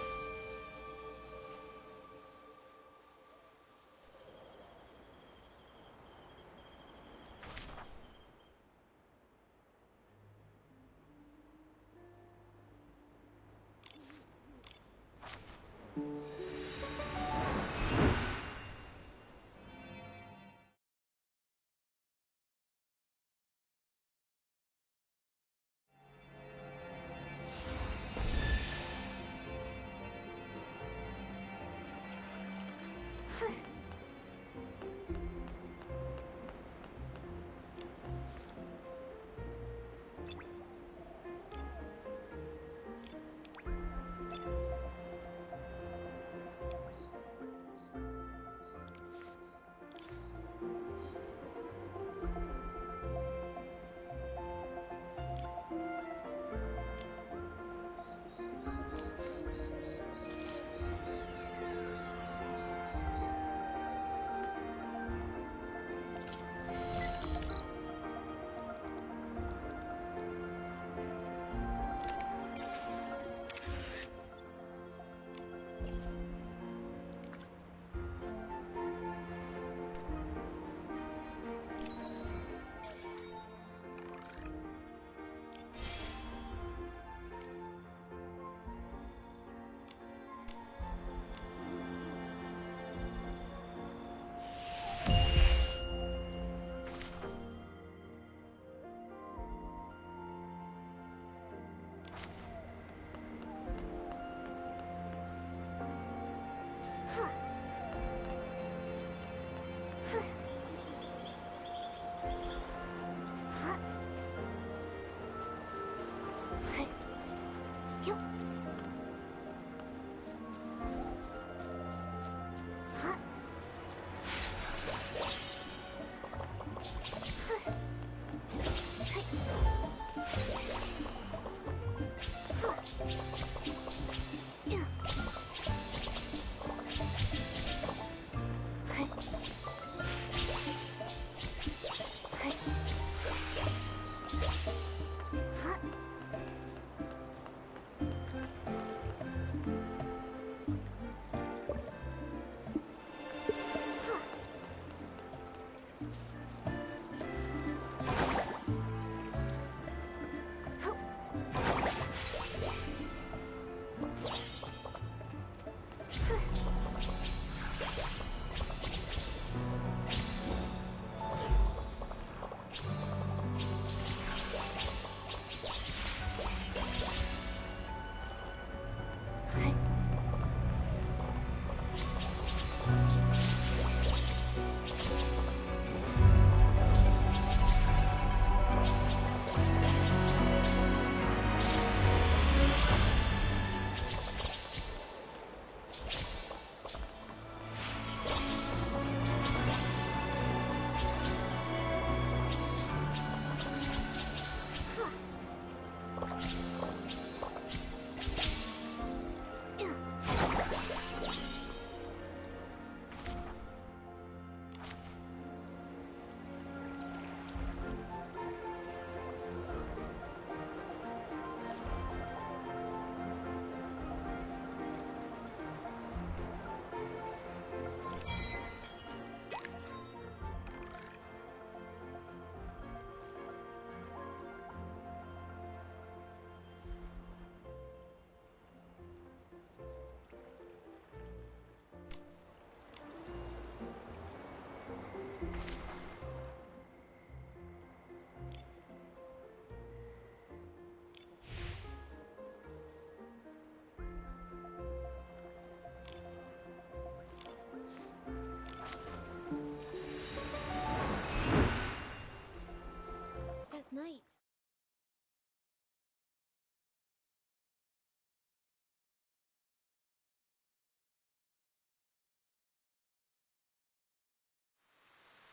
S1: Night.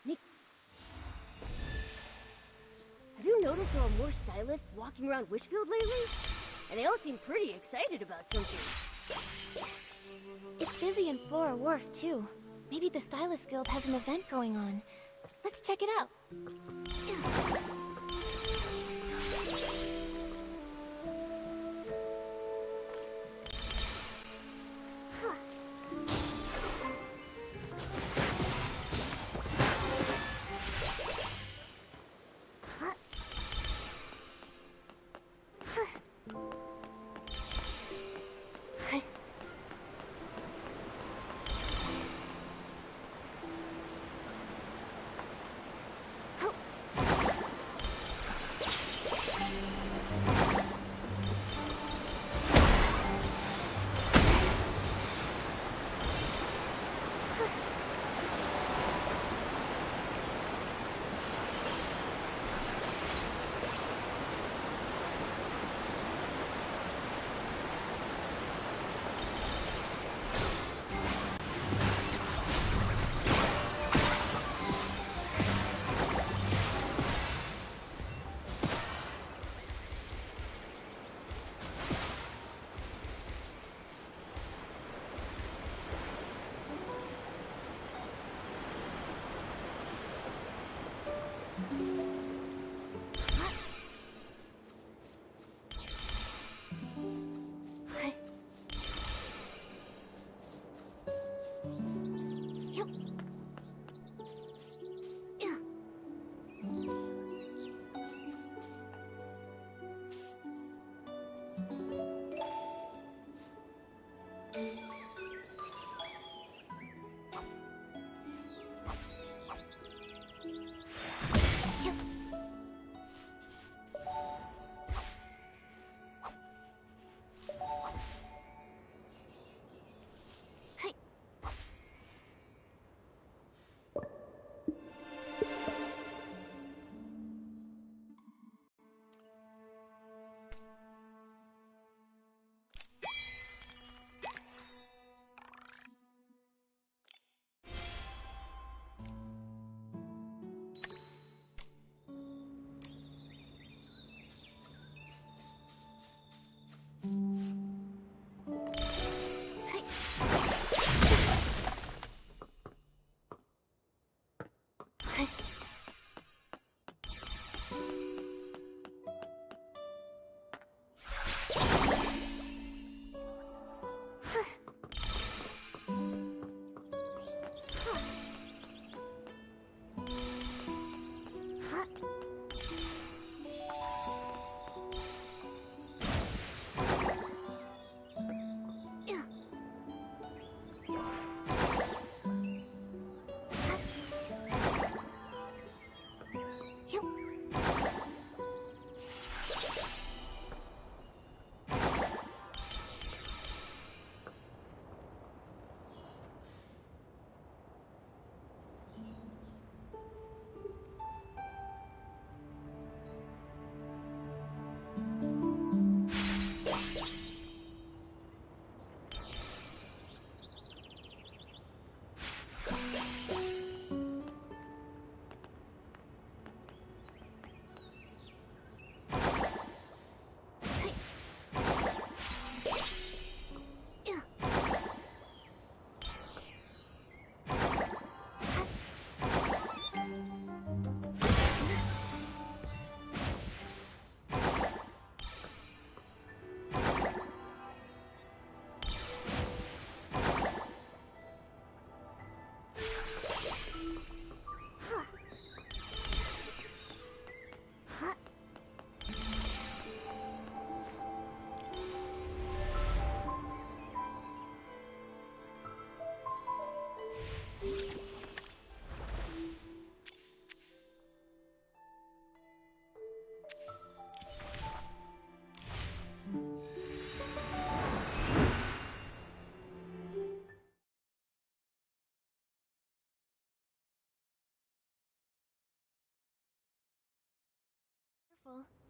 S1: Nick, have you noticed there are more stylists walking around Wishfield lately? And they all seem pretty excited about something.
S3: It's busy in Flora Wharf, too. Maybe the Stylist Guild has an event going on. Let's check it out.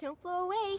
S12: Don't blow away.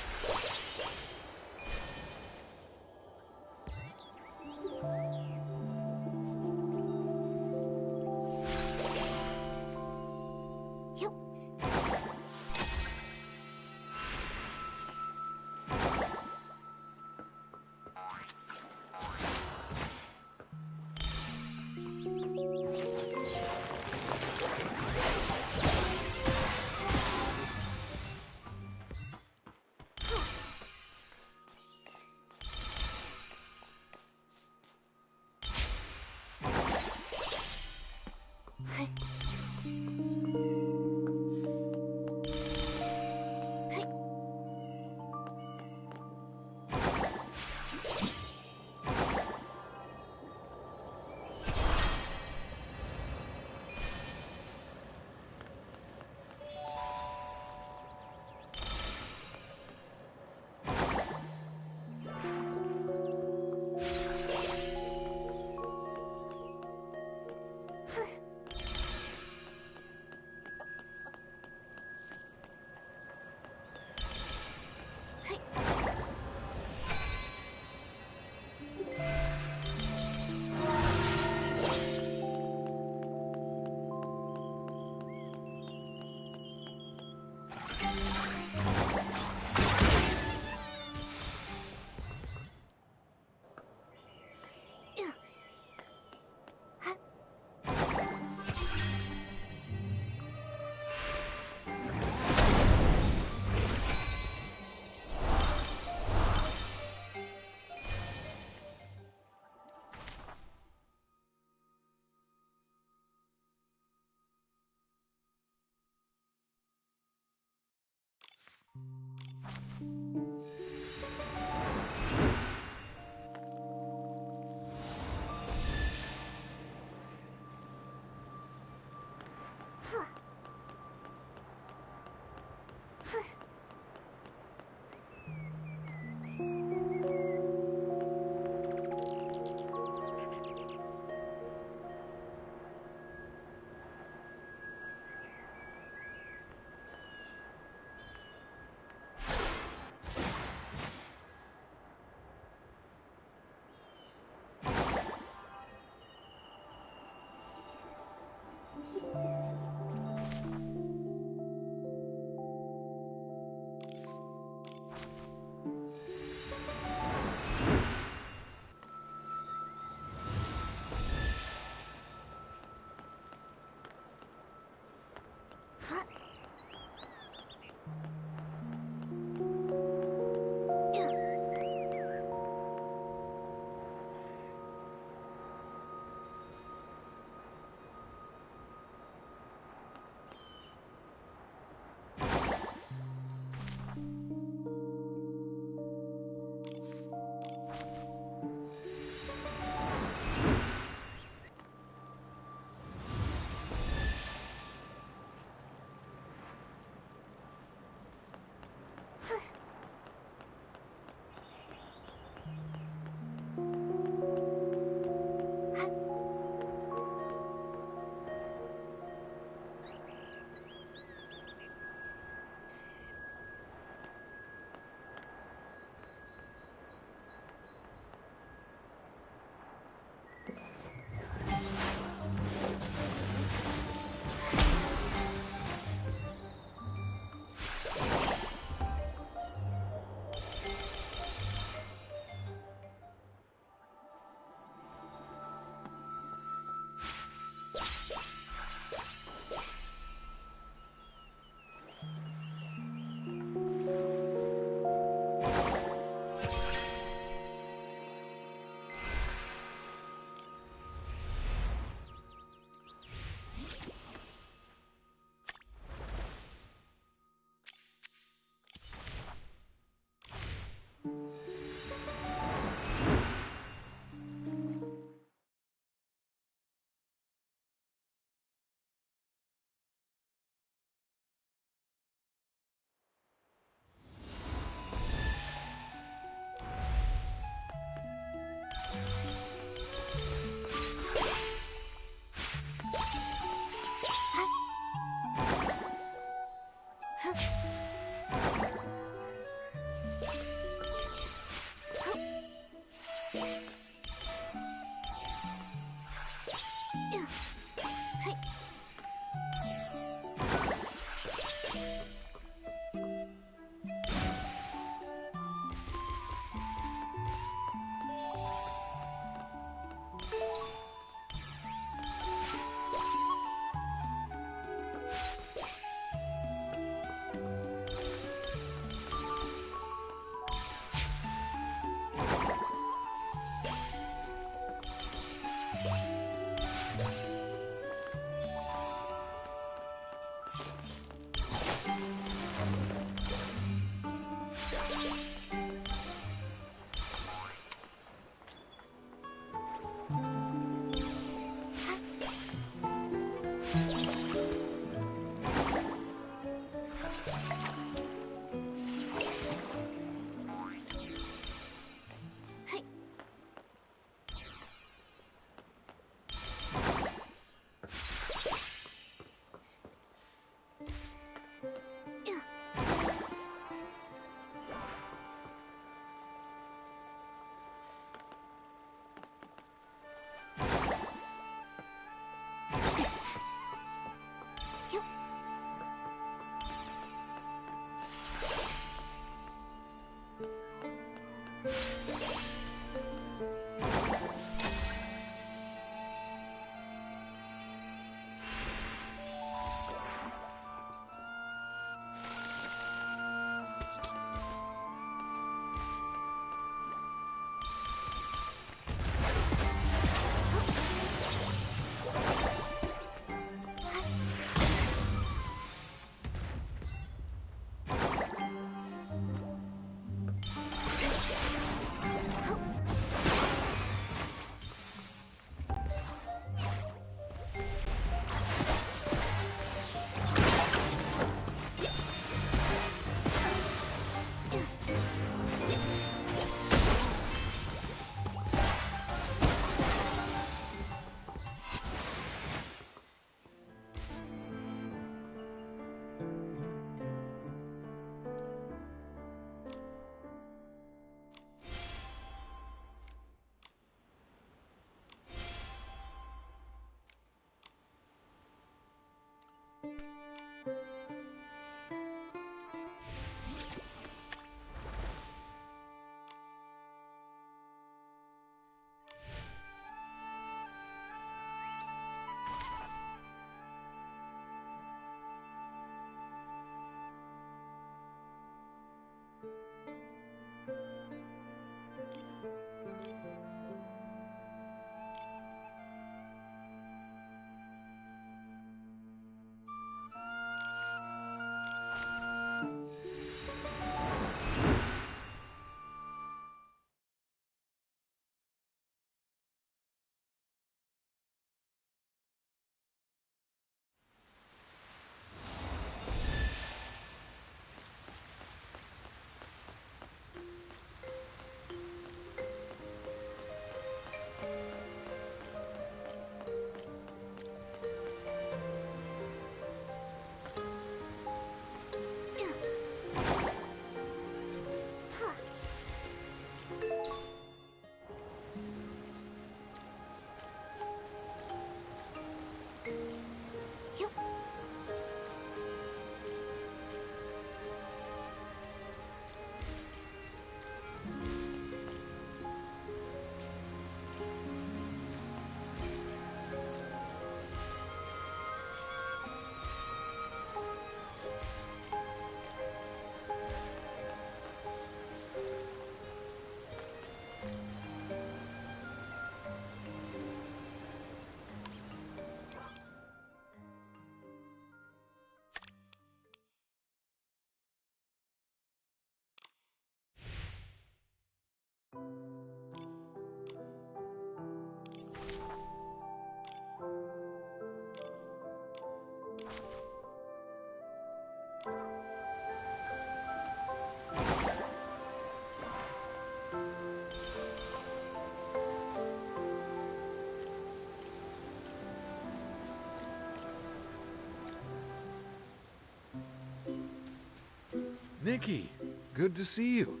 S4: Nikki, good to see you.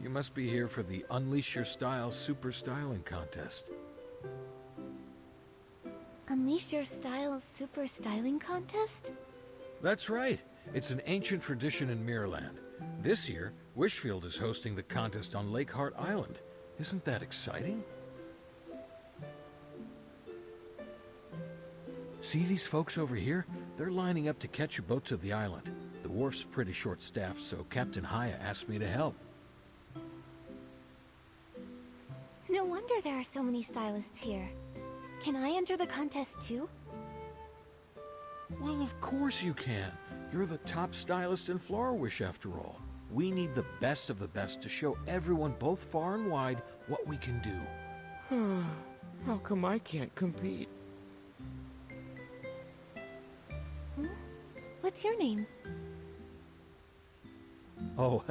S4: You must be here for the Unleash Your Style Super Styling Contest.
S3: Unleash Your Style Super Styling Contest?
S4: That's right. It's an ancient tradition in Mirrorland. This year, Wishfield is hosting the contest on Lake Heart Island. Isn't that exciting? See these folks over here? They're lining up to catch a boat to the island. The wharf's pretty short-staffed, so Captain Haya asked me to help.
S3: No wonder there are so many stylists here. Can I enter the contest too?
S4: Well, of course you can. You're the top stylist in Florawish, after all. We need the best of the best to show everyone, both far and wide, what we can do.
S5: How come I can't compete?
S3: What's your name?
S4: Oh,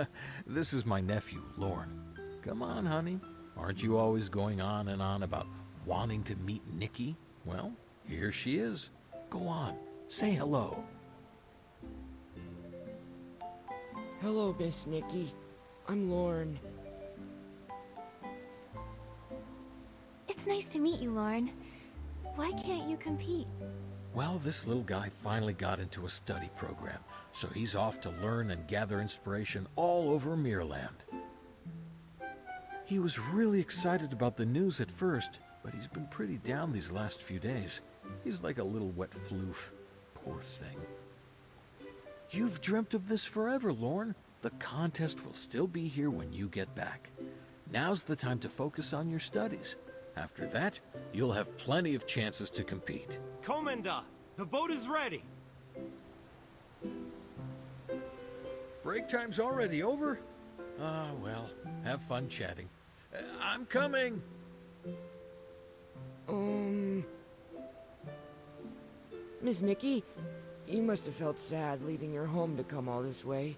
S4: this is my nephew, Lorne. Come on, honey. Aren't you always going on and on about wanting to meet Nikki? Well, here she is. Go on, say hello.
S5: Hello, Miss Nikki. I'm Lorne.
S3: It's nice to meet you, Lorne. Why can't you compete?
S4: Well, this little guy finally got into a study program, so he's off to learn and gather inspiration all over Mirrorland. He was really excited about the news at first, but he's been pretty down these last few days. He's like a little wet floof. Poor thing. You've dreamt of this forever, Lorne. The contest will still be here when you get back. Now's the time to focus on your studies. After that, you'll have plenty of chances to compete.
S6: Commander, the boat is ready.
S4: Break time's already over? Ah, well, have fun chatting. I'm coming!
S5: Miss Nikki, you must have felt sad leaving your home to come all this way.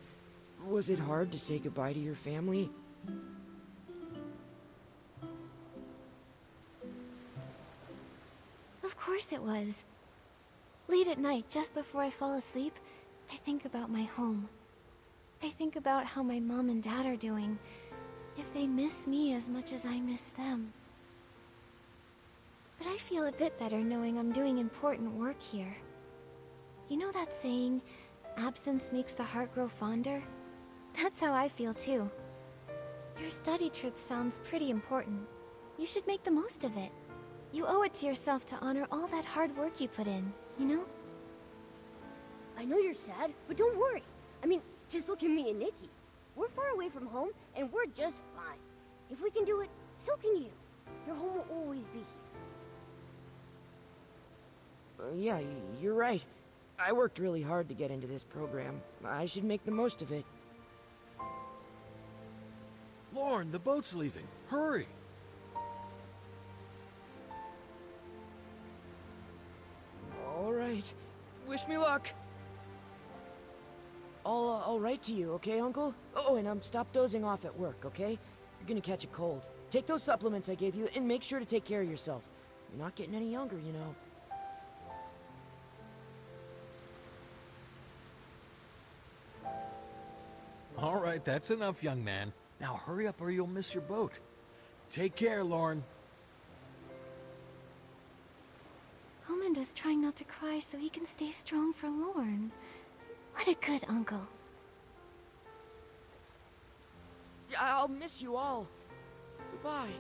S5: Was it hard to say goodbye to your family?
S3: Of course it was. Late at night, just before I fall asleep, I think about my home. I think about how my mom and dad are doing, if they miss me as much as I miss them. But I feel a bit better knowing I'm doing important work here. You know that saying, absence makes the heart grow fonder? That's how I feel too. Your study trip sounds pretty important. You should make the most of it. You owe it to yourself to honor all that hard work you put in, you know?
S1: I know you're sad, but don't worry. I mean, just look at me and Nikki. We're far away from home, and we're just fine. If we can do it, so can you. Your home will always be here.
S5: Yeah, you're right. I worked really hard to get into this program. I should make the most of it.
S4: Lorne, the boat's leaving. Hurry!
S5: All right. Wish me luck. I'll write to you, okay, Uncle? Oh, and stop dozing off at work, okay? You're gonna catch a cold. Take those supplements I gave you, and make sure to take care of yourself. You're not getting any younger, you know.
S4: All right, that's enough, young man. Now hurry up or you'll miss your boat. Take care, Lorne.
S3: Homanda's trying not to cry so he can stay strong for Lorne. What a good uncle.
S5: Yeah, I'll miss you all. Goodbye.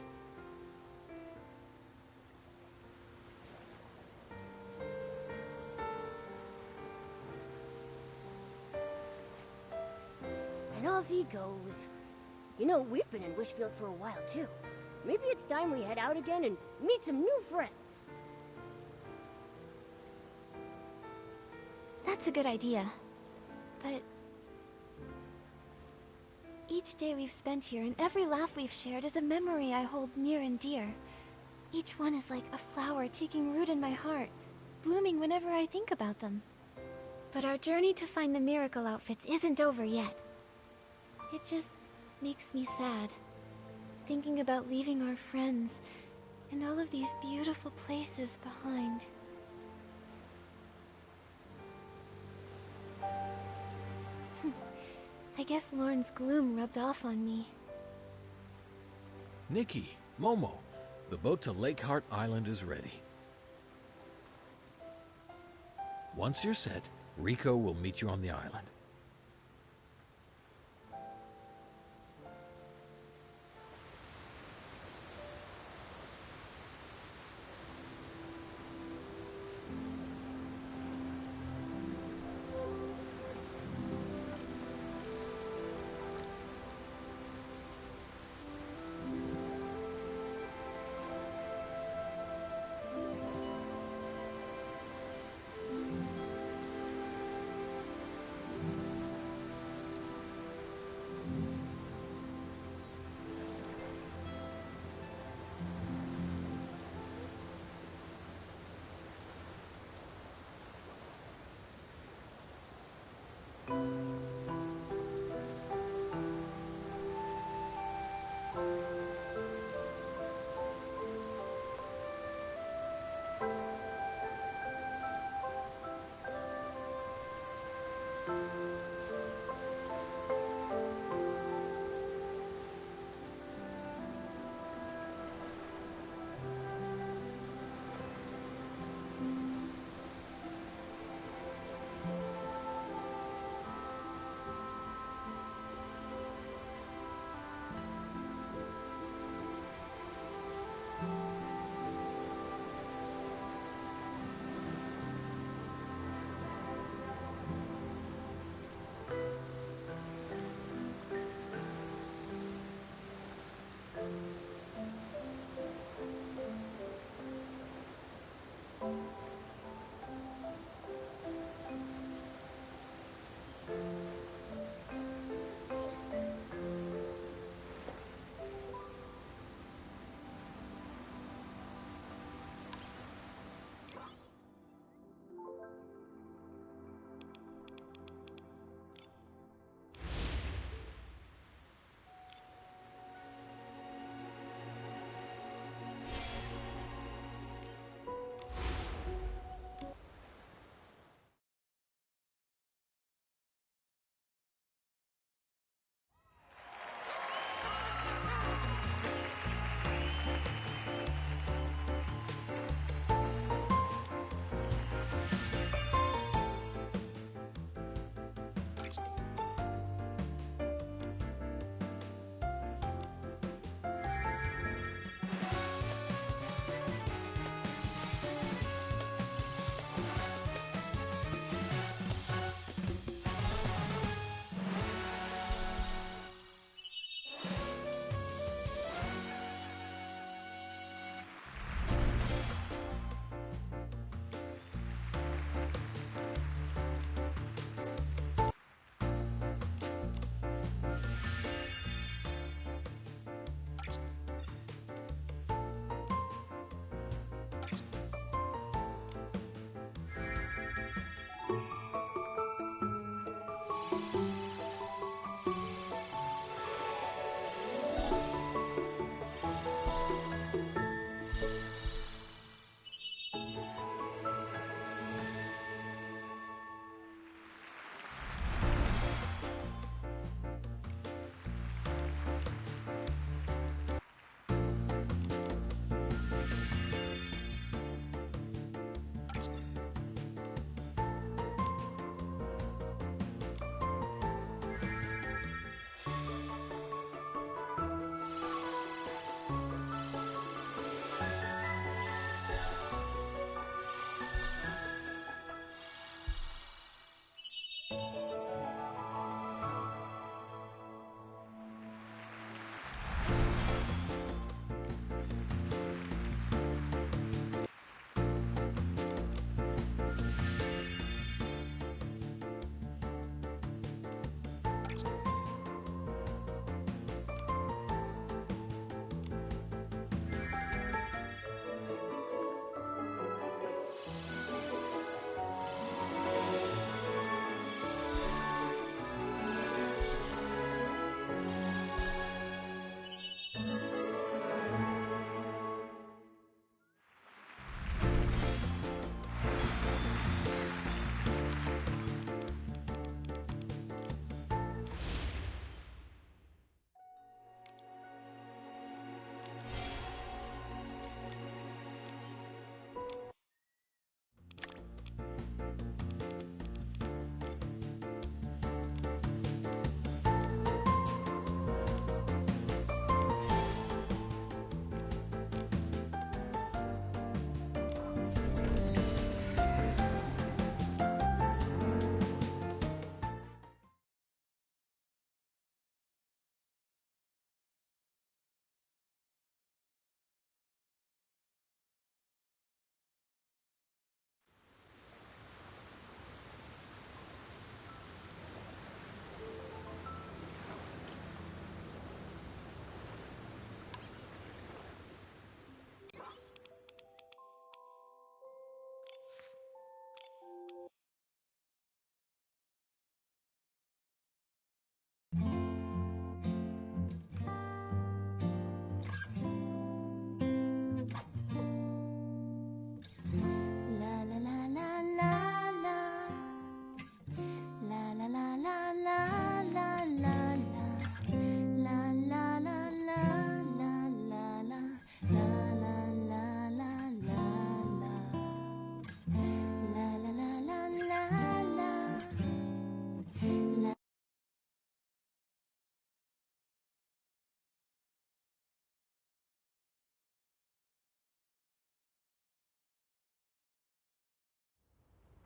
S1: And off he goes. You know, we've been in Wishfield for a while, too. Maybe it's time we head out again and meet some new friends.
S3: That's a good idea. But each day we've spent here and every laugh we've shared is a memory I hold near and dear. Each one is like a flower taking root in my heart, blooming whenever I think about them. But our journey to find the miracle outfits isn't over yet. It just makes me sad, thinking about leaving our friends and all of these beautiful places behind. I guess Lorne's gloom rubbed off on me.
S4: Nikki, Momo, the boat to Lake Heart Island is ready. Once you're set, Rico will meet you on the island.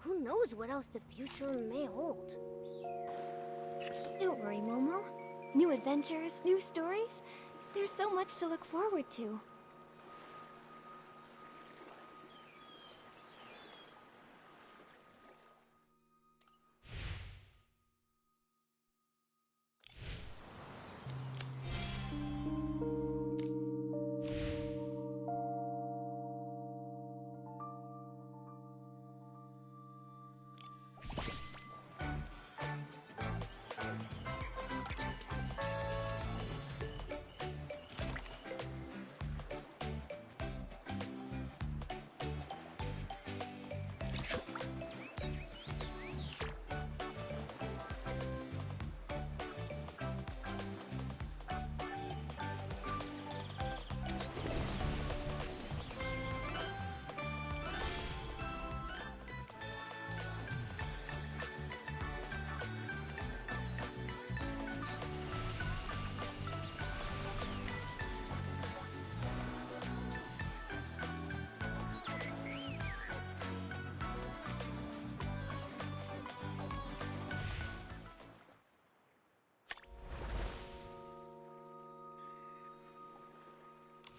S1: Who knows what else the future may hold?
S3: Don't worry, Momo. New adventures, new stories. There's so much to look forward to.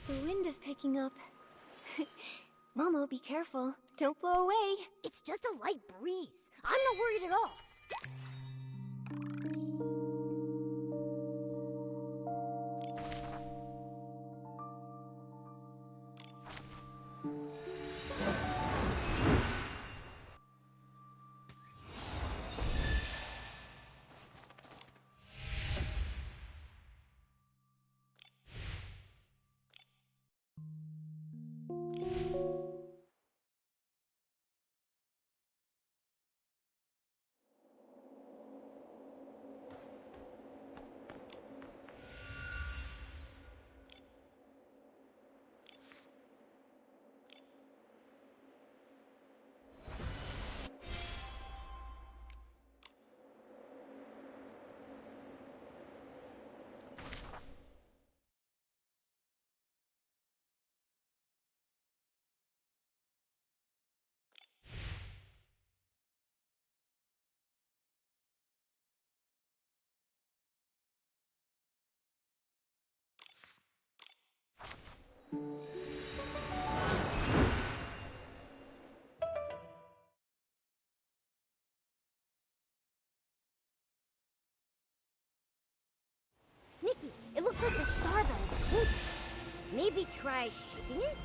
S3: The wind is picking up. Momo, be careful. Don't blow away.
S1: It's just a light breeze. I'm not worried at all. Nikki, it looks like the star bell is clinking. Maybe try shaking it?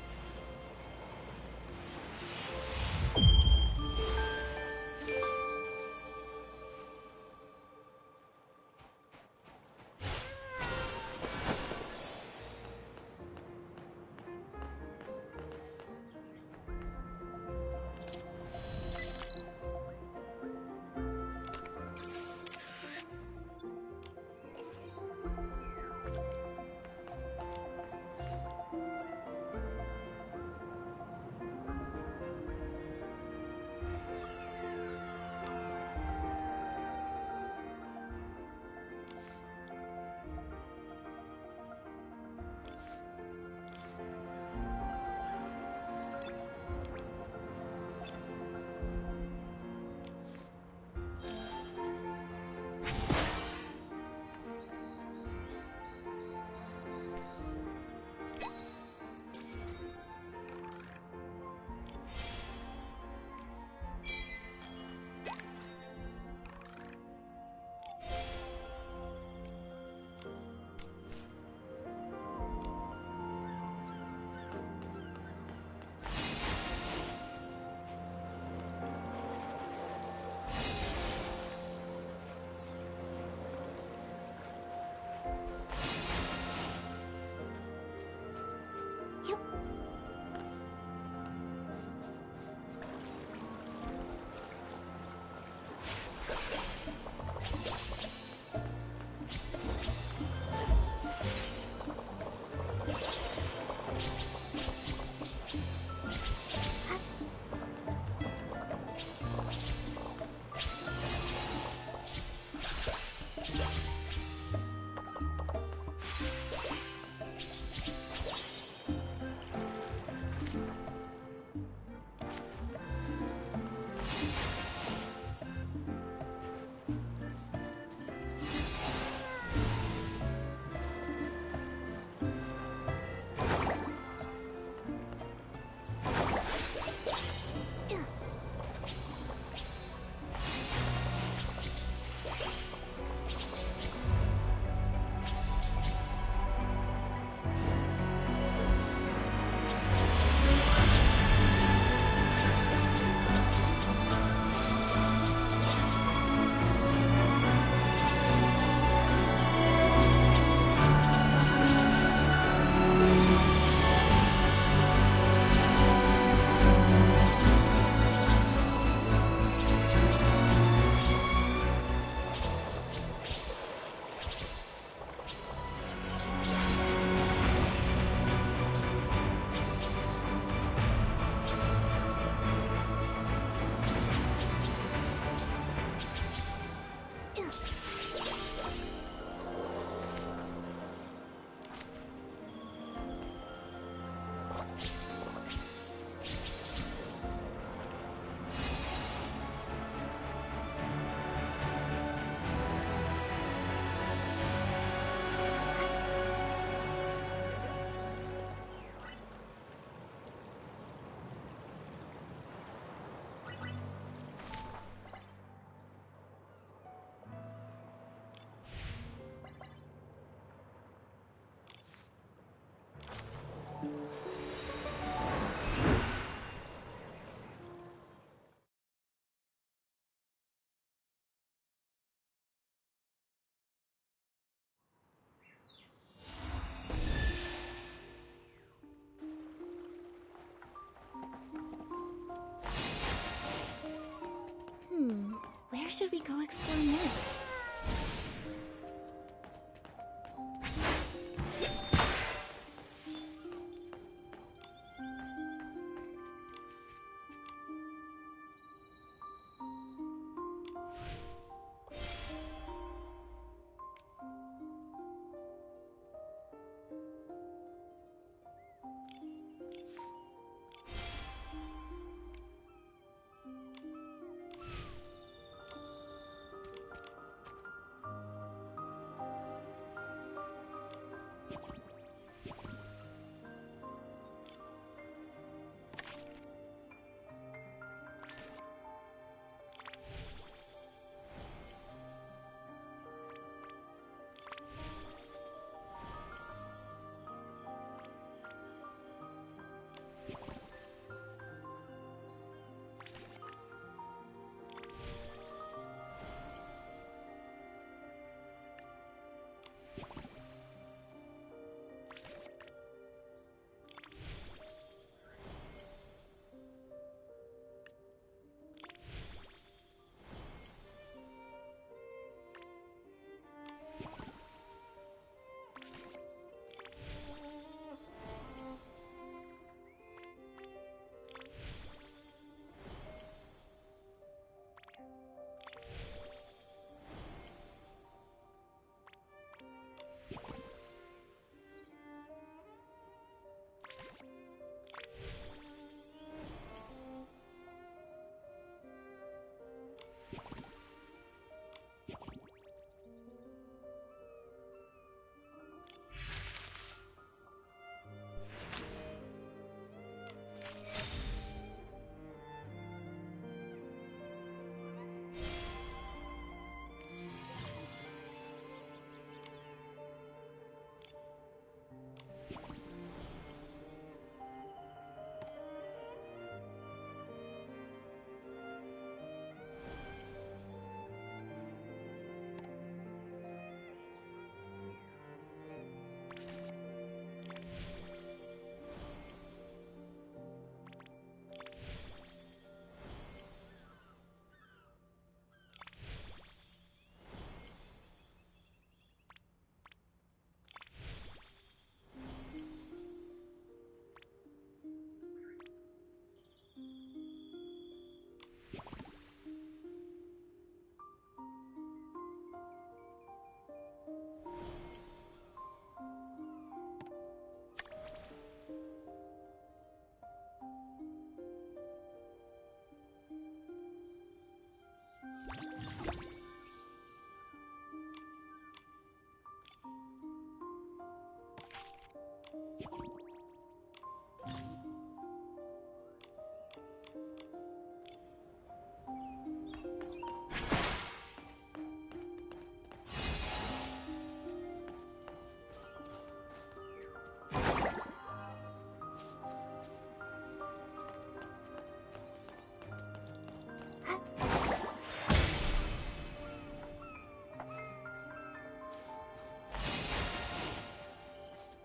S3: should we go explore next?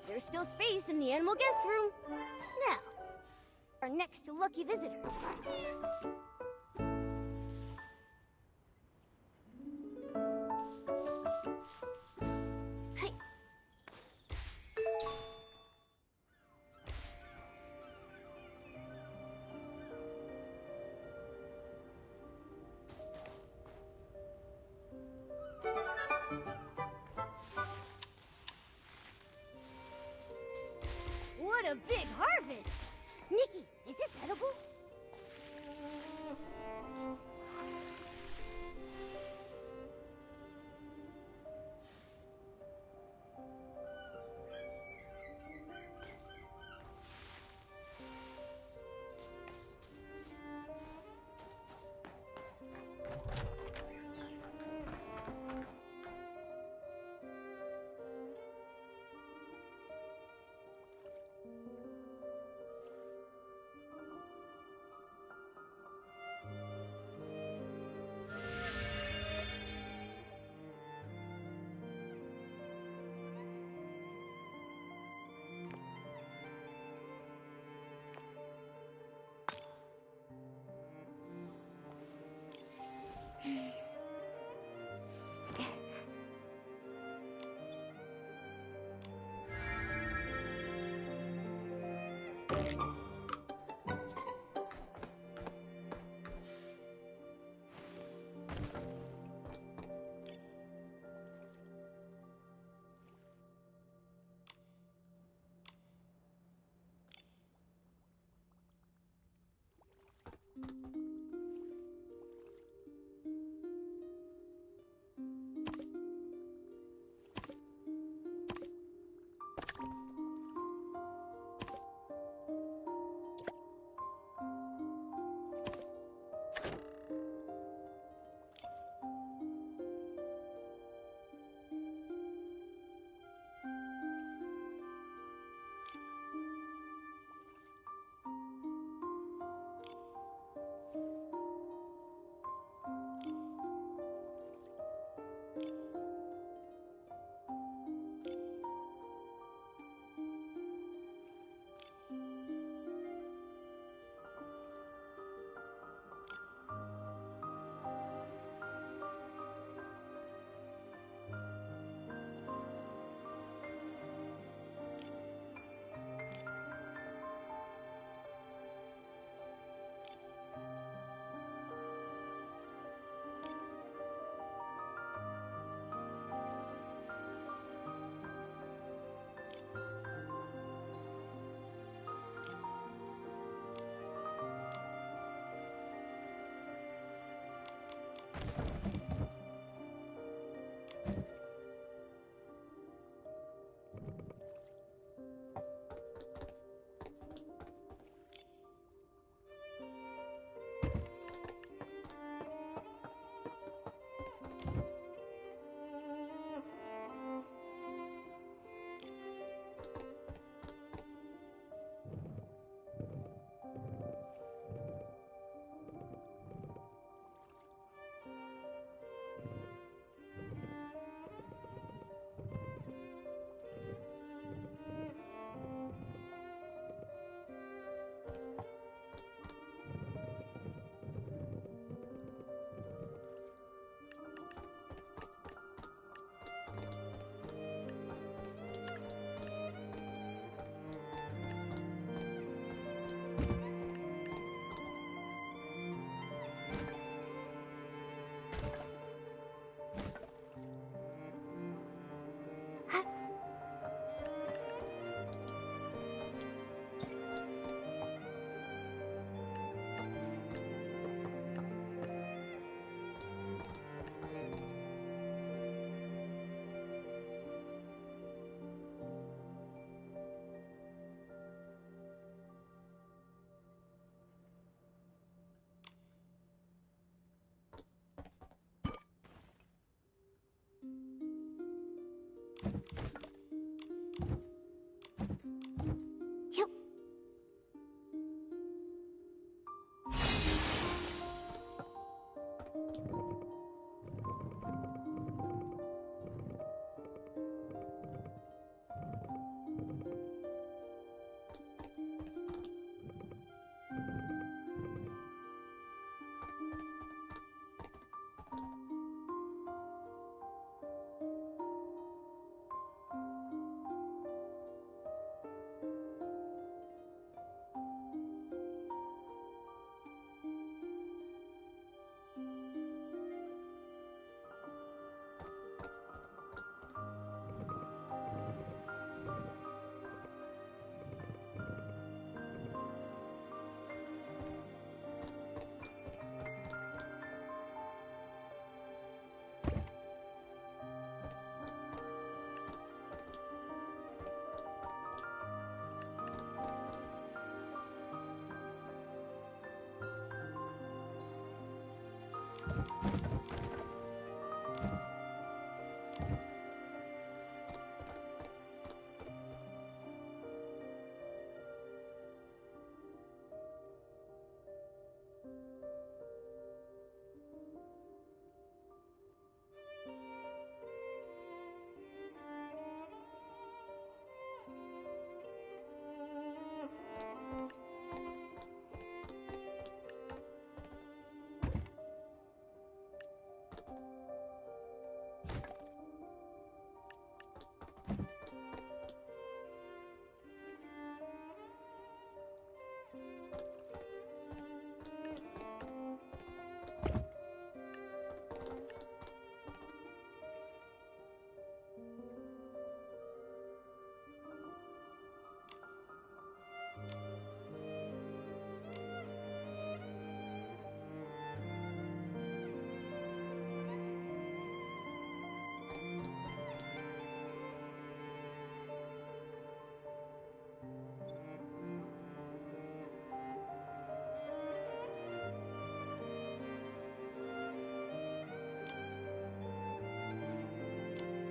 S1: There's still space in the animal guest room. Now, our next lucky visitor. Hey. What a big harvest! Nikki, is this edible?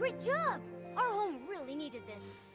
S1: Great job! Our home really needed this.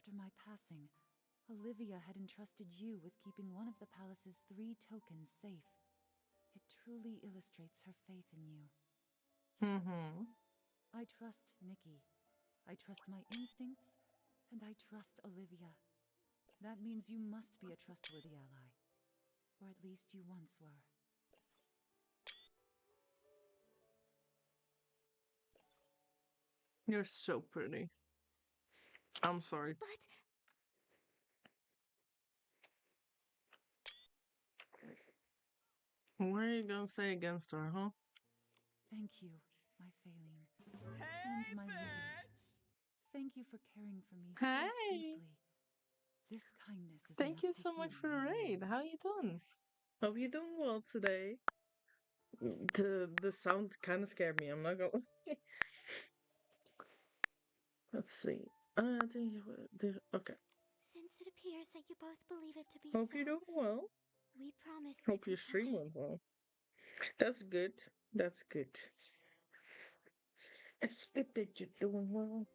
S8: After my passing, Olivia had entrusted you with keeping one of the palace's 3 tokens safe. It truly illustrates her faith in you. I trust Nikki. I trust my instincts, and I trust Olivia. That means you must be a trustworthy ally. Or at least you once were.
S19: You're so pretty. I'm sorry.
S11: But
S19: What are you gonna say against her, huh?
S20: Thank you, my Faline. And my Lily. Thank you for caring for me so
S19: Hey!
S20: deeply. This kindness is
S19: Thank
S20: enough
S19: you
S20: to
S19: so much
S20: heal
S19: for the
S20: my
S19: raid.
S20: wounds.
S19: How you doing? Hope you're doing well today. The sound kind of scared me. I'm not gonna. Let's see. I think okay.
S11: since it appears that you both believe it to be
S19: Hope
S11: so,
S19: you're doing well.
S11: we promise to
S19: Hope your stream
S11: comply.
S19: went well. That's good. That's good. It's good that you're doing well.